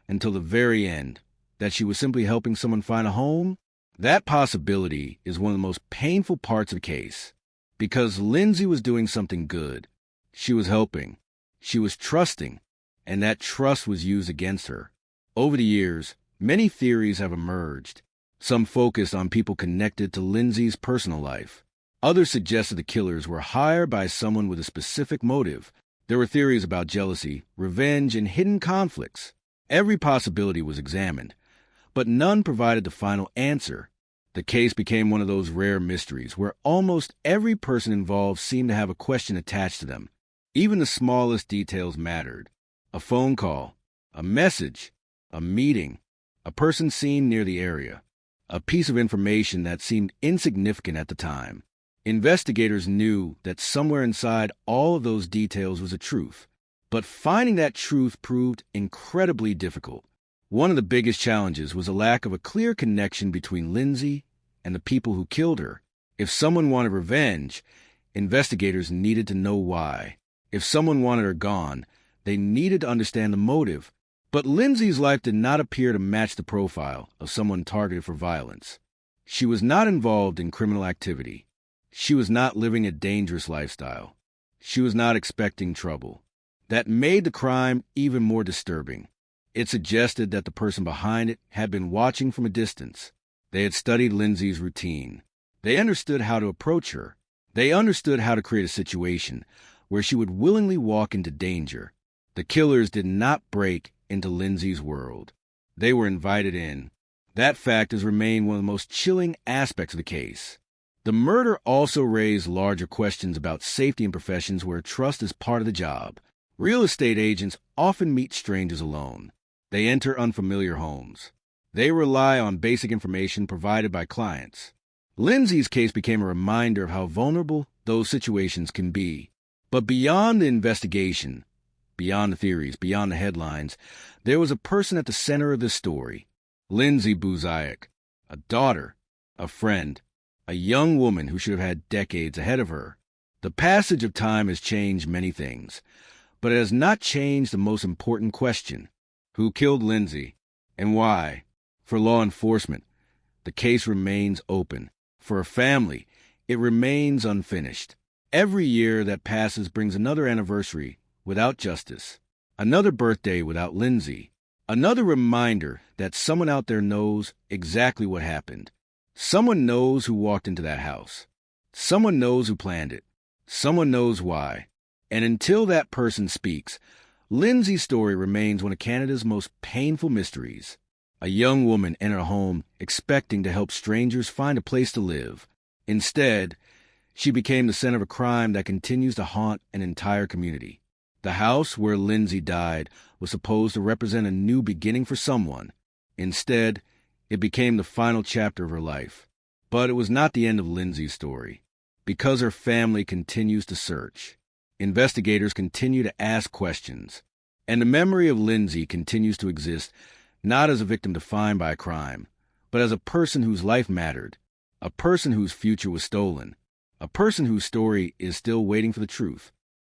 until the very end, that she was simply helping someone find a home? That possibility is one of the most painful parts of the case, because Lindsay was doing something good. She was helping. She was trusting, and that trust was used against her. Over the years, many theories have emerged. Some focused on people connected to Lindsay's personal life. Others suggested the killers were hired by someone with a specific motive. There were theories about jealousy, revenge, and hidden conflicts. Every possibility was examined, but none provided the final answer. The case became one of those rare mysteries where almost every person involved seemed to have a question attached to them. Even the smallest details mattered. A phone call, a message, a meeting, a person seen near the area, a piece of information that seemed insignificant at the time. Investigators knew that somewhere inside all of those details was a truth, but finding that truth proved incredibly difficult. One of the biggest challenges was a lack of a clear connection between Lindsay and the people who killed her. If someone wanted revenge, investigators needed to know why. If someone wanted her gone, they needed to understand the motive. But Lindsay's life did not appear to match the profile of someone targeted for violence. She was not involved in criminal activity. She was not living a dangerous lifestyle. She was not expecting trouble. That made the crime even more disturbing. It suggested that the person behind it had been watching from a distance. They had studied Lindsay's routine. They understood how to approach her. They understood how to create a situation where she would willingly walk into danger. The killers did not break into Lindsay's world. They were invited in. That fact has remained one of the most chilling aspects of the case. The murder also raised larger questions about safety in professions where trust is part of the job. Real estate agents often meet strangers alone. They enter unfamiliar homes. They rely on basic information provided by clients. Lindsay's case became a reminder of how vulnerable those situations can be. But beyond the investigation, beyond the theories, beyond the headlines, there was a person at the center of this story. Lindsay Buzayak, a daughter, a friend, a young woman who should have had decades ahead of her. The passage of time has changed many things, but it has not changed the most important question: who killed Lindsay and why? For law enforcement, the case remains open. For a family, it remains unfinished. Every year that passes brings another anniversary without justice, another birthday without Lindsay, another reminder that someone out there knows exactly what happened. Someone knows who walked into that house. Someone knows who planned it. Someone knows why. And until that person speaks, Lindsay's story remains one of Canada's most painful mysteries. A young woman entered a home expecting to help strangers find a place to live. Instead, she became the center of a crime that continues to haunt an entire community. The house where Lindsay died was supposed to represent a new beginning for someone. Instead, it became the final chapter of her life. But it was not the end of Lindsay's story, because her family continues to search. Investigators continue to ask questions, and the memory of Lindsay continues to exist not as a victim defined by a crime, but as a person whose life mattered, a person whose future was stolen, a person whose story is still waiting for the truth.